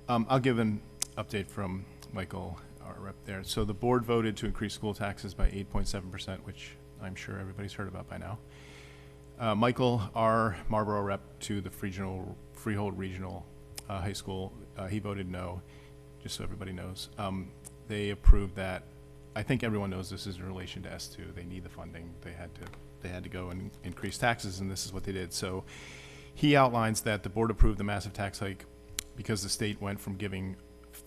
I'll give an update from Michael, our rep there. So the board voted to increase school taxes by 8.7%, which I'm sure everybody's heard about by now. Michael, our Marlboro rep to the Freehold Regional High School, he voted no, just so everybody knows. They approved that. I think everyone knows this is in relation to S2. They need the funding. They had to go and increase taxes, and this is what they did. So he outlines that the board approved the massive tax hike because the state went from giving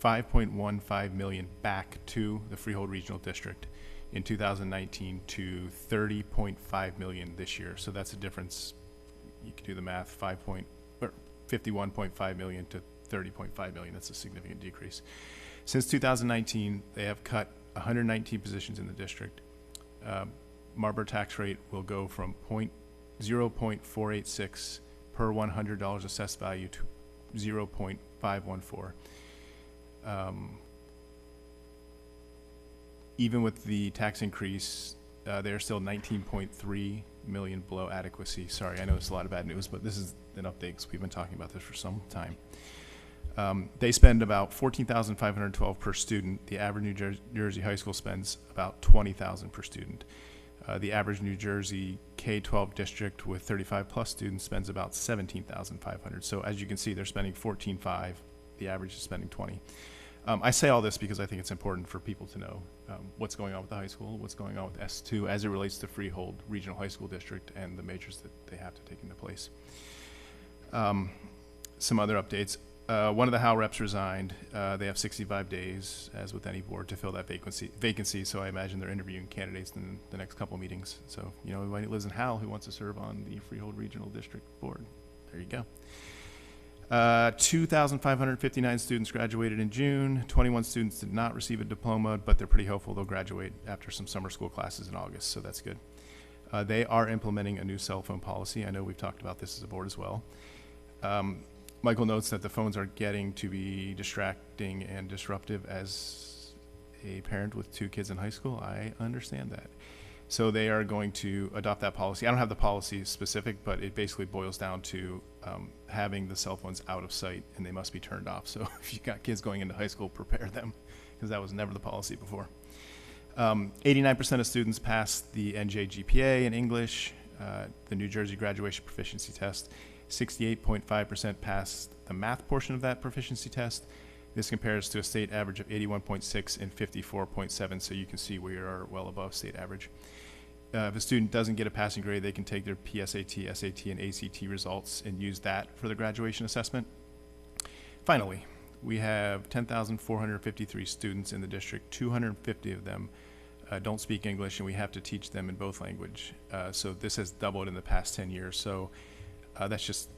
$5.15 million back to the Freehold Regional District in 2019 to $30.5 million this year. So that's a difference. You can do the math. 51.5 million to 30.5 million. That's a significant decrease. Since 2019, they have cut 119 positions in the district. Marlboro tax rate will go from 0.486 per $100 assessed value to 0.514. Even with the tax increase, they're still 19.3 million below adequacy. Sorry, I know it's a lot of bad news, but this is an update because we've been talking about this for some time. They spend about $14,512 per student. The average New Jersey high school spends about $20,000 per student. The average New Jersey K-12 district with 35 plus students spends about $17,500. So as you can see, they're spending $14,500. The average is spending $20,000. I say all this because I think it's important for people to know what's going on with the high school, what's going on with S2 as it relates to Freehold Regional High School District and the measures that they have to take into place. Some other updates. One of the Howe reps resigned. They have 65 days, as with any board, to fill that vacancy. So I imagine they're interviewing candidates in the next couple meetings. So, you know, anybody who lives in Howe who wants to serve on the Freehold Regional District Board, there you go. 2,559 students graduated in June. 21 students did not receive a diploma, but they're pretty hopeful they'll graduate after some summer school classes in August, so that's good. They are implementing a new cell phone policy. I know we've talked about this as a board as well. Michael notes that the phones are getting to be distracting and disruptive. As a parent with 2 kids in high school, I understand that. So they are going to adopt that policy. I don't have the policy specific, but it basically boils down to having the cell phones out of sight, and they must be turned off. So if you've got kids going into high school, prepare them, because that was never the policy before. 89% of students passed the NJ GPA in English, the New Jersey Graduation Proficiency Test. 68.5% passed the math portion of that proficiency test. This compares to a state average of 81.6 and 54.7, so you can see we are well above state average. If a student doesn't get a passing grade, they can take their PSAT, SAT, and ACT results and use that for the graduation assessment. Finally, we have 10,453 students in the district. 250 of them don't speak English, and we have to teach them in both language. So this has doubled in the past 10 years. So that's just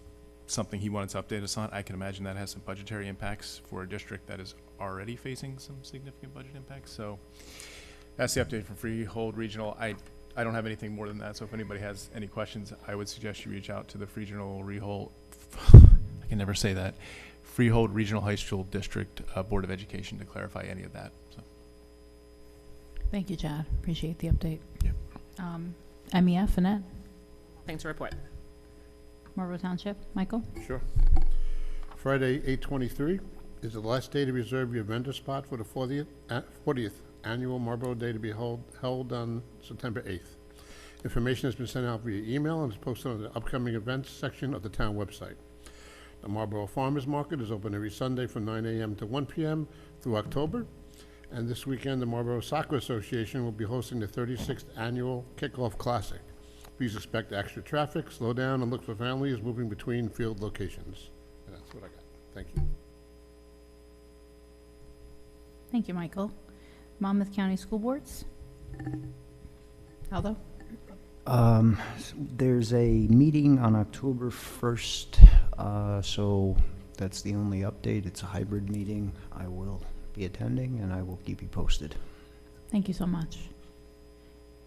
something he wanted to update us on. I can imagine that has some budgetary impacts for a district that is already facing some significant budget impacts. So that's the update from Freehold Regional. I don't have anything more than that, so if anybody has any questions, I would suggest you reach out to the Freehold I can never say that, Freehold Regional High School District Board of Education to clarify any of that. So. Thank you, Chad. Appreciate the update. Yep. MEF, Annette? Thanks for report. Marlboro Township, Michael? Sure. Friday, 8/23 is the last day to reserve your vendor spot for the 40th Annual Marlboro Day to be held on September 8th. Information has been sent out via email and is posted on the upcoming events section of the town website. The Marlboro Farmers Market is open every Sunday from 9 a.m. to 1 p.m. through October. And this weekend, the Marlboro Soccer Association will be hosting the 36th Annual Kickoff Classic. Please expect extra traffic, slow down, and look for families moving between field locations. And that's what I got. Thank you. Thank you, Michael. Monmouth County School Boards? Aldo? There's a meeting on October 1st, so that's the only update. It's a hybrid meeting. I will be attending, and I will keep you posted. Thank you so much.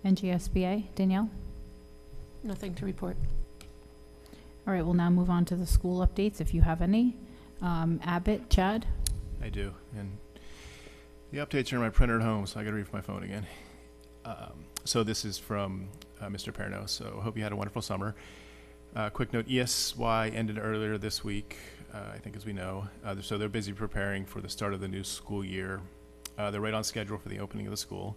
NGSBA, Danielle? Nothing to report. All right, we'll now move on to the school updates, if you have any. Abbott, Chad? I do, and the updates are in my printer at home, so I got to read from my phone again. So this is from Mr. Perno. So I hope you had a wonderful summer. Quick note, ESY ended earlier this week, I think as we know. So they're busy preparing for the start of the new school year. They're right on schedule for the opening of the school.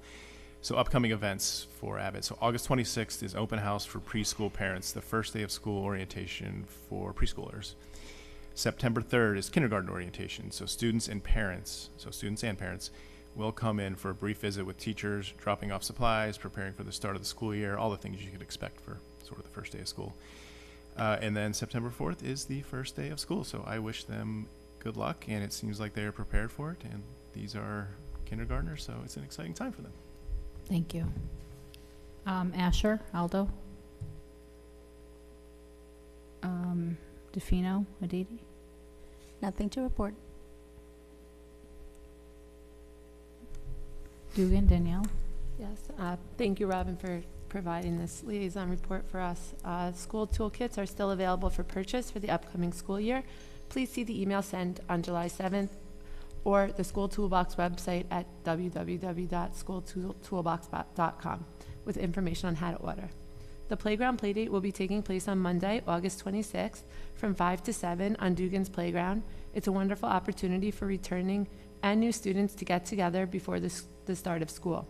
So upcoming events for Abbott. So August 26th is open house for preschool parents, the first day of school orientation for preschoolers. September 3rd is kindergarten orientation. So students and parents will come in for a brief visit with teachers, dropping off supplies, preparing for the start of the school year, all the things you could expect for sort of the first day of school. And then September 4th is the first day of school. So I wish them good luck, and it seems like they are prepared for it. And these are kindergartners, so it's an exciting time for them. Thank you. Asher, Aldo? DeFino, Aditi? Nothing to report. Dugan, Danielle? Yes, thank you, Robin, for providing this liaison report for us. School toolkits are still available for purchase for the upcoming school year. Please see the email sent on July 7th or the School Toolbox website at www.schooltoolbox.com with information on how to order. The playground playdate will be taking place on Monday, August 26th from 5 to 7 on Dugan's Playground. It's a wonderful opportunity for returning and new students to get together before the start of school.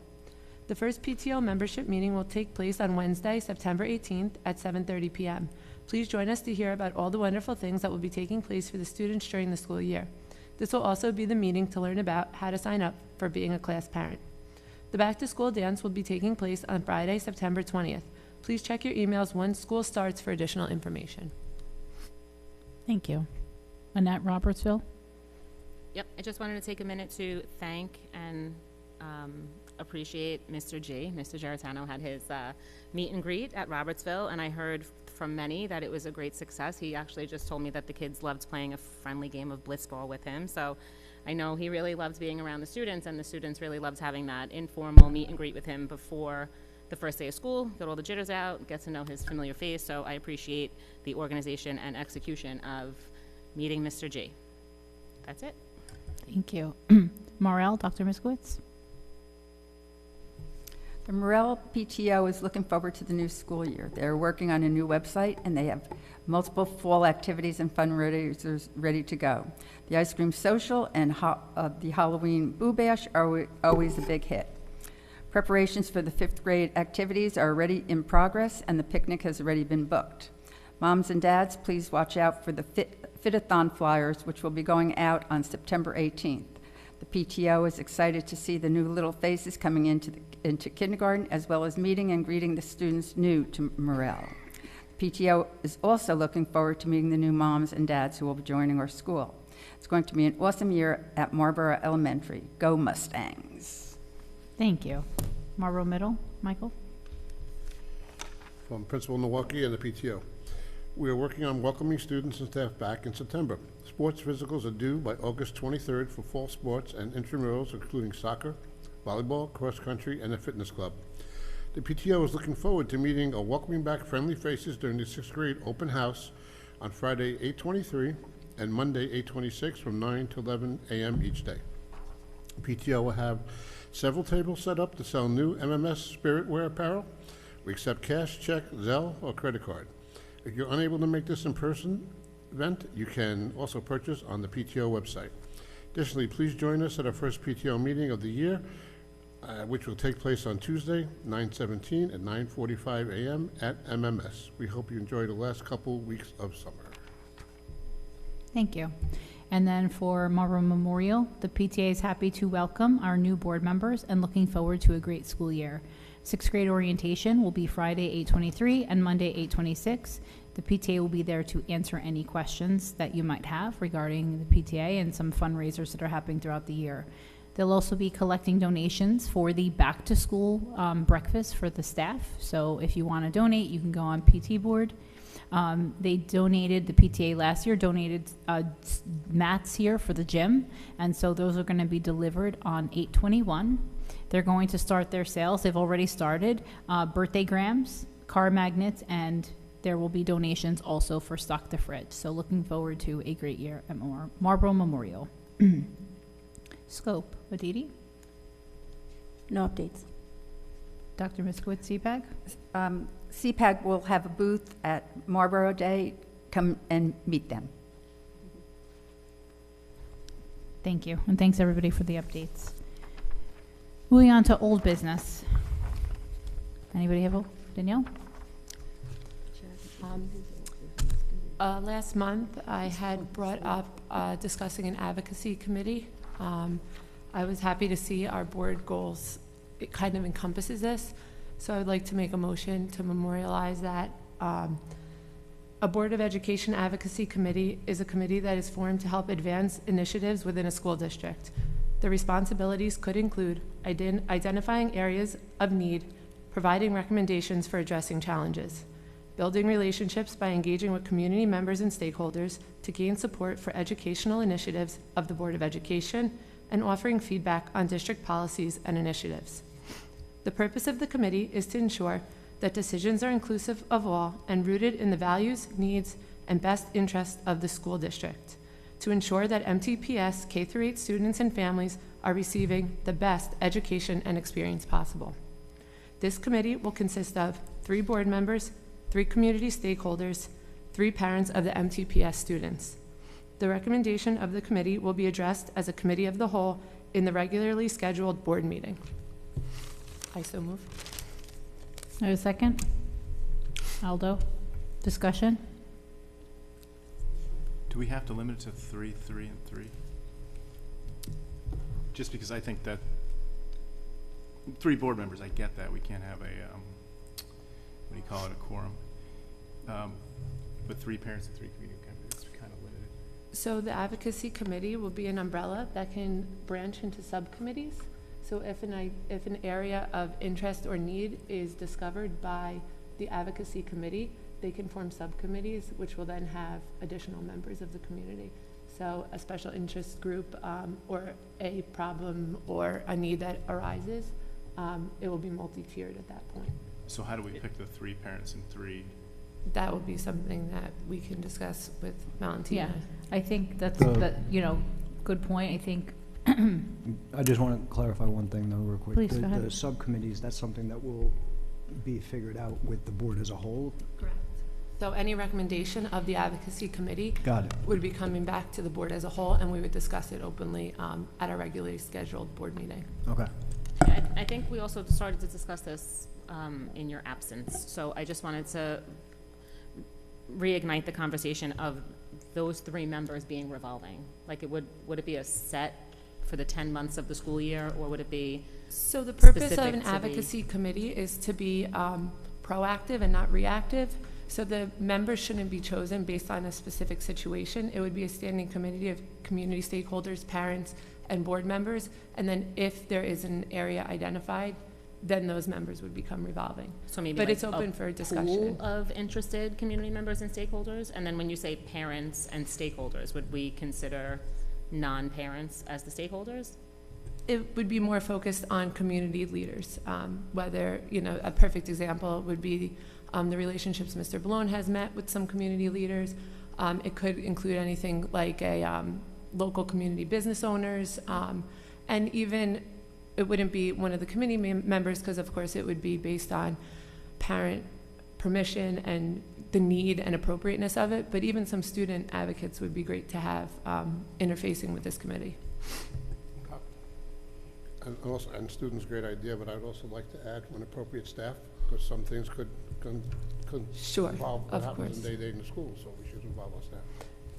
The first PTO membership meeting will take place on Wednesday, September 18th at 7:30 p.m. Please join us to hear about all the wonderful things that will be taking place for the students during the school year. This will also be the meeting to learn about how to sign up for being a class parent. The back-to-school dance will be taking place on Friday, September 20th. Please check your emails once school starts for additional information. Thank you. Annette, Robertsville? Yep, I just wanted to take a minute to thank and appreciate Mr. G. Mr. Geritano had his meet and greet at Robertsville, and I heard from many that it was a great success. He actually just told me that the kids loved playing a friendly game of blitzball with him, so I know he really loves being around the students, and the students really loved having that informal meet and greet with him before the first day of school, get all the jitters out, get to know his familiar face, so I appreciate the organization and execution of meeting Mr. G. That's it. Thank you. Morel, Dr. Miskowitz? The Morel PTO is looking forward to the new school year. They're working on a new website, and they have multiple fall activities and fundraisers ready to go. The ice cream social and the Halloween Boo Bash are always a big hit. Preparations for the 5th grade activities are already in progress, and the picnic has already been booked. Moms and dads, please watch out for the Fit-a-thon flyers, which will be going out on September 18th. The PTO is excited to see the new little faces coming into kindergarten, as well as meeting and greeting the students new to Morel. The PTO is also looking forward to meeting the new moms and dads who will be joining our school. It's going to be an awesome year at Marlboro Elementary. Go Mustangs. Thank you. Marlboro Middle, Michael? From Principal Milwaukee and the PTO. We are working on welcoming students and staff back in September. Sports physicals are due by August 23rd for fall sports and intramurals, including soccer, volleyball, cross-country, and a fitness club. The PTO is looking forward to meeting or welcoming back friendly faces during the 6th grade open house on Friday, 8/23, and Monday, 8/26, from 9 to 11 a.m. each day. PTO will have several tables set up to sell new MMS spirit wear apparel. We accept cash, check, Zelle, or credit card. If you're unable to make this in-person event, you can also purchase on the PTO website. Additionally, please join us at our first PTO meeting of the year, which will take place on Tuesday, 9/17 at 9:45 a.m. at MMS. We hope you enjoy the last couple weeks of summer. Thank you. And then for Marlboro Memorial, the PTA is happy to welcome our new board members and looking forward to a great school year. 6th grade orientation will be Friday, 8/23, and Monday, 8/26. The PTA will be there to answer any questions that you might have regarding the PTA and some fundraisers that are happening throughout the year. They'll also be collecting donations for the back-to-school breakfast for the staff. So if you want to donate, you can go on PT board. The PTA last year donated mats here for the gym, and so those are going to be delivered on 8/21. They're going to start their sales. They've already started. Birthday grams, car magnets, and there will be donations also for Stock the Fridge. So looking forward to a great year at Marlboro Memorial. Scope, Aditi? No updates. Dr. Miskowitz, CPAG? CPAG will have a booth at Marlboro Day. Come and meet them. Thank you, and thanks everybody for the updates. Moving on to old business. Anybody have Danielle? Last month, I had brought up discussing an advocacy committee. I was happy to see our board goals, it kind of encompasses this. So I would like to make a motion to memorialize that. A Board of Education Advocacy Committee is a committee that is formed to help advance initiatives within a school district. The responsibilities could include identifying areas of need, providing recommendations for addressing challenges, building relationships by engaging with community members and stakeholders to gain support for educational initiatives of the Board of Education, and offering feedback on district policies and initiatives. The purpose of the committee is to ensure that decisions are inclusive of all and rooted in the values, needs, and best interests of the school district, to ensure that MTPS K-8 students and families are receiving the best education and experience possible. This committee will consist of 3 board members, 3 community stakeholders, 3 parents of the MTPS students. The recommendation of the committee will be addressed as a committee of the whole in the regularly scheduled board meeting. I so move. I have a second. Aldo, discussion? Do we have to limit it to 3, 3, and 3? Just because I think that 3 board members, I get that. We can't have a, what do you call it, a quorum. But 3 parents and 3 community members, it's kind of limited. So the advocacy committee will be an umbrella that can branch into subcommittees. So if an area of interest or need is discovered by the advocacy committee, they can form subcommittees, which will then have additional members of the community. So a special interest group or a problem or a need that arises, it will be multi-tiered at that point. So how do we pick the 3 parents and 3? That will be something that we can discuss with Valentina. Yeah, I think that's, good point. I think. I just want to clarify one thing though, real quick. Please, go ahead. The subcommittees, that's something that will be figured out with the board as a whole? Correct. So any recommendation of the advocacy committee Got it. would be coming back to the board as a whole, and we would discuss it openly at our regularly scheduled board meeting. Okay. Yeah, I think we also started to discuss this in your absence, so I just wanted to reignite the conversation of those 3 members being revolving. Like, would it be a set for the 10 months of the school year, or would it be So the purpose of specific an to the- advocacy committee is to be proactive and not reactive. So the members shouldn't be chosen based on a specific situation. It would be a standing committee of community stakeholders, parents, and board members. And then if there is an area identified, then those members would become revolving. So maybe But like it's open a for discussion. pool of interested community members and stakeholders? And then when you say parents and stakeholders, would we consider non-parents as the stakeholders? It would be more focused on community leaders, whether, a perfect example would be the relationships Mr. Balone has met with some community leaders. It could include anything like local community business owners, and even it wouldn't be one of the committee members, because of course it would be based on parent permission and the need and appropriateness of it, but even some student advocates would be great to have interfacing with this committee. And students, great idea, but I'd also like to add when appropriate staff, because some things could Sure, involve what of happens course. in day-to-day in the school, so we should involve our staff.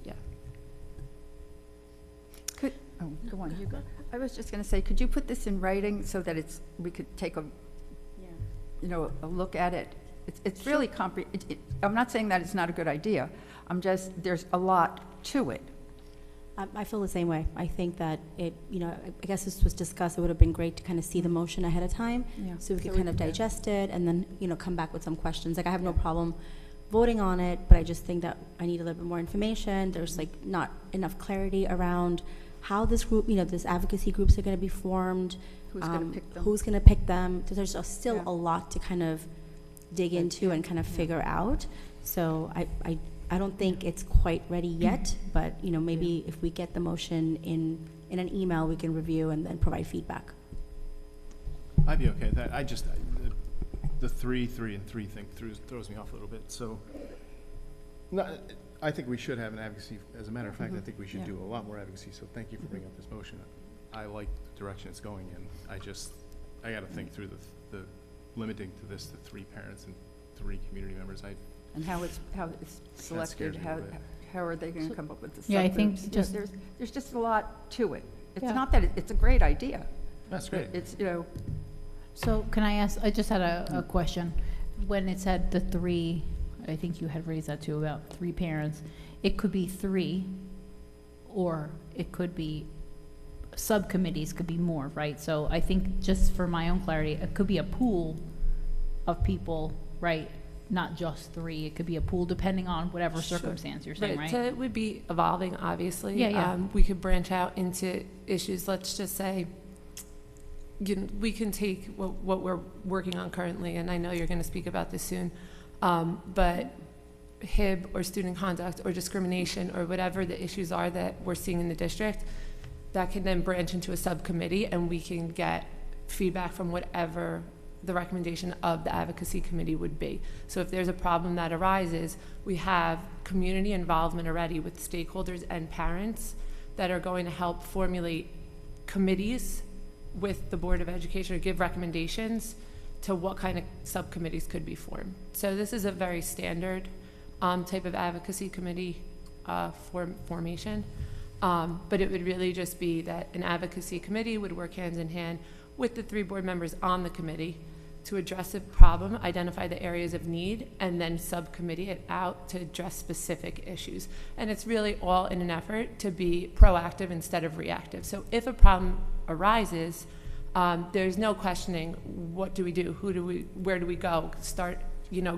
Yeah. Go on, you go. I was just going to say, could you put this in writing so that we could take a look at it? It's really I'm not saying that it's not a good idea. There's a lot to it. I feel the same way. I think that I guess this was discussed, it would have been great to kind of see the motion ahead of time, Yeah. so we could kind of digest it and then, come back with some questions. Like, I have no problem voting on it, but I just think that I need a little bit more information. There's not enough clarity around how this group, this advocacy groups are going to be formed. Who's going to pick them? Who's going to pick them? There's still Yeah. a lot to kind of dig into and kind of figure out. So I don't think it's quite ready yet, but, maybe if we get the motion in an email, we can review and then provide feedback. I'd be okay with that. The 3, 3, and 3 thing throws me off a little bit. So, I think we should have an advocacy. As a matter of fact, I think we should do a lot more advocacy. So thank you for bringing up this motion. I like the direction it's going in. I got to think through the limiting to this to 3 parents and 3 community members. And how it's selected, scares me a little bit. how are they going to come up with the subgroups? Yeah, I think just- There's just a lot to it. It's Yeah. not that, it's a great idea. That's great. It's, So can I ask, I just had a question. When it said the 3, I think you had raised that too, about 3 parents. It could be 3, or it could be, subcommittees could be more, right? So I think just for my own clarity, it could be a pool of people, right? not just 3, it could be a pool depending on whatever circumstance you're saying, right? So it would be evolving, obviously. Yeah, yeah. We could branch out into issues, let's just say, we can take what we're working on currently, and I know you're going to speak about this soon, but HIB or student conduct or discrimination or whatever the issues are that we're seeing in the district, that can then branch into a subcommittee, and we can get feedback from whatever the recommendation of the advocacy committee would be. So if there's a problem that arises, we have community involvement already with stakeholders and parents that are going to help formulate committees with the Board of Education or give recommendations to what kind of subcommittees could be formed. So this is a very standard type of advocacy committee formation. But it would really just be that an advocacy committee would work hand in hand with the 3 board members on the committee to address a problem, identify the areas of need, and then subcommittee it out to address specific issues. And it's really all in an effort to be proactive instead of reactive. So if a problem arises, there's no questioning, what do we do? Where do we go? Start,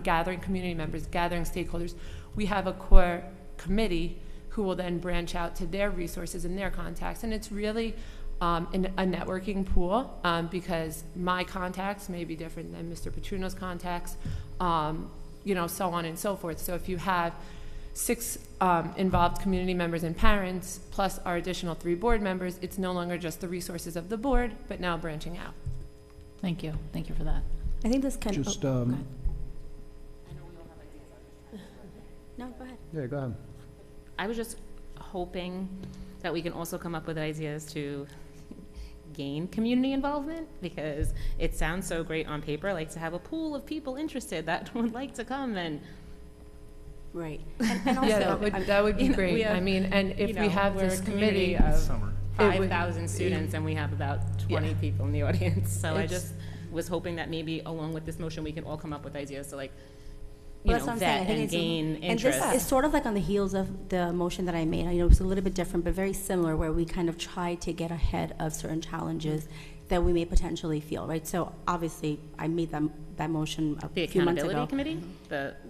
gathering community members, gathering stakeholders. We have a core committee who will then branch out to their resources and their contacts. And it's really a networking pool because my contacts may be different than Mr. Petruno's contacts, so on and so forth. So if you have 6 involved community members and parents, plus our additional 3 board members, it's no longer just the resources of the board, but now branching out. Thank you. Thank you for that. I think this can. Just, go ahead. No, go ahead. Yeah, go ahead. I was just hoping that we can also come up with ideas to gain community involvement, because it sounds so great on paper, like to have a pool of people interested that would like to come and. Right. And also, Yeah, that would be great. have, I mean, and if we have we're this a committee of Summer. 5,000 students and we have about 20 people in the audience, so I It's- just was hoping that maybe along with this motion, we can all come up with ideas to Well, that's what I'm saying. I vet think and it's gain And interest. this is sort of like on the heels of the motion that I made. I know it's a little bit different, but very similar, where we kind of try to get ahead of certain challenges that we may potentially feel, right? So obviously, I made that motion a The few months accountability ago. committee,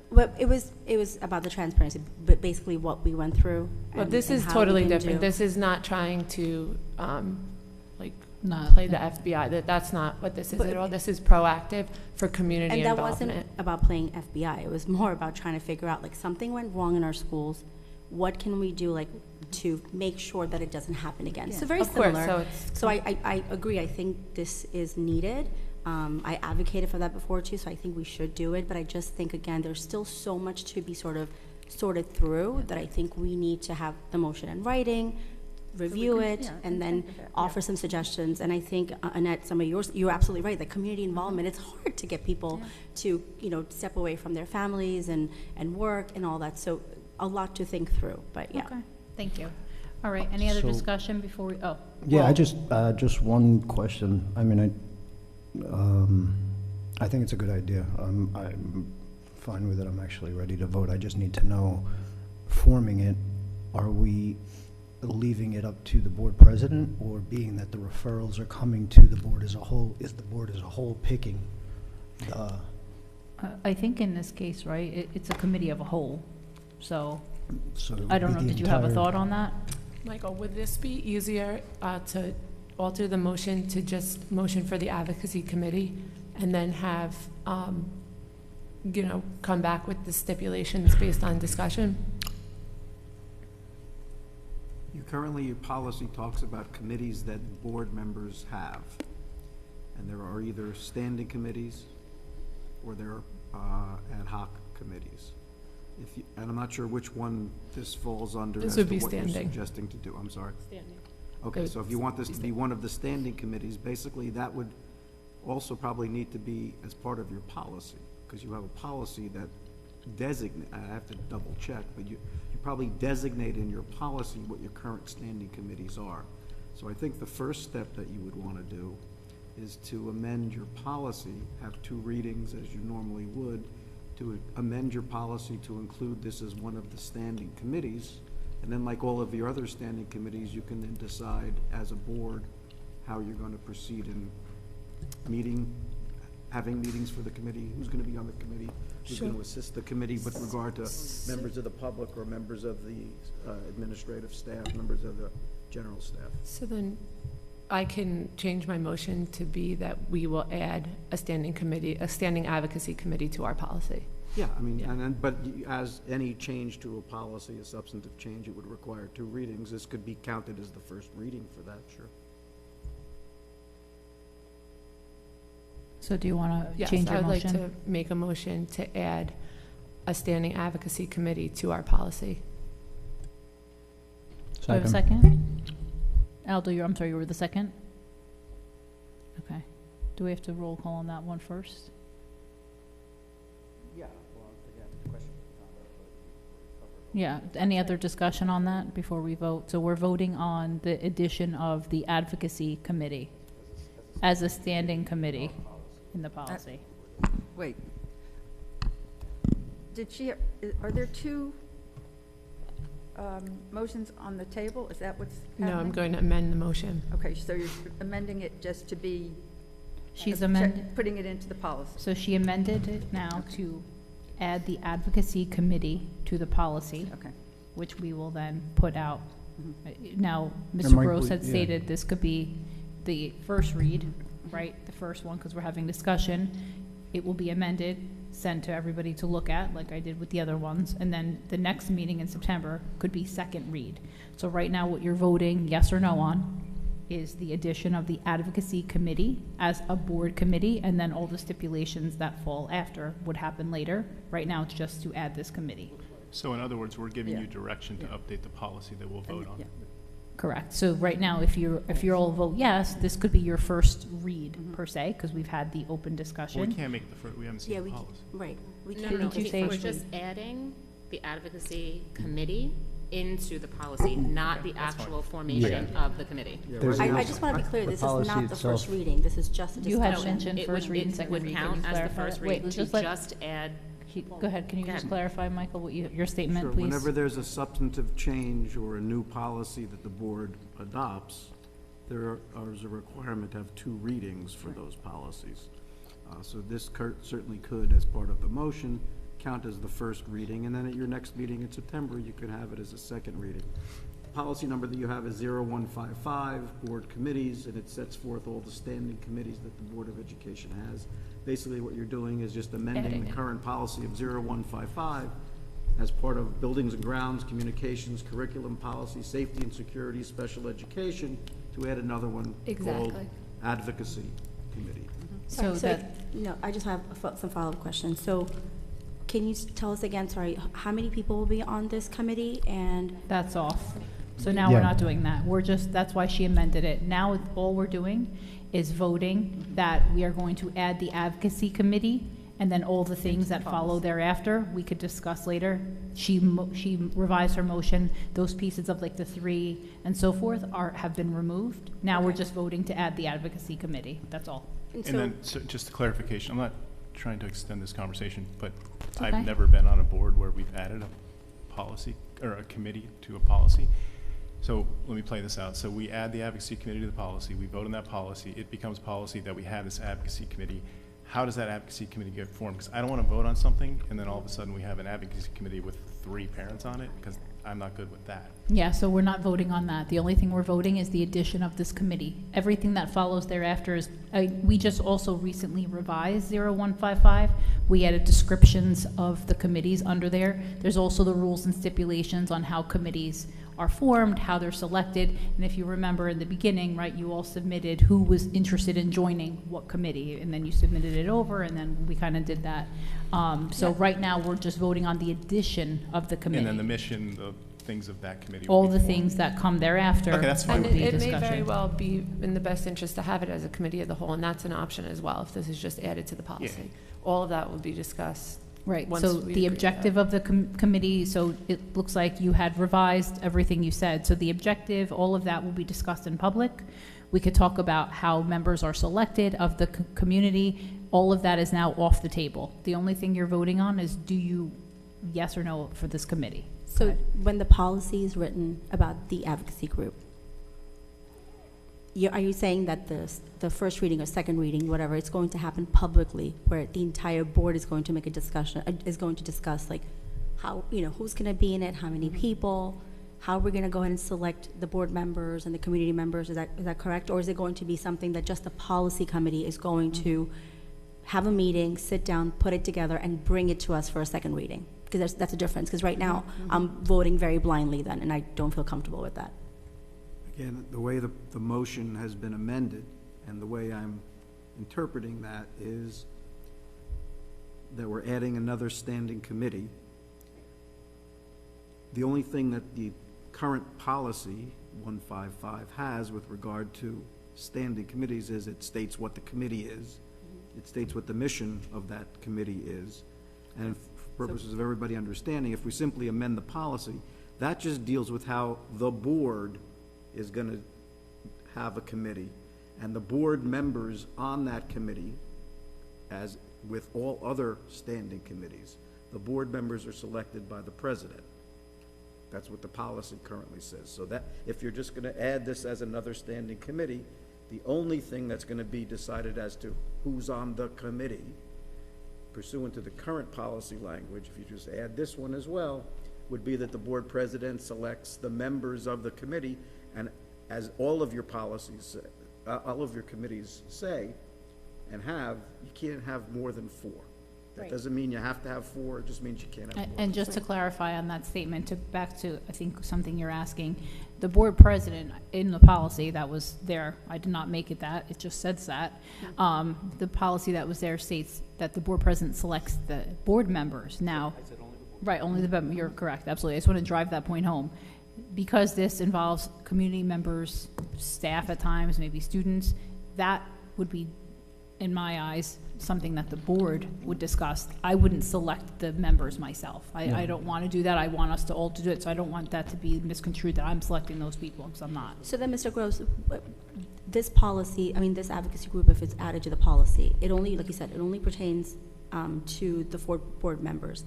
Well, it was about the transparency, but basically what we went through. Well, and- this and is how we totally can different. do- This is not trying to, Not play the FBI. That's not what this is at all. This is proactive for community And that involvement. wasn't about playing FBI. It was more about trying to figure out, like, something went wrong in our schools. What can we do, like, to make sure that it doesn't happen again? So very Of course, similar. so it's- So I agree. I think this is needed. I advocated for that before too, so I think we should do it. But I just think, again, there's still so much to be sort of sorted through that I think we need to have the motion in writing, review can- it, yeah, and then think of it, offer some suggestions. And I think, Annette, some of yours, you're absolutely right, the community involvement, it's hard to get people to, step away from their families and work and all that. So a lot to think through, but yeah. Okay, thank you. All right, any other So- discussion before we, Yeah, well, just one question. I mean, I think it's a good idea. I'm fine with it. I'm actually ready to vote. I just need to know, forming it, are we leaving it up to the board president, or being that the referrals are coming to the board as a whole, is the board as a whole picking the, I think in this case, right, it's a committee of a whole, so, so it would I don't be know, the did you have a entire- thought on that? Michael, would this be easier to alter the motion to just motion for the advocacy committee and then have, come back with the stipulations based on discussion? Currently, your policy talks about committees that board members have. And there are either standing committees or there are ad hoc committees. And I'm not sure which one this falls under This as would to be what you're standing. suggesting to do. I'm sorry. Standing. Okay, so if you want this to be one of the standing committees, basically that would also probably need to be as part of your policy, because you have a policy that designate, I have to double check, but you probably designate in your policy what your current standing committees are. So I think the first step that you would want to do is to amend your policy, have 2 readings as you normally would, to amend your policy to include this as one of the standing committees. And then, like all of your other standing committees, you can then decide as a board how you're going to proceed in having meetings for the committee, who's going to be on the committee, who's going to assist the committee with regard to members of the public or members of the administrative staff, members of the general staff. So then I can change my motion to be that we will add a standing committee, a standing advocacy committee to our policy. Yeah, I mean, and then, but as any change to a policy, a substantive change, it would require 2 readings. This could be counted as the first reading for that, sure. So do you want to Yes, change your I would like motion? to make a motion to add a standing advocacy committee to our policy. Do I have a second? Aldo, I'm sorry, you were the second? Okay. Do we have to roll call on that one first? Yeah, well, again, the question. Yeah, any other discussion on that before we vote? So we're voting on the addition of the advocacy committee as a standing committee in the policy. Wait. Are there 2 motions on the table? Is that what's happening? No, I'm going to amend the motion. Okay, so you're amending it just to be... She's amended, Putting it into the policy. so she amended it now to add the advocacy committee to the policy, Okay. which we will then put out. Now, There Mr. might Gross be- had yeah. stated this could be the first read, right? The first one, because we're having discussion. It will be amended, sent to everybody to look at, like I did with the other ones, and then the next meeting in September could be second read. So right now, what you're voting yes or no on is the addition of the advocacy committee as a board committee, and then all the stipulations that fall after would happen later. Right now, it's just to add this committee. So in other words, we're giving Yeah. you direction to Yeah. update the policy that we'll vote on. Yeah. Correct. So right now, if you all vote yes, this could be your first read, per se, because we've had the open Well, we discussion. can't make the first, we haven't seen Yeah, the we, policy. right. We No, can't no, Didn't you make say- it we're first just read. adding the advocacy committee into the policy, not the that's fine. actual formation of the committee. Yeah, There's right an- now- I just want to be clear, The this is policy not the first itself- reading, this is just a You had discussion. mentioned It first would- read and it second would read. count Can you as the clarify first that? Wait, read to just let, just add, go ahead. Can you Go just ahead. clarify, Michael, what your statement, Sure, please? whenever there's a substantive change or a new policy that the board adopts, there is a requirement to have 2 readings for those policies. So this certainly could, as part of the motion, count as the first reading, and then at your next meeting in September, you could have it as a second reading. The policy number that you have is 0155, board committees, and it sets forth all the standing committees that the Board of Education has. Basically, what you're doing is just amending Adding the it. current policy of 0155 as part of buildings and grounds, communications, curriculum, policy, safety and security, special education, to add another one called Exactly. advocacy committee. So Sorry, that, no, I just have some follow-up questions. So can you tell us again, sorry, how many people will be on this committee? And, that's off. So now we're Yeah. not doing that. We're just, that's why she amended it. Now, all we're doing is voting that we are going to add the advocacy committee, and then all the things that follow thereafter, we could discuss later. She revised her motion. Those pieces of like the 3 and so forth have been removed. Now we're Okay. just voting to add the advocacy committee. That's all. and And then, so just a clarification, I'm not trying to extend this conversation, but okay. I've never been on a board where we've added a policy, or a committee to a policy. So let me play this out. So we add the advocacy committee to the policy, we vote on that policy, it becomes policy that we have this advocacy committee. How does that advocacy committee get formed? Because I don't want to vote on something, and then all of a sudden we have an advocacy committee with 3 parents on it, because I'm not good with that. Yeah, so we're not voting on that. The only thing we're voting is the addition of this committee. Everything that follows thereafter is, we just also recently revised 0155. We added descriptions of the committees under there. There's also the rules and stipulations on how committees are formed, how they're selected. And if you remember in the beginning, right, you all submitted who was interested in joining what committee, and then you submitted it over, and then we kind of did that. So right now, we're just voting on the addition of the committee. And then the mission, the things of that committee. will All be the formed. things that come thereafter. Okay, that's fine. And would be it may discussion. very well be in the best interest to have it as a committee of the whole, and that's an option as well, if this is just added to the policy. All of that will be discussed. Right, once so we the agree to objective that. of the committee, so it looks like you had revised everything you said. So the objective, all of that will be discussed in public. We could talk about how members are selected of the community. All of that is now off the table. The only thing you're voting on is do you, yes or no, for this committee? so when the policy is written about the advocacy group, are you saying that the first reading or second reading, whatever, it's going to happen publicly, where the entire board is going to make a discussion, is going to discuss like how, who's going to be in it, how many people, how we're going to go ahead and select the board members and the community members? Is that correct? Or is it going to be something that just the policy committee is going to have a meeting, sit down, put it together, and bring it to us for a second reading? Because that's a difference. Because right now, I'm voting very blindly then, and I don't feel comfortable with that. Again, the way the motion has been amended, and the way I'm interpreting that is that we're adding another standing committee. The only thing that the current policy, 155, has with regard to standing committees is it states what the committee is. It states what the mission of that committee is. And for purposes of everybody understanding, if we simply amend the policy, that just deals with how the board is going to have a committee, and the board members on that committee, as with all other standing committees, the board members are selected by the president. That's what the policy currently says. So that if you're just going to add this as another standing committee, the only thing that's going to be decided as to who's on the committee, pursuant to the current policy language, if you just add this one as well, would be that the board president selects the members of the committee. And as all of your policies, all of your committees say and have, you can't have more than 4. That doesn't mean you have to have 4, it just means you can't have more. And just to clarify on that statement, back to, I think, something you're asking, the board president in the policy that was there, I did not make it that, it just says that. The policy that was there states that the board president selects the board members. Now, right, only the board, you're correct, absolutely. I just want to drive that point home. Because this involves community members, staff at times, maybe students, that would be, in my eyes, something that the board would discuss. I wouldn't select the members myself. I don't want to do that. I want us to all to do it, so I don't want that to be misconstrued that I'm selecting those people, because I'm not. So then, Mr. Gross, this policy, this advocacy group, if it's added to the policy, it only, like you said, it only pertains to the 4 board members.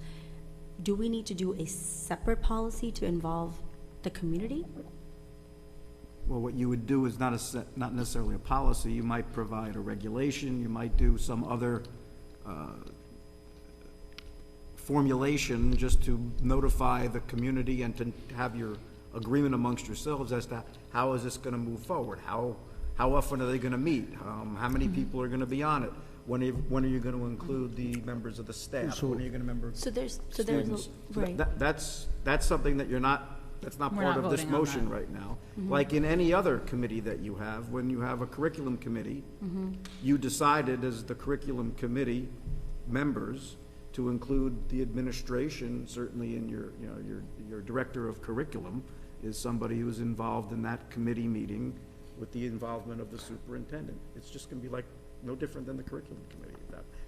Do we need to do a separate policy to involve the community? Well, what you would do is not necessarily a policy. You might provide a regulation. You might do some other formulation just to notify the community and to have your agreement amongst yourselves as to how is this going to move forward. How often are they going to meet? How many people are going to be on it? When are you going to include the members of the staff? When are you going to member students? Right. That's something that that's not part of this motion right now. Like in any other committee that you have, when you have a curriculum committee, you decided as the curriculum committee members to include the administration, certainly in your director of curriculum is somebody who's involved in that committee meeting with the involvement of the superintendent. It's just going to be like no different than the curriculum committee.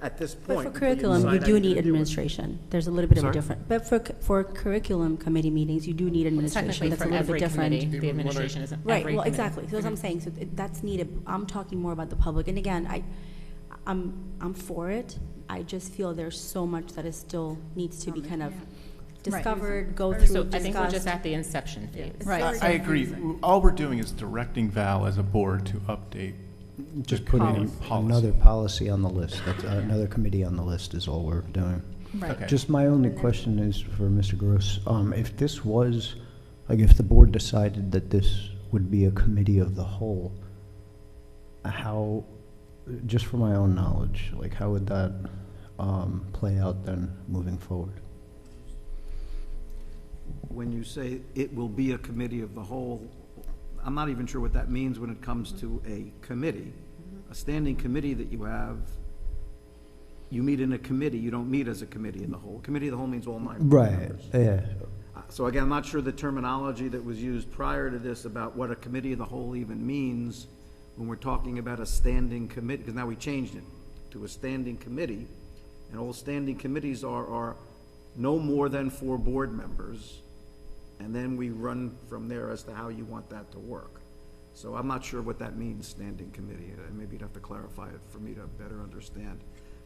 At this point, but for curriculum, you do need administration. There's a little bit of a difference. But for curriculum committee meetings, you do need administration. That's a little bit different. Committee, the administration isn't right. Every well, committee. Exactly. So that's what I'm saying. So that's needed. I'm talking more about the public. And again, I'm for it. I just feel there's so much that is still needs to be kind of discovered, go through, So discussed. I think we're just at the inception phase. Right. I agree. All we're doing is directing Val as a board to update Just the putting committee policy. another policy on the list, that's another committee on the list is all we're doing. Right. Okay. Just my only question is for Mr. Gross, if this was, like if the board decided that this would be a committee of the whole, how, just for my own knowledge, like how would that play out then moving forward? When you say it will be a committee of the whole, I'm not even sure what that means when it comes to a committee. A standing committee that you have, you meet in a committee, you don't meet as a committee of the whole. Committee of the whole means all 9 Right, members. yeah. So again, I'm not sure the terminology that was used prior to this about what a committee of the whole even means when we're talking about a standing committee, because now we changed it to a standing committee, and all standing committees are no more than 4 board members, and then we run from there as to how you want that to work. So I'm not sure what that means, standing committee. Maybe you'd have to clarify it for me to better understand.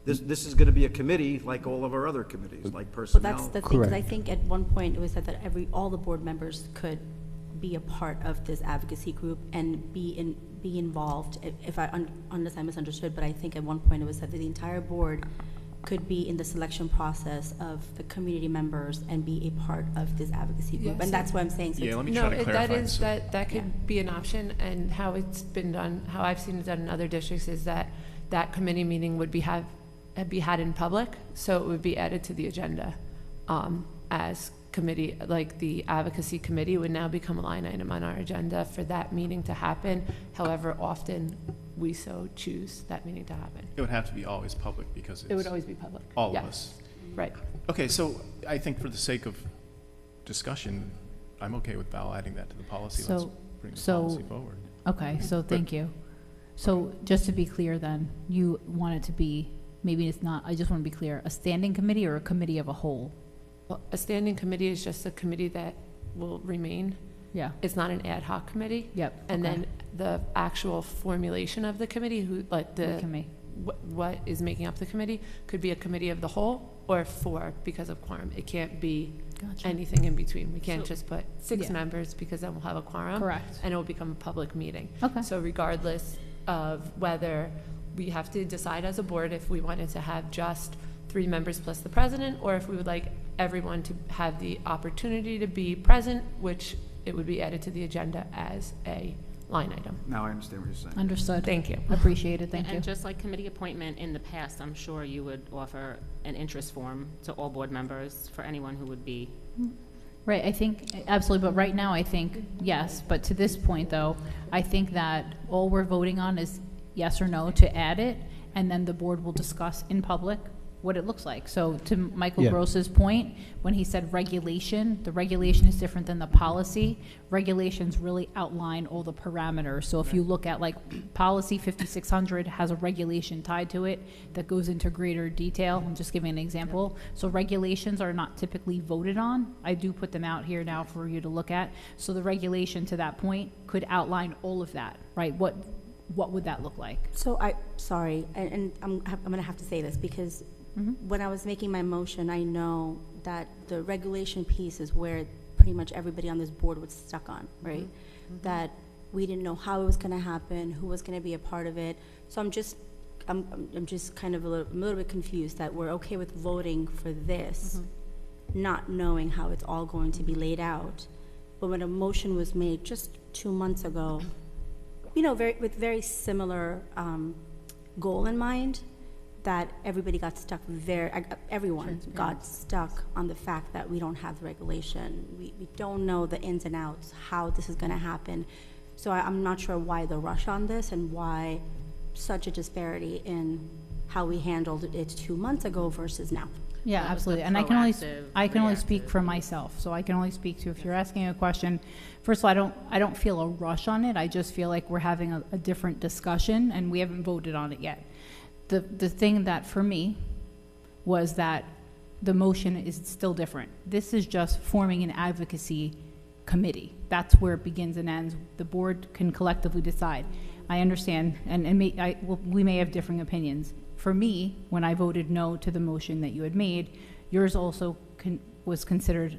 This is going to be a committee like all of our other committees, like Well, personnel. that's the thing, because I think at one point it was said that all the board members could be a part of this advocacy group and be involved. Unless I misunderstood, but I think at one point it was said that the entire board could be in the selection process of the community members and be a part of this advocacy group. Yes. And that's what I'm saying. So Yeah, let me No, try to clarify. that could be an option, and how it's been done, how I've seen it done in other districts is that committee meeting would be had in public, so it would be added to the agenda as committee, like the advocacy committee would now become a line item on our agenda for that meeting to happen, however often we so choose that meeting to happen. It would have to be always public because It would it's always be public. all of Yes. us. Right. Okay, so I think for the sake of discussion, I'm okay with Val adding that to the policy. Let's bring the policy forward. Okay, so thank you. So just to be clear then, you want it to be, maybe it's not, I just want to be clear, a standing committee or a committee of a whole? Well, a standing committee is just a committee that will remain. Yeah. It's not an ad hoc committee. Yep. And okay. then the actual formulation of the committee, what is making up the committee, could be a committee of the whole or 4 because of quorum. It can't be Gotcha. anything in between. We can't So- just put 6 Yeah. members because then we'll have a quorum. Correct. And it will become a public meeting. Okay. So regardless of whether we have to decide as a board if we wanted to have just 3 members plus the president, or if we would like everyone to have the opportunity to be present, which it would be added to the agenda as a line item. Now I understand what you're saying. Understood. Thank you. Appreciate it, thank you. And just like committee appointment in the past, I'm sure you would offer an interest form to all board members for anyone who would be. Right, I think, absolutely, but right now, I think, yes, but to this point, though, I think that all we're voting on is yes or no to add it, and then the board will discuss in public what it looks like. So to Michael Yeah. Gross's point, when he said regulation, the regulation is different than the policy. Regulations really outline all the parameters. So if you look at like policy 5600 has a regulation tied to it that goes into greater detail. I'm just giving an example. So regulations are not typically voted on. I do put them out here now for you to look at. So the regulation to that point could outline all of that, right? What would that look like? So sorry, and I'm going to have to say this because when I was making my motion, I know that the regulation piece is where pretty much everybody on this board was stuck on, right? That we didn't know how it was going to happen, who was going to be a part of it. So I'm just kind of a little bit confused that we're okay with voting for this, not knowing how it's all going to be laid out. But when a motion was made just 2 months ago, you know, with very similar goal in mind, that everybody got stuck everyone got stuck on the fact that we don't have the regulation. We don't know the ins and outs, how this is going to happen. So I'm not sure why the rush on this and why such a disparity in how we handled it 2 months ago versus now. Yeah, That was the absolutely. And I can only speak reactive. for myself. So I can only speak to, if you're asking a question, first of all, I don't feel a rush on it. I just feel like we're having a different discussion and we haven't voted on it yet. The thing that for me was that the motion is still different. This is just forming an advocacy committee. That's where it begins and ends. The board can collectively decide. I understand, and we may have differing opinions. For me, when I voted no to the motion that you had made, yours also was considered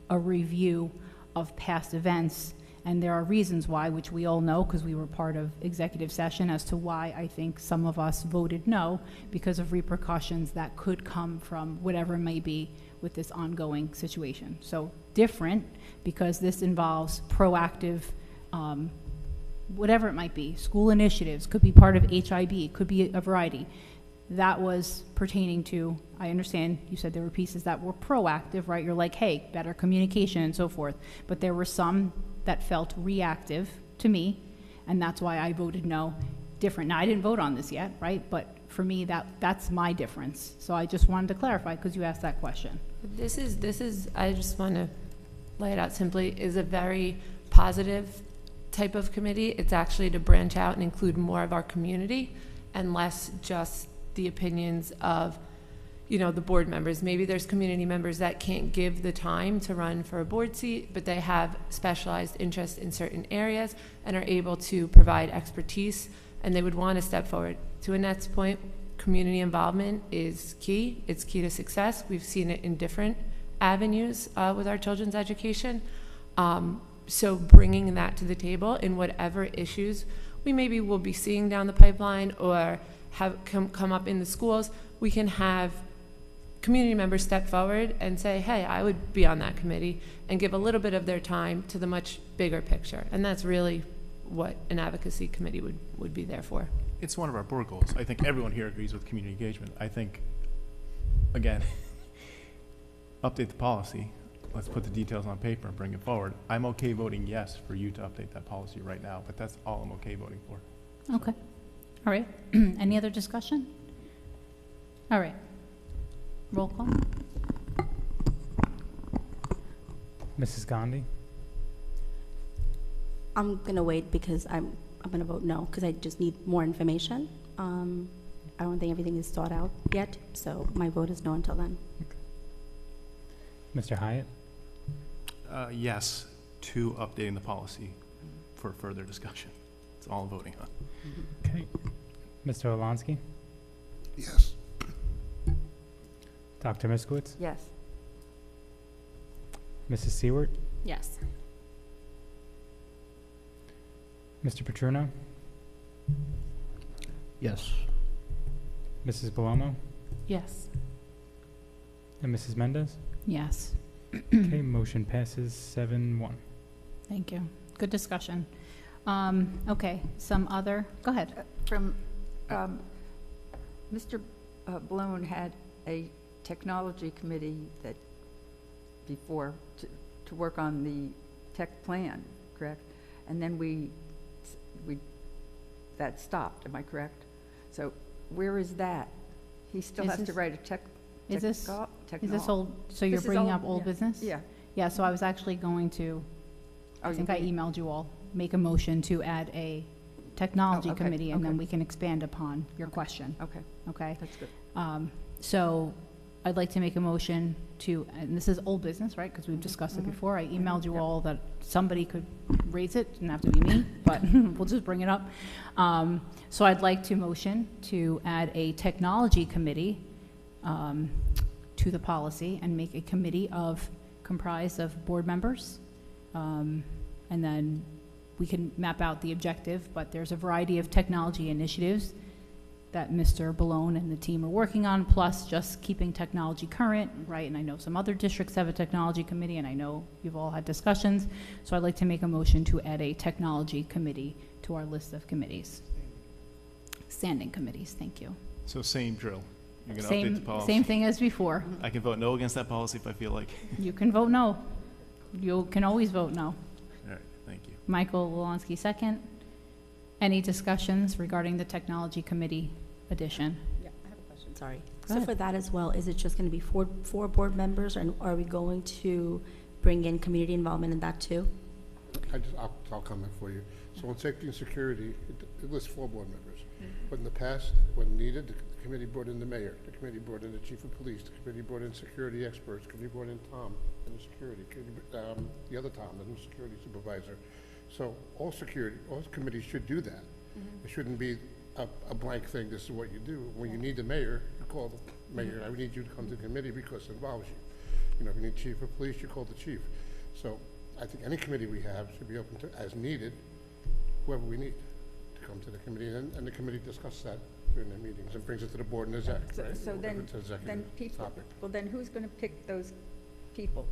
a review of past events, and there are reasons why, which we all know because we were part of executive session, as to why I think some of us voted no, because of repercussions that could come from whatever it may be with this ongoing situation. So different, because this involves proactive, whatever it might be, school initiatives, could be part of HIB, could be a variety. That was pertaining to, I understand you said there were pieces that were proactive, right? You're like, hey, better communication and so forth. But there were some that felt reactive to me, and that's why I voted no. Different. Now, I didn't vote on this yet, right? But for me, that's my difference. So I just wanted to clarify because you asked that question. This is, I just want to lay it out simply, is a very positive type of committee. It's actually to branch out and include more of our community and less just the opinions of, you know, the board members. Maybe there's community members that can't give the time to run for a board seat, but they have specialized interest in certain areas and are able to provide expertise, and they would want to step forward. To Annette's point, community involvement is key. It's key to success. We've seen it in different avenues with our children's education. So bringing that to the table in whatever issues we maybe will be seeing down the pipeline or have come up in the schools, we can have community members step forward and say, hey, I would be on that committee, and give a little bit of their time to the much bigger picture. And that's really what an advocacy committee would be there for. It's one of our board goals. I think everyone here agrees with community engagement. I think, again, update the policy. Let's put the details on paper and bring it forward. I'm okay voting yes for you to update that policy right now, but that's all I'm okay voting for. Okay. All right. Any other discussion? All right. Roll call. Mrs. Gandhi? I'm gonna wait because I'm gonna vote no, because I just need more information. I don't think everything is thought out yet, so my vote is no until then. Mr. Hyatt? Yes to updating the policy for further discussion. That's all I'm voting on. Okay. Mr. Olansky? Yes. Dr. Miskowitz? Yes. Mrs. Seward? Yes. Mr. Petruno? Yes. Mrs. Palomo? Yes. And Mrs. Mendez? Yes. Okay, motion passes 7-1. Thank you. Good discussion. Okay, some other, go ahead. From, Mr. Blown had a technology committee that, before, to work on the tech plan, correct? And then that stopped, am I correct? So where is that? He still Is has to this- write a tech. Is this technol- old, so you're This is bringing old, up old yeah. business? Yeah. Yeah, so I was actually going to, Oh, I you think I did? emailed you all, make a motion to add a technology Oh, okay, committee, and then okay. we can expand upon your question, Okay, okay? that's good. So I'd like to make a motion to, and this is old business, right? Because we've discussed it mhm. before. I emailed you Yep. all that somebody could raise it, didn't have to be me, but we'll just bring it up. So I'd like to motion to add a technology committee to the policy and make a committee comprised of board members. And then we can map out the objective, but there's a variety of technology initiatives that Mr. Balone and the team are working on, plus just keeping technology current, right? And I know some other districts have a technology committee, and I know you've all had discussions. So I'd like to make a motion to add a technology committee to our list of committees. Standing committees, thank you. So same drill. You're going to update the policy. Same thing as before. I can vote no against that policy if I feel like. You can vote no. You can always vote no. All right, thank you. Michael Wolonski, second. Any discussions regarding the technology committee addition? Yeah, I have a question, sorry. Go So ahead. for that as well, is it just gonna be four board members, and are we going to bring in community involvement in that too? I'll comment for you. So on safety and security, it lists 4 board members. But in the past, when needed, the committee brought in the mayor, the committee brought in the chief of police, the committee brought in security experts, the committee brought in Tom and the security, the other Tom, the new security supervisor. So all committees should do that. It shouldn't be a blank thing, this is what you do. When you need the mayor, you call the mayor, I need you to come to the committee because it involves you. You know, if you need chief of police, you call the chief. So I think any committee we have should be open to, as needed, whoever we need to come to the committee, and the committee discusses that during their meetings and brings it to the board and exec, So- right? So If then, it's an executive then people, topic. well, then who's going to pick those people?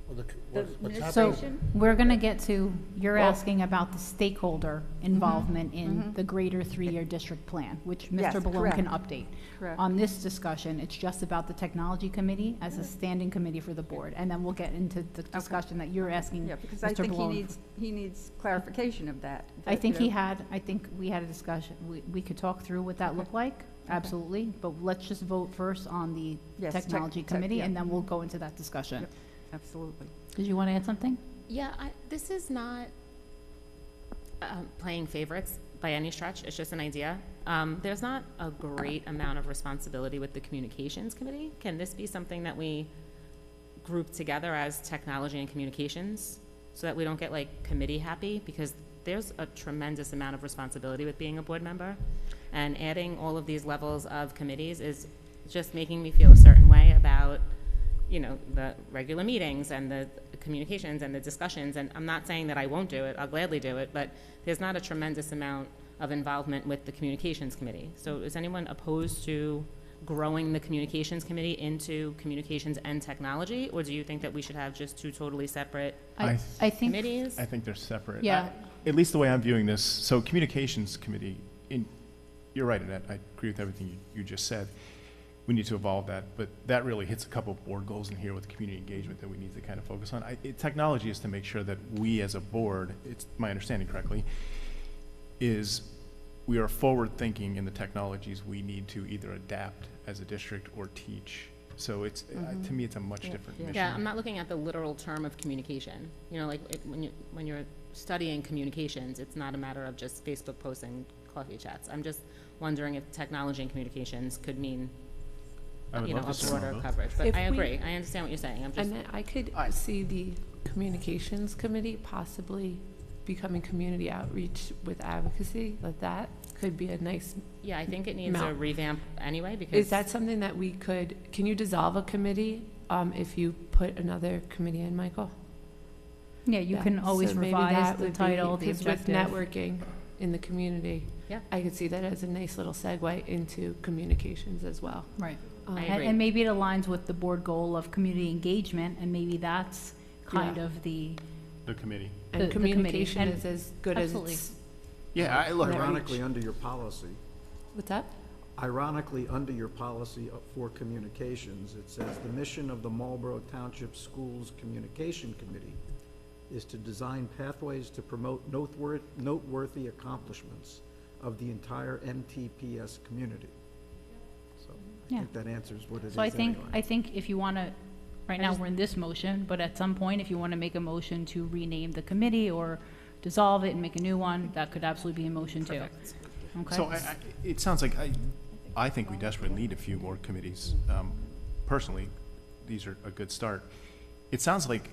Well, The what's happening- So administration? we're going to get to, you're Well- asking about the stakeholder involvement in mhm. the greater three-year district plan, which Yes, Mr. Balone can correct. update. Correct. On this discussion, it's just about the technology committee as a standing committee for the board, and then we'll get into the discussion that you're asking Yeah, because I Mr. think Balone. he needs clarification of that. I think you he know. had, I think we had a discussion, we could talk through what that looked like, absolutely, but let's just vote first on the Yes, technology committee, yeah. and then we'll go into that discussion. Yep. Absolutely. Did you want to add something? Yeah, this is not playing favorites by any stretch. It's just an idea. There's not a great amount of responsibility with the communications committee. Can this be something that we group together as technology and communications so that we don't get like committee happy? Because there's a tremendous amount of responsibility with being a board member, and adding all of these levels of committees is just making me feel a certain way about, you know, the regular meetings and the communications and the discussions, and I'm not saying that I won't do it, I'll gladly do it, but there's not a tremendous amount of involvement with the communications committee. So is anyone opposed to growing the communications committee into communications and technology, or do you think that we should have just two totally separate I think, committees? I think they're separate. Yeah. At least the way I'm viewing this, so communications committee, you're right, Annette, I agree with everything you just said. We need to evolve that, but that really hits a couple of board goals in here with community engagement that we need to kind of focus on. Technology is to make sure that we as a board, it's my understanding correctly, is we are forward-thinking in the technologies we need to either adapt as a district or teach. So it's, to me, it's a much different mission. Yeah, I'm not looking at the literal term of communication. You know, like when you're studying communications, it's not a matter of just Facebook posts and coffee chats. I'm just wondering if technology and communications could mean, you know, a broader coverage. But If I we- agree. I understand what you're saying. I'm just, And I could see the communications committee possibly becoming community outreach with advocacy, like that could be a nice, yeah, I think it needs a Mount. revamp anyway, because. is that something that we could, can you dissolve a committee if you put another committee in, Michael? yeah, you Yeah, can always so maybe revise that the would be- title, the 'cause objective. with networking in the community, Yeah. I could see that as a nice little segue into communications as well. Right. I And, agree. and maybe it aligns with the board goal of community engagement, and maybe that's kind Yeah. of the, The committee. The And committee, communication and- is as good as absolutely. it's, Yeah, look, Ironically, under your policy, what's that? ironically, under your policy for communications, it says, "The mission of the Marlboro Township Schools Communication Committee is to design pathways to promote noteworthy accomplishments of the entire MTPS community." So I Yeah. think that answers what it is so I think, anyway. if you want to, right now, we're in this motion, but at some point, if you want to make a motion to rename the committee or dissolve it and make a new one, that could absolutely be a motion too. Okay? So it sounds like, I think we desperately need a few more committees. Personally, these are a good start. It sounds like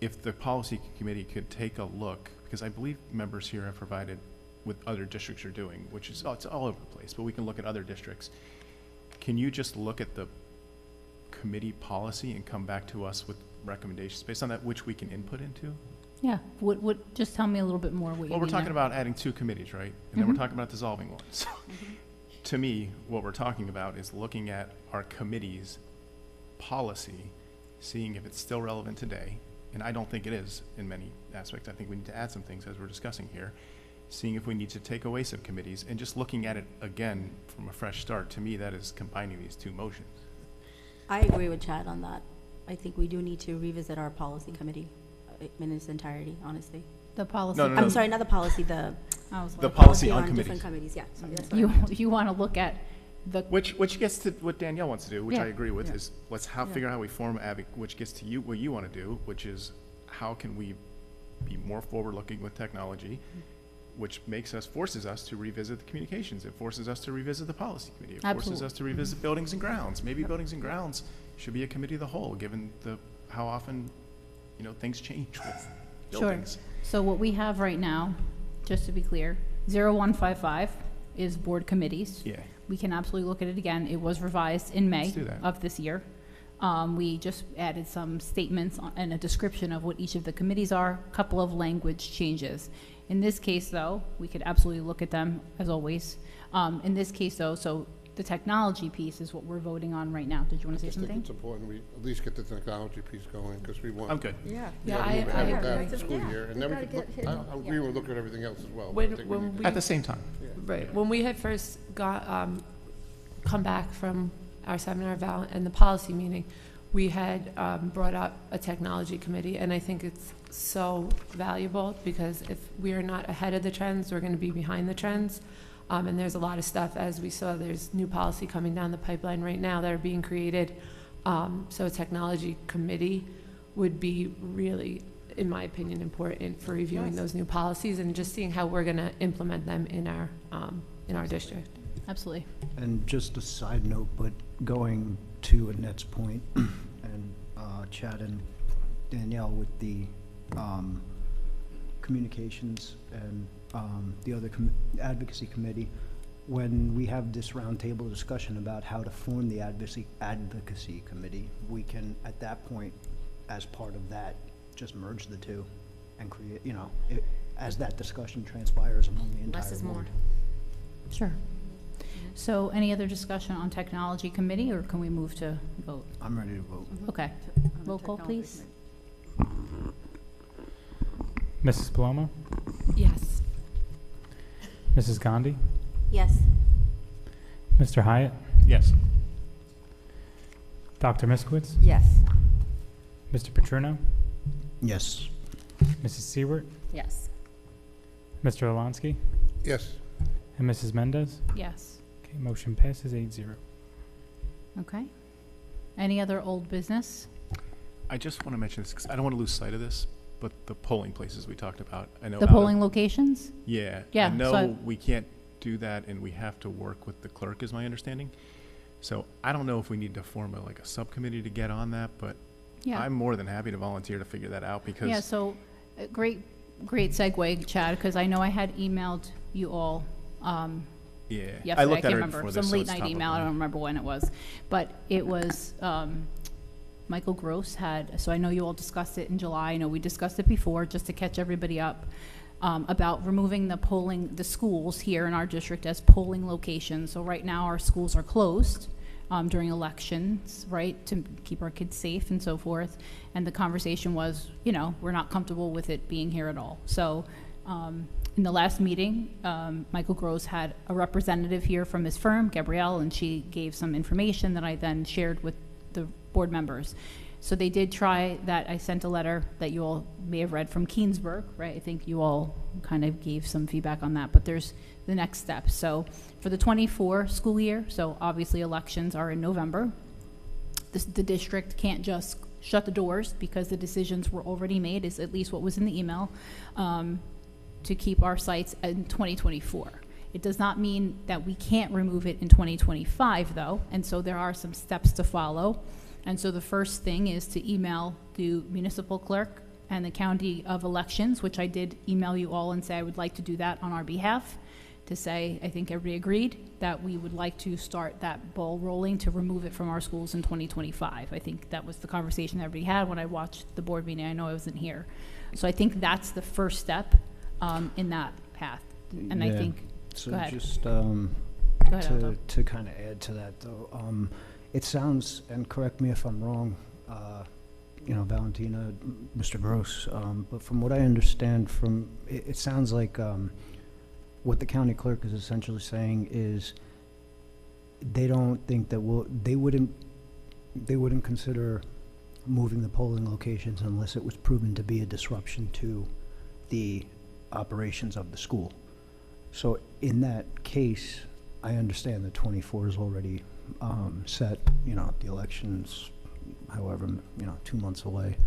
if the policy committee could take a look, because I believe members here have provided what other districts are doing, which is, it's all over the place, but we can look at other districts. Can you just look at the committee policy and come back to us with recommendations based on that, which we can input into? Yeah, just tell me a little bit more what you mean. Well, we're talking there. about adding 2 committees, right? And then we're talking about dissolving one. So, to me, what we're talking about is looking at our committee's policy, seeing if it's still relevant today, and I don't think it is in many aspects. I think we need to add some things as we're discussing here, seeing if we need to take away some committees, and just looking at it again from a fresh start. To me, that is combining these 2 motions. I agree with Chad on that. I think we do need to revisit our policy committee in its entirety, honestly. The policy. No, no, I'm sorry, not the policy, the I was The like, policy on different committees. committees, yeah. Sorry, that's what I meant. you want to look at the, Which gets to what Danielle wants to do, which Yeah. I agree with, Yeah. is let's figure out how we form which gets to you, what you want to do, which is how can we be more forward-looking with technology, which forces us to revisit the communications. It forces us to revisit the policy committee. It forces Absolutely. us to revisit buildings and grounds. Maybe buildings and grounds should be a committee of the whole, given how often, things change with Sure. buildings. So what we have right now, just to be clear, 0155 is board committees. Yeah. We can absolutely look at it again. It was revised in May Let's do that. of this year. We just added some statements and a description of what each of the committees are, a couple of language changes. In this case, though, we could absolutely look at them, as always. In this case, though, so the technology piece is what we're voting on right now. Did you want to say I think something? it's important we at least get the technology piece going, because we want. I'm good. Yeah. Yeah, to move I ahead with that agree. school Yeah, year, and we then we gotta could look, get hit. I agree with looking at everything else as well. but I When, think we when need to- we, At the same time. right, when we had first got, come back from our seminar and the policy meeting, we had brought up a technology committee, and I think it's so valuable, because if we are not ahead of the trends, we're going to be behind the trends. And there's a lot of stuff, as we saw, there's new policy coming down the pipeline right now that are being created. So a technology committee would be really, in my opinion, important for reviewing those new policies and just seeing how we're going to implement them in our district. Absolutely. And just a side note, but going to Annette's point, and Chad and Danielle with the communications and the other advocacy committee, when we have this roundtable discussion about how to form the advocacy committee, we can, at that point, as part of that, just merge the two and create, as that discussion transpires among the entire board. Less is more. Sure. So any other discussion on technology committee, or can we move to vote? I'm ready to vote. Okay. Roll call, please. Mrs. Paloma? Yes. Mrs. Gandhi? Yes. Mr. Hyatt? Yes. Dr. Miskowitz? Yes. Mr. Petruno? Yes. Mrs. Seward? Yes. Mr. Alonsky? Yes. And Mrs. Mendez? Yes. Okay, motion passes 8-0. Okay. Any other old business? I just want to mention this, because I don't want to lose sight of this, but the polling places we talked about, I know. The polling locations? Yeah. Yeah, I know so- we can't do that, and we have to work with the clerk, is my understanding. So I don't know if we need to form a subcommittee to get on that, but Yeah. I'm more than happy to volunteer to figure that out, because. Yeah, so, great segue, Chad, because I know I had emailed you all, Yeah. yesterday, I I looked can't at it remember, before some this, so late it's night top of email, I mind. don't remember when it was. But it was, Michael Gross had, so I know you all discussed it in July, I know we discussed it before, just to catch everybody up, about removing the schools here in our district as polling locations. So right now, our schools are closed during elections, right, to keep our kids safe and so forth. And the conversation was, we're not comfortable with it being here at all. So in the last meeting, Michael Gross had a representative here from his firm, Gabrielle, and she gave some information that I then shared with the board members. So they did try that. I sent a letter that you all may have read from Keensburg, right? I think you all kind of gave some feedback on that, but there's the next step. So for the 24 school year, so obviously elections are in November, the district can't just shut the doors because the decisions were already made, is at least what was in the email, to keep our sites in 2024. It does not mean that we can't remove it in 2025, though, and so there are some steps to follow. And so the first thing is to email the municipal clerk and the county of elections, which I did email you all and say I would like to do that on our behalf, to say, I think everybody agreed that we would like to start that ball rolling to remove it from our schools in 2025. I think that was the conversation everybody had when I watched the board meeting. I know I wasn't here. So I think that's the first step in that path. And I Yeah. think, So go ahead. just Go ahead, Aldo. to kind of add to that, though, it sounds, and correct me if I'm wrong, Valentina, Mr. Gross, but from what I understand, it sounds like what the county clerk is essentially saying is they don't think that they wouldn't consider moving the polling locations unless it was proven to be a disruption to the operations of the school. So in that case, I understand that 24 is already set, the election's however, 2 months away.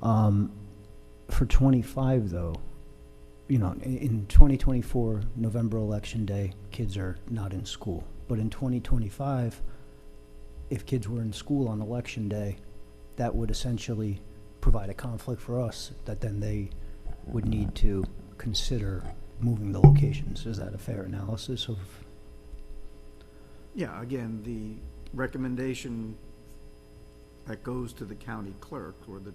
For 25 though, in 2024, November election day, kids are not in school. But in 2025, if kids were in school on election day, that would essentially provide a conflict for us that then they would need to consider moving the locations. Is that a fair analysis of? Yeah, again, the recommendation that goes to the county clerk, or the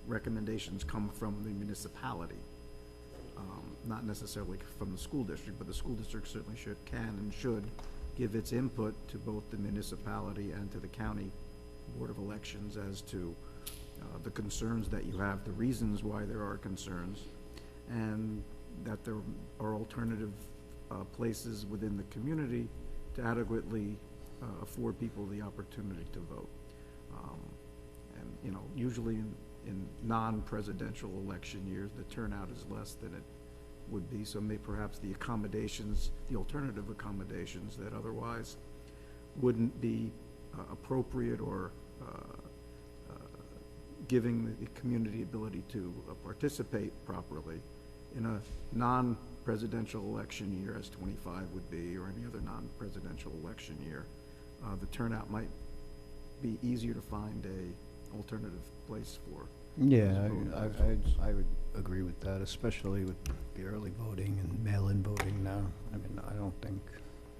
recommendations come from the municipality, not necessarily from the school district, but the school district certainly can and should give its input to both the municipality and to the county board of elections as to the concerns that you have, the reasons why there are concerns, and that there are alternative places within the community to adequately afford people the opportunity to vote. And usually in non-presidential election years, the turnout is less than it would be, so perhaps the accommodations, the alternative accommodations that otherwise wouldn't be appropriate or giving the community ability to participate properly in a non-presidential election year, as 25 would be, or any other non-presidential election year, the turnout might be easier to find a alternative place for. Yeah, I would agree with that, especially with the early voting and mail-in voting now. I mean, I don't think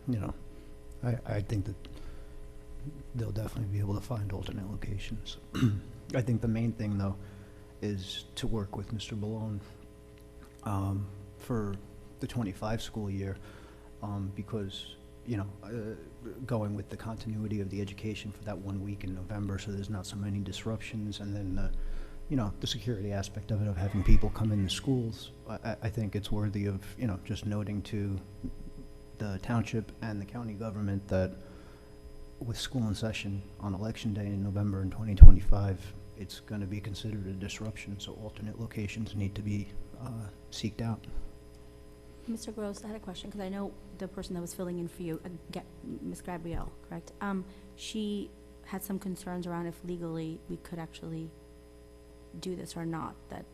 you know, I think that they'll definitely be able to find alternate locations. I think the main thing, though, is to work with Mr. Balone for the 25 school year, because, you know, going with the continuity of the education for that 1 week in November, so there's not so many disruptions, and then, you know, the security aspect of it, of having people come in the schools, I think it's worthy of, you know, just noting to the township and the county government that with school in session on election day in November in 2025, it's going to be considered a disruption, so alternate locations need to be seeked out. Mr. Gross, I had a question, because I know the person that was filling in for you, Ms. Gabrielle, correct? She had some concerns around if legally we could actually do this or not. That,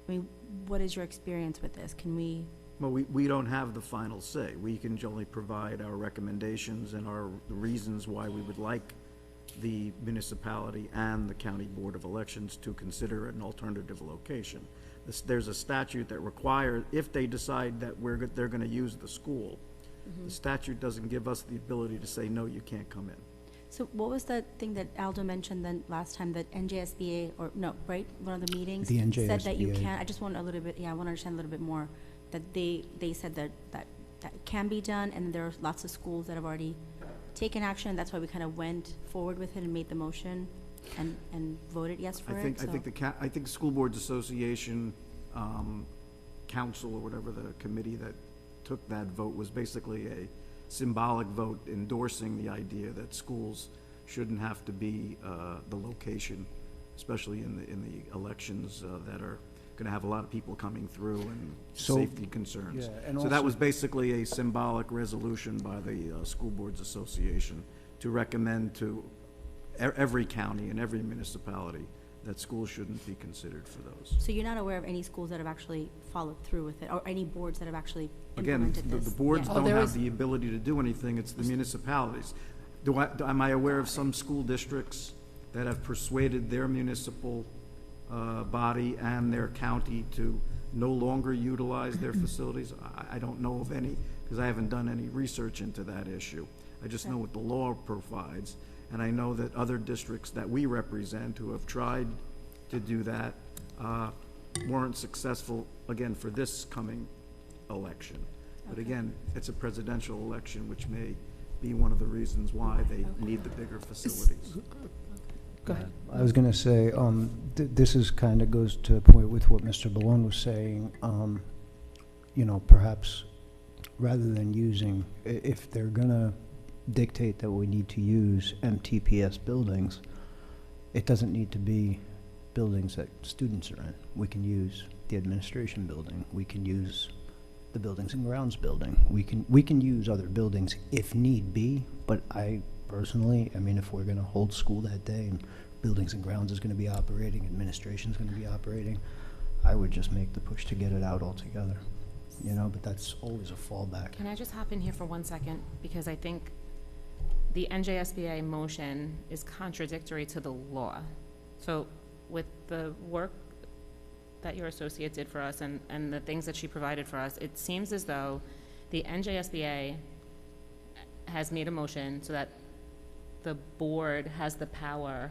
I mean, what is your experience with this? Can we? Well, we don't have the final say. We can only provide our recommendations and the reasons why we would like the municipality and the county board of elections to consider an alternative location. There's a statute that requires, if they decide that they're going to use the school, the statute doesn't give us the ability to say, no, you can't come in. So what was the thing that Aldo mentioned then last time, that NJSBA, or no, right, one of the meetings? The NJSBA. Said that you can't, I just want a little bit, I want to understand a little bit more, that they said that can be done, and there are lots of schools that have already taken action, and that's why we kind of went forward with it and made the motion and voted yes for it. I think School Boards Association Council, or whatever the committee that took that vote, was basically a symbolic vote endorsing the idea that schools shouldn't have to be the location, especially in the elections that are going to have a lot of people coming through and safety concerns. Yeah, and so that was basically a symbolic resolution by the School Boards Association to recommend to every county and every municipality that schools shouldn't be considered for those. So you're not aware of any schools that have actually followed through with it, or any boards that have actually Again, implemented this? the boards Yeah. don't have the ability to do anything, it's the municipalities. Am I aware of some school districts that have persuaded their municipal body and their county to no longer utilize their facilities? I don't know of any, because I haven't done any research into that issue. I just know what the law provides, and I know that other districts that we represent who have tried to do that weren't successful, again, for this coming election. But again, it's a presidential election, which may be one of the reasons why they need the bigger facilities. Go ahead. I was going to say, this is kind of goes to a point with what Mr. Balone was saying. You know, perhaps rather than using, if they're going to dictate that we need to use MTPS buildings, it doesn't need to be buildings that students are in. We can use the administration building. We can use the buildings and grounds building. We can use other buildings if need be, but I personally, I mean, if we're going to hold school that day and buildings and grounds is going to be operating, administration is going to be operating, I would just make the push to get it out altogether, you know, but that's always a fallback. Can I just hop in here for 1 second? Because I think the NJSBA motion is contradictory to the law. So with the work that your associate did for us and the things that she provided for us, it seems as though the NJSBA has made a motion so that the board has the power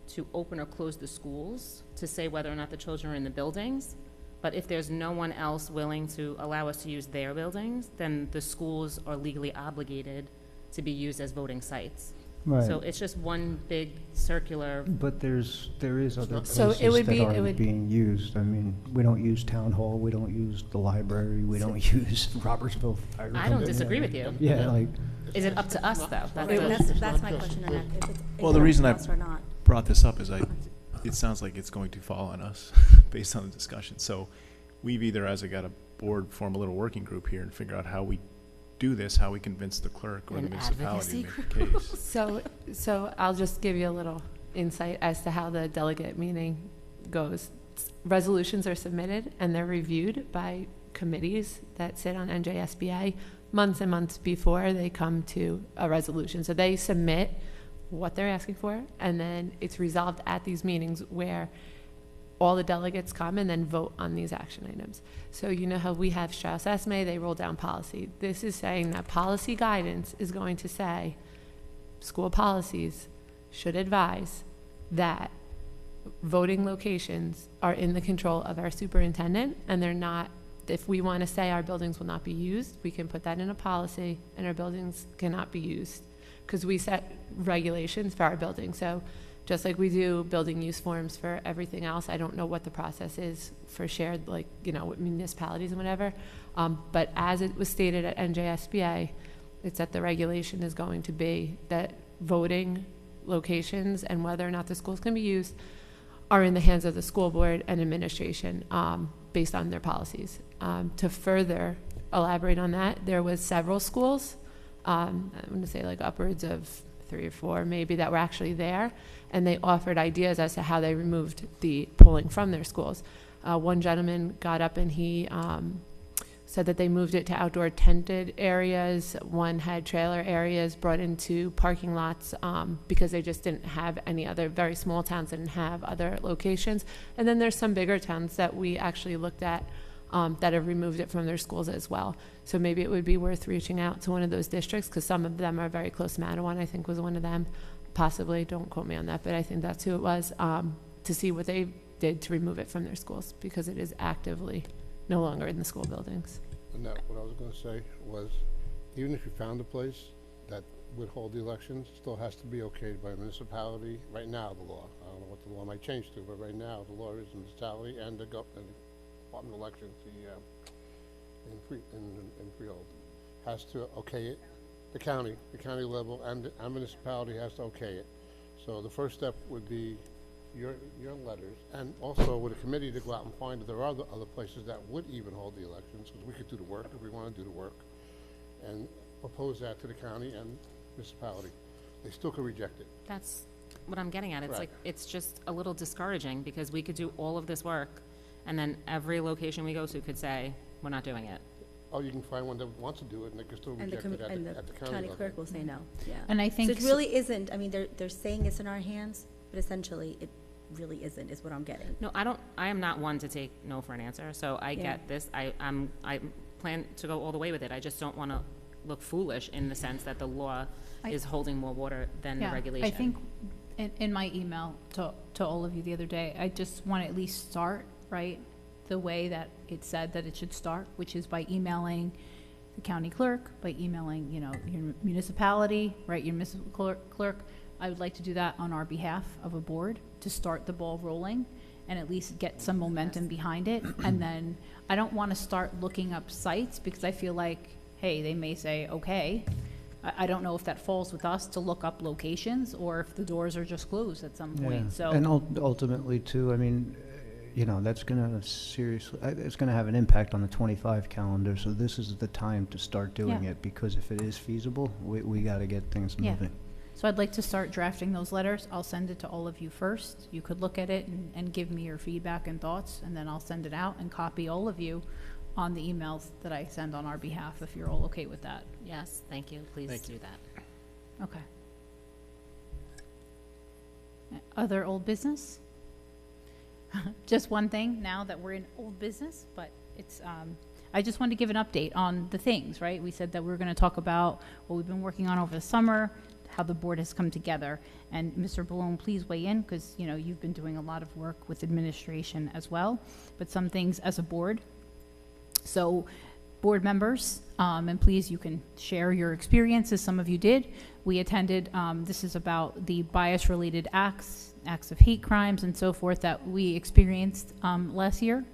to open or close the schools, to say whether or not the children are in the buildings. But if there's no one else willing to allow us to use their buildings, then the schools are legally obligated to be used as voting sites. Right. So it's just one big circular. But there is other So it places would that be- it aren't would- being used. I mean, we don't use town hall, we don't use the library, we don't use Robertsville Fire I don't Company. disagree with you. Yeah, like, Is it up to us, though? That's my question, Annette. If it's Well, the reason I us or not. brought this up is it sounds like it's going to fall on us based on the discussion. So we've either, as I got a board, form a little working group here and figure out how we do this, how we convince the clerk or the An municipality to advocacy make the case. So I'll just give you a little insight as to how the delegate meeting goes. Resolutions are submitted and they're reviewed by committees that sit on NJSBA months and months before they come to a resolution. So they submit what they're asking for, and then it's resolved at these meetings where all the delegates come and then vote on these action items. So you know how we have Strauss Esme, they roll down policy. This is saying that policy guidance is going to say school policies should advise that voting locations are in the control of our superintendent, and they're not, if we want to say our buildings will not be used, we can put that in a policy, and our buildings cannot be used, because we set regulations for our buildings. So just like we do building use forms for everything else, I don't know what the process is for shared, like, you know, with municipalities and whatever, but as it was stated at NJSBA, it's that the regulation is going to be that voting locations and whether or not the schools can be used are in the hands of the school board and administration, based on their policies. To further elaborate on that, there was several schools, I'm going to say like upwards of 3 or 4 maybe, that were actually there, and they offered ideas as to how they removed the polling from their schools. One gentleman got up and he said that they moved it to outdoor tented areas. One had trailer areas brought into parking lots, because they just didn't have any other, very small towns didn't have other locations. And then there's some bigger towns that we actually looked at that have removed it from their schools as well. So maybe it would be worth reaching out to one of those districts, because some of them are very close. Mattawan, I think, was one of them. Possibly, don't quote me on that, but I think that's who it was, to see what they did to remove it from their schools, because it is actively no longer in the school buildings. And that, what I was going to say was, even if you found a place that would hold the elections, still has to be okayed by a municipality. Right now, the law, I don't know what the law might change to, but right now, the law is municipality and the Department of Elections, in Freehold, has to okay it. The county level and the municipality has to okay it. So the first step would be your letters, and also with a committee to go out and find if there are other places that would even hold the elections, because we could do the work if we want to do the work, and propose that to the county and municipality. They still could reject it. That's what I'm getting at. It's Right. like, it's just a little discouraging, because we could do all of this work, and then every location we go to could say, we're not doing it. Oh, you can find one that wants to do it, and they can still And reject it and at the the county county level. clerk will say no, yeah. And I think So it really isn't, I mean, they're saying it's in our hands, but essentially, it really isn't, is what I'm getting. No, I am not one to take no for an answer, so I Yeah. get this. I plan to go all the way with it. I just don't want to look foolish in the sense that the law is holding more water than the regulation. I think in my email to all of you the other day, I just want to at least start, right, the way that it said that it should start, which is by emailing the county clerk, by emailing, you know, your municipality, right, your municipal clerk. I would like to do that on our behalf of a board to start the ball rolling and at least get some momentum behind it. And then I don't want to start looking up sites, because I feel like, hey, they may say, okay. I don't know if that falls with us to look up locations, or if the doors are just closed at some point, so. And ultimately too, I mean, you know, that's gonna seriously, it's gonna have an impact on the 25 calendar, so this is the time to start doing Yeah. it, because if it is feasible, we gotta get things Yeah. moving. So I'd like to start drafting those letters. I'll send it to all of you first. You could look at it and give me your feedback and thoughts, and then I'll send it out and copy all of you on the emails that I send on our behalf, if you're all okay with that. Yes, thank you. Please do that. Okay. Other old business? Just one thing now that we're in old business, but it's, I just wanted to give an update on the things, right? We said that we were going to talk about what we've been working on over the summer, how the board has come together. And Mr. Balone, please weigh in, because, you know, you've been doing a lot of work with administration as well, but some things as a board. So, board members, and please, you can share your experiences. Some of you did. We attended, this is about the bias-related acts of hate crimes and so forth that we experienced last year.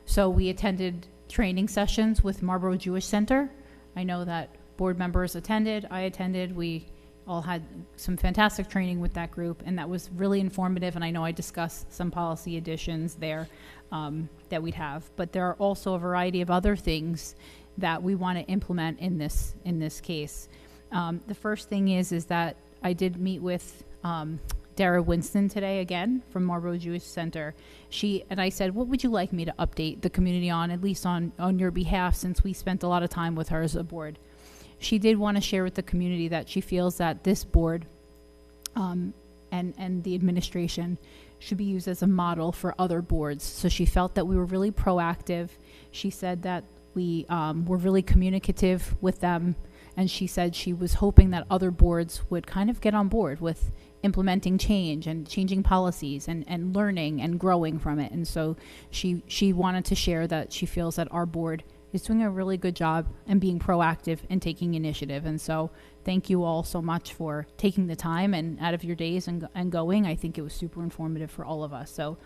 So we attended training sessions with Marlboro Jewish Center. I know that board members attended. I attended. We all had some fantastic training with that group, and that was really informative. And I know I discussed some policy additions there that we'd have. But there are also a variety of other things that we want to implement in this case. The first thing is that I did meet with Dara Winston today again from Marlboro Jewish Center. And I said, what would you like me to update the community on, at least on your behalf, since we spent a lot of time with her as a board? She did want to share with the community that she feels that this board and the administration should be used as a model for other boards. So she felt that we were really proactive. She said that we were really communicative with them, and she said she was hoping that other boards would kind of get on board with implementing change and changing policies and learning and growing from it. And so she wanted to share that she feels that our board is doing a really good job and being proactive and taking initiative. And so thank you all so much for taking the time and out of your days and going. I think it was super informative for all of us. So,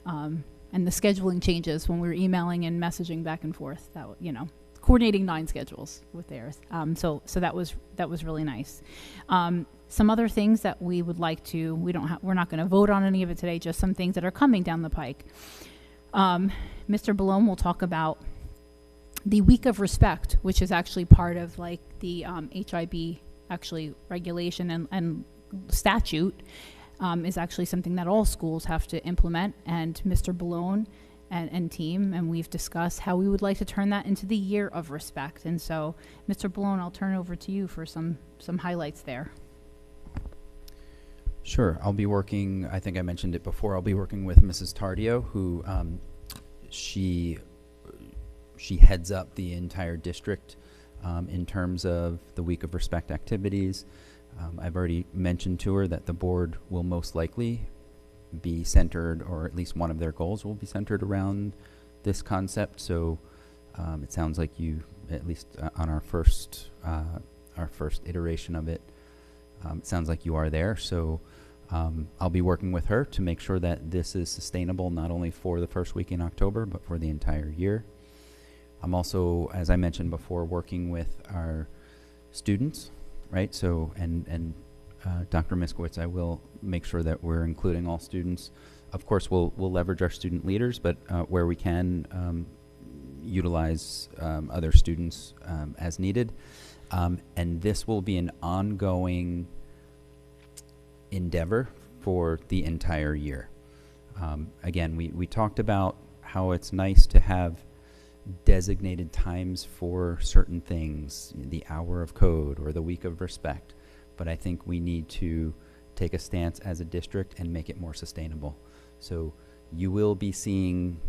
and the scheduling changes when we were emailing and messaging back and forth, that, you know, coordinating 9 schedules with theirs. So that was really nice. Some other things that we would like to, we're not going to vote on any of it today, just some things that are coming down the pike. Mr. Balone will talk about the Week of Respect, which is actually part of like the HIB actually regulation and statute, is actually something that all schools have to implement. And Mr. Balone and team, and we've discussed how we would like to turn that into the Year of Respect. And so, Mr. Balone, I'll turn it over to you for some highlights there. Sure. I'll be working, I think I mentioned it before, I'll be working with Mrs. Tardio, who she heads up the entire district in terms of the Week of Respect activities. I've already mentioned to her that the board will most likely be centered, or at least one of their goals will be centered around this concept. So it sounds like you, at least on our first iteration of it, it sounds like you are there. So I'll be working with her to make sure that this is sustainable, not only for the first week in October, but for the entire year. I'm also, as I mentioned before, working with our students, right? So, and Dr. Miskowitz, I will make sure that we're including all students. Of course, we'll leverage our student leaders, but where we can, utilize other students as needed. And this will be an ongoing endeavor for the entire year. Again, we talked about how it's nice to have designated times for certain things, the hour of code or the Week of Respect, but I think we need to take a stance as a district and make it more sustainable. So you will be seeing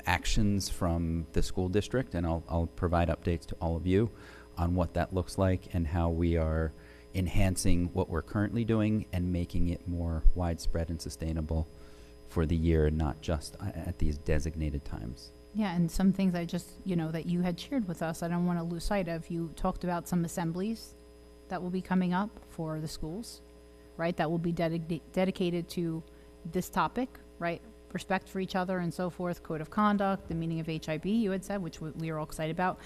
actions from the school district, and I'll provide updates to all of you on what that looks like and how we are enhancing what we're currently doing and making it more widespread and sustainable for the year, and not just at these designated times. Yeah, and some things I just, that you had shared with us, I don't want to lose sight of. You talked about some assemblies that will be coming up for the schools, right? That will be dedicated to this topic, right? Respect for each other and so forth, code of conduct, the meaning of HIB, you had said, which we are all excited about.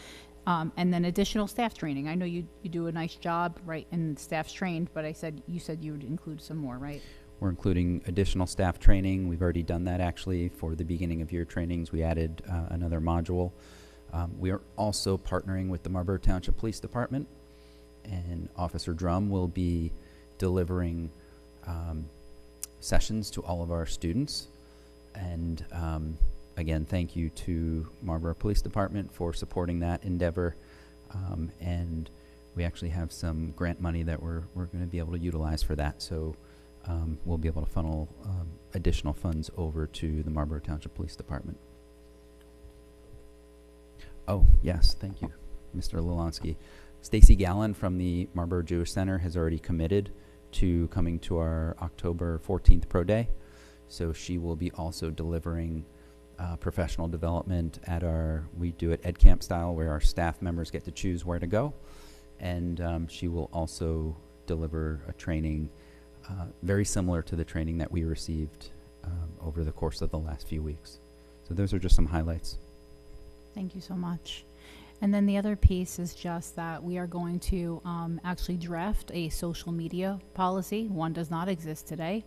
And then additional staff training. I know you do a nice job, right, and staff's trained, but you said you would include some more, right? We're including additional staff training. We've already done that actually for the beginning of year trainings. We added another module. We are also partnering with the Marlboro Township Police Department, and Officer Drum will be delivering sessions to all of our students. And again, thank you to Marlboro Police Department for supporting that endeavor. And we actually have some grant money that we're going to be able to utilize for that. So we'll be able to funnel additional funds over to the Marlboro Township Police Department. Oh, yes, thank you, Mr. Lelonsky. Stacy Gallen from the Marlboro Jewish Center has already committed to coming to our October 14th Pro Day. So she will be also delivering professional development at we do it Ed Camp style, where our staff members get to choose where to go. And she will also deliver a training very similar to the training that we received over the course of the last few weeks. So those are just some highlights. Thank you so much. And then the other piece is just that we are going to actually draft a social media policy. One does not exist today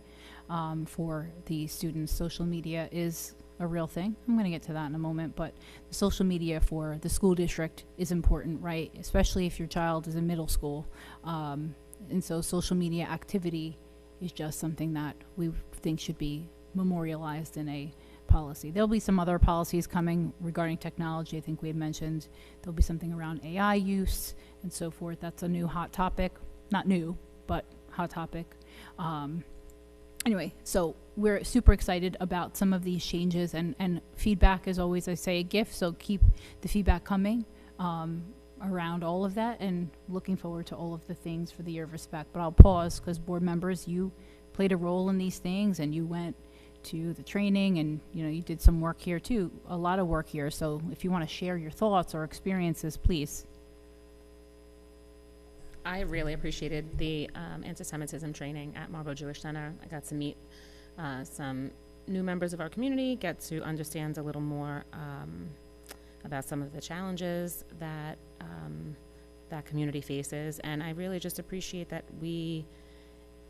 for the students. Social media is a real thing. I'm going to get to that in a moment, but the social media for the school district is important, right? Especially if your child is in middle school. And so social media activity is just something that we think should be memorialized in a policy. There'll be some other policies coming regarding technology. I think we had mentioned there'll be something around AI use and so forth. That's a new hot topic. Not new, but hot topic. anyway, so we're super excited about some of these changes, and feedback is always, I say, a gift, so keep the feedback coming around all of that, and looking forward to all of the things for the Year of Respect. But I'll pause, because board members, you played a role in these things, and you went to the training, and you did some work here too, a lot of work here. So if you want to share your thoughts or experiences, please. I really appreciated the anti-Semitism training at Marlboro Jewish Center. I got to meet some new members of our community, get to understand a little more about some of the challenges that that community faces, and I really just appreciate that we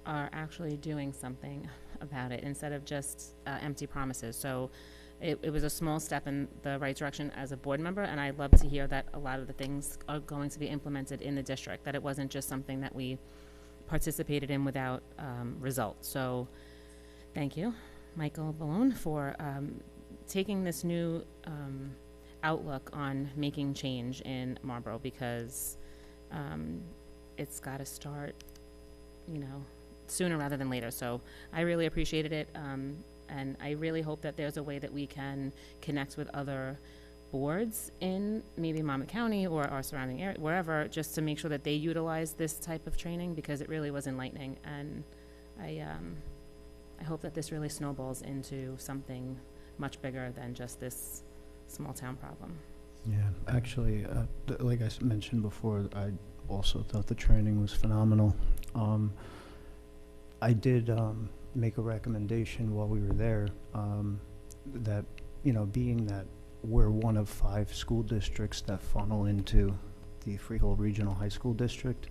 are actually doing something about it instead of just empty promises. So it was a small step in the right direction as a board member, and I love to hear that a lot of the things are going to be implemented in the district, that it wasn't just something that we participated in without results. So thank you, Michael Ballone, for taking this new outlook on making change in Marlboro, because it's got to start, sooner rather than later. So I really appreciated it, and I really hope that there's a way that we can connect with other boards in maybe Monmouth County or our surrounding area, wherever, just to make sure that they utilize this type of training, because it really was enlightening. And I hope that this really snowballs into something much bigger than just this small town problem. Yeah, actually, like I mentioned before, I also thought the training was phenomenal. I did make a recommendation while we were there that, being that we're one of 5 school districts that funnel into the Freehold Regional High School District,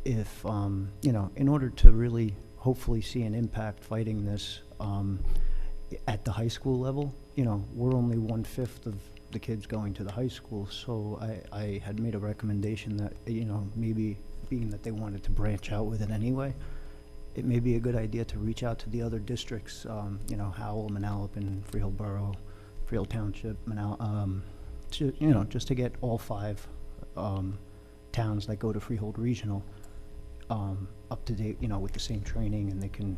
if, in order to really hopefully see an impact fighting this at the high school level, we're only 1/5 of the kids going to the high school. So I had made a recommendation that, maybe being that they wanted to branch out with it anyway, it may be a good idea to reach out to the other districts, Howell, Manalapan, Freehold Borough, Freehold Township, just to get all 5 towns that go to Freehold Regional up to date, with the same training, and they can,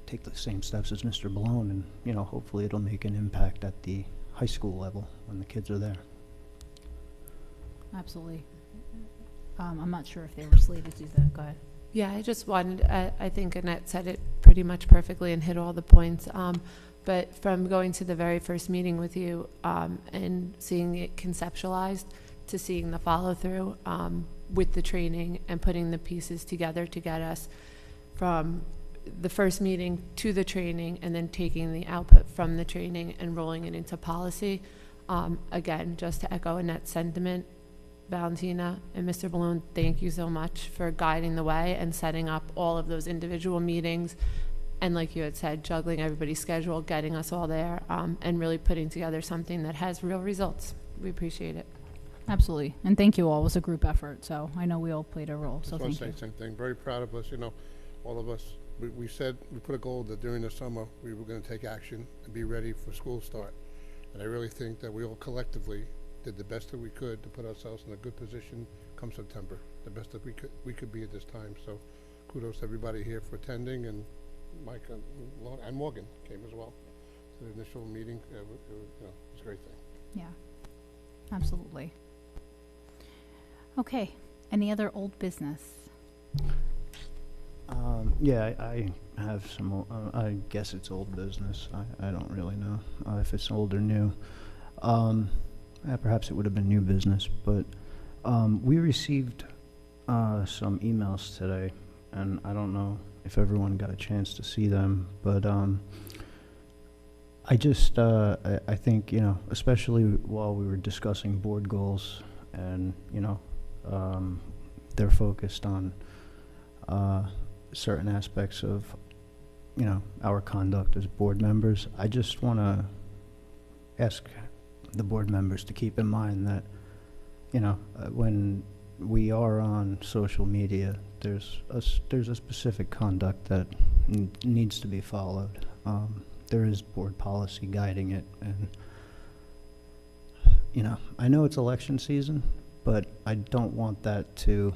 take the same steps as Mr. Ballone, and, hopefully it'll make an impact at the high school level when the kids are there. Absolutely. I'm not sure if they were slated to do that. Go ahead. Yeah, I just wanted, I think Annette said it pretty much perfectly and hit all the points. But from going to the very first meeting with you and seeing it conceptualized to seeing the follow through with the training and putting the pieces together to get us from the first meeting to the training, and then taking the output from the training and rolling it into policy. Again, just to echo Annette's sentiment, Valentina and Mr. Ballone, thank you so much for guiding the way and setting up all of those individual meetings. And like you had said, juggling everybody's schedule, getting us all there, and really putting together something that has real results. We appreciate it. Absolutely. And thank you all. It was a group effort, so I know we all played a role, so Just want thank to say you. the same thing. Very proud of us, all of us. We said, we put a goal that during the summer, we were going to take action and be ready for school start. And I really think that we all collectively did the best that we could to put ourselves in a good position come September, the best that we could be at this time. So kudos to everybody here for attending, and Mike and Morgan came as well to the initial meeting. It was a great thing. Yeah, absolutely. Okay, any other old business? Yeah, I have some, I guess it's old business. I don't really know if it's old or new. Perhaps it would have been new business, but we received some emails today, and I don't know if everyone got a chance to see them, but I just, I think, especially while we were discussing board goals, and, they're focused on certain aspects of, our conduct as board members. I just want to ask the board members to keep in mind that, when we are on social media, there's a specific conduct that needs to be followed. There is board policy guiding it, and, I know it's election season, but I don't want that to,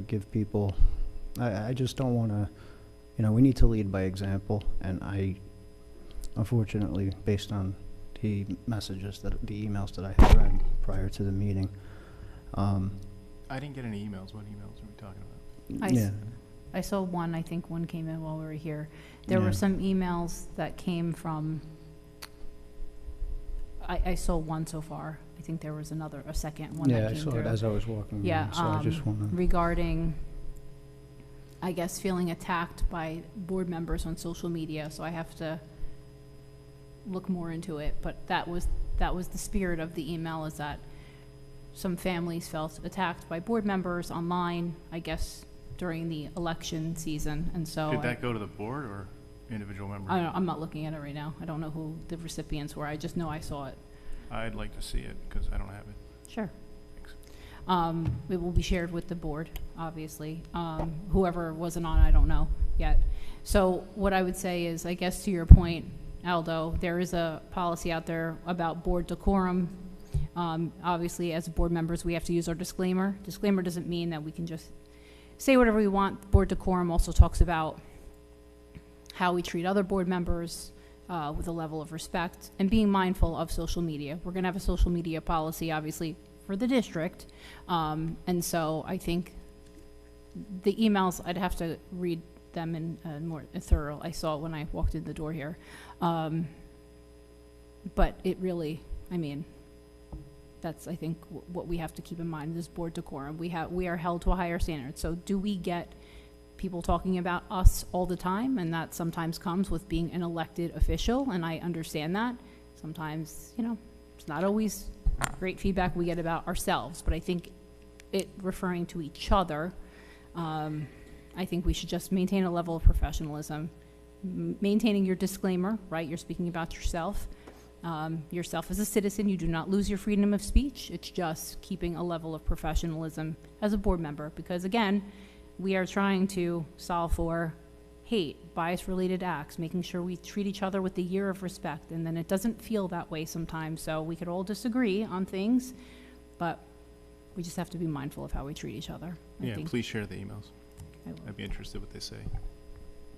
give people, I just don't want to you know, we need to lead by example, and I, unfortunately, based on the messages the emails that I had read prior to the meeting, I didn't get any emails. What emails are we talking about? yeah, I saw one, I think one came in while we were here. There were Yeah. some emails that came from, I saw one so far. I think there was a second one yeah, that I came saw through. it as I was walking. Yeah, around, so I just want to. regarding, I guess, feeling attacked by board members on social media, so I have to look more into it. But that was the spirit of the email, is that some families felt attacked by board members online, I guess, during the election season, and so. Did that go to the board or individual members? I'm not looking at it right now. I don't know who the recipients were. I just know I saw it. I'd like to see it because I don't have it. Sure. Thanks. It will be shared with the board, obviously. Whoever wasn't on, I don't know yet. So what I would say is, I guess to your point, Aldo, there is a policy out there about board decorum. Obviously, as board members, we have to use our disclaimer. Disclaimer doesn't mean that we can just say whatever we want. Board decorum also talks about how we treat other board members, with a level of respect, and being mindful of social media. We're going to have a social media policy, obviously, for the district. And so I think the emails, I'd have to read them in more thorough. I saw it when I walked in the door here. But it really, I mean, that's, I think, what we have to keep in mind, is board decorum. We are held to a higher standard. So do we get people talking about us all the time? And that sometimes comes with being an elected official, and I understand that. Sometimes, you know, it's not always great feedback we get about ourselves, but I think it referring to each other, I think we should just maintain a level of professionalism. Maintaining your disclaimer, right? You're speaking about yourself. Yourself as a citizen, you do not lose your freedom of speech. It's just keeping a level of professionalism as a board member, because again, we are trying to solve for hate, bias-related acts, making sure we treat each other with the year of respect, and then it doesn't feel that way sometimes. So we could all disagree on things, but we just have to be mindful of how we treat each other. I Yeah, think. please share the emails. I will. I'd be interested what they say.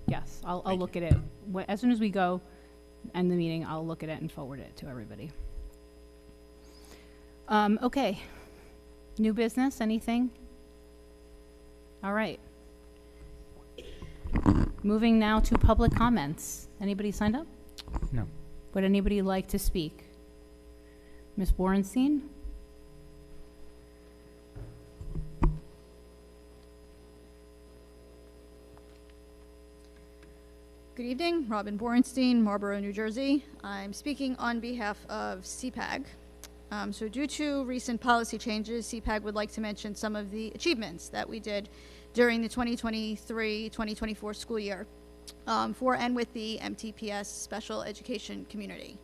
Yes, I'll Thank look at it. As soon as we go end the meeting, I'll look at it and forward it to everybody. Okay. New business, anything? All right. Moving now to public comments. Anybody signed up? No. Would anybody like to speak? Ms. Borenstein? Good evening, Robin Borenstein, Marlboro, New Jersey. I'm speaking on behalf of CPAG. So due to recent policy changes, CPAG would like to mention some of the achievements that we did during the 2023-2024 school year for and with the MTPS special education community.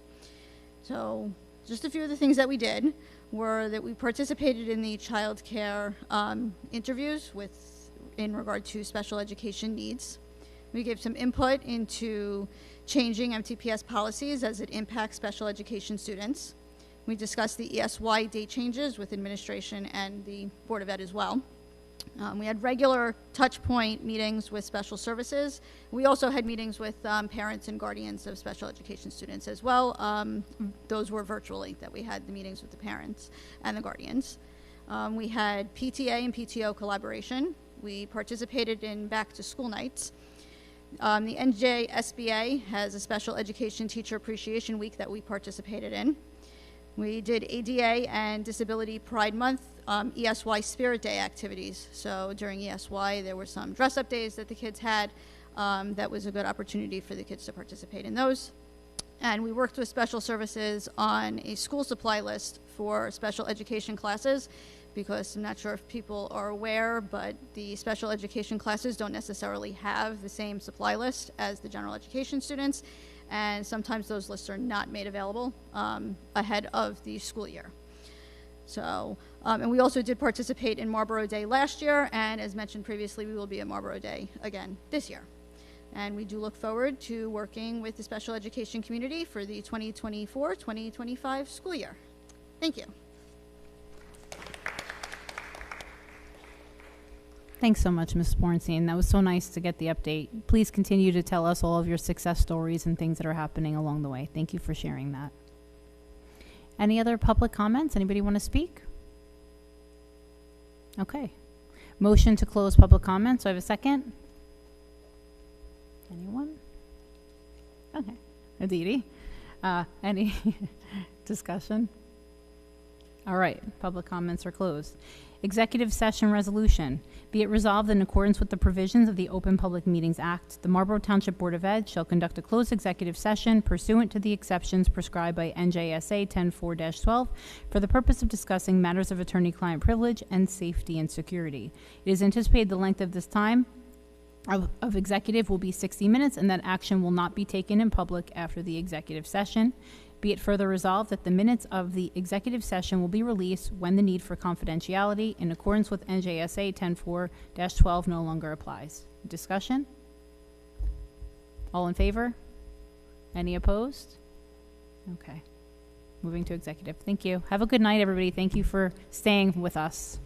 So just a few of the things that we did were that we participated in the child care interviews in regard to special education needs. We gave some input into changing MTPS policies as it impacts special education students. We discussed the ESY date changes with administration and the Board of Ed as well. We had regular touch point meetings with special services. We also had meetings with parents and guardians of special education students as well. Those were virtually that we had the meetings with the parents and the guardians. We had PTA and PTO collaboration. We participated in back to school nights. The NJSBA has a special education teacher appreciation week that we participated in. We did ADA and Disability Pride Month ESY Spirit Day activities. So during ESY, there were some dress-up days that the kids had. That was a good opportunity for the kids to participate in those. And we worked with special services on a school supply list for special education classes, because I'm not sure if people are aware, but the special education classes don't necessarily have the same supply list as the general education students, and sometimes those lists are not made available ahead of the school year. So, and we also did participate in Marlboro Day last year, and as mentioned previously, we will be at Marlboro Day again this year. And we do look forward to working with the special education community for the 2024-2025 school year. Thank you. Thanks so much, Ms. Bornstein. That was so nice to get the update. Please continue to tell us all of your success stories and things that are happening along the way. Thank you for sharing that. Any other public comments? Anybody want to speak? Okay. Motion to close public comments. Do I have a second? Anyone? Okay. Aditi? Any discussion? All right. Public comments are closed. Executive session resolution. Be it resolved in accordance with the provisions of the Open Public Meetings Act, the Marlboro Township Board of Ed shall conduct a closed executive session pursuant to the exceptions prescribed by NJSA 10-4-12 for the purpose of discussing matters of attorney-client privilege and safety and security. It is anticipated the length of this time of executive will be 60 minutes and that action will not be taken in public after the executive session. Be it further resolved that the minutes of the executive session will be released when the need for confidentiality in accordance with NJSA 10-4-12 no longer applies. Discussion? All in favor? Any opposed? Okay. Moving to executive. Thank you. Have a good night, everybody. Thank you for staying with us.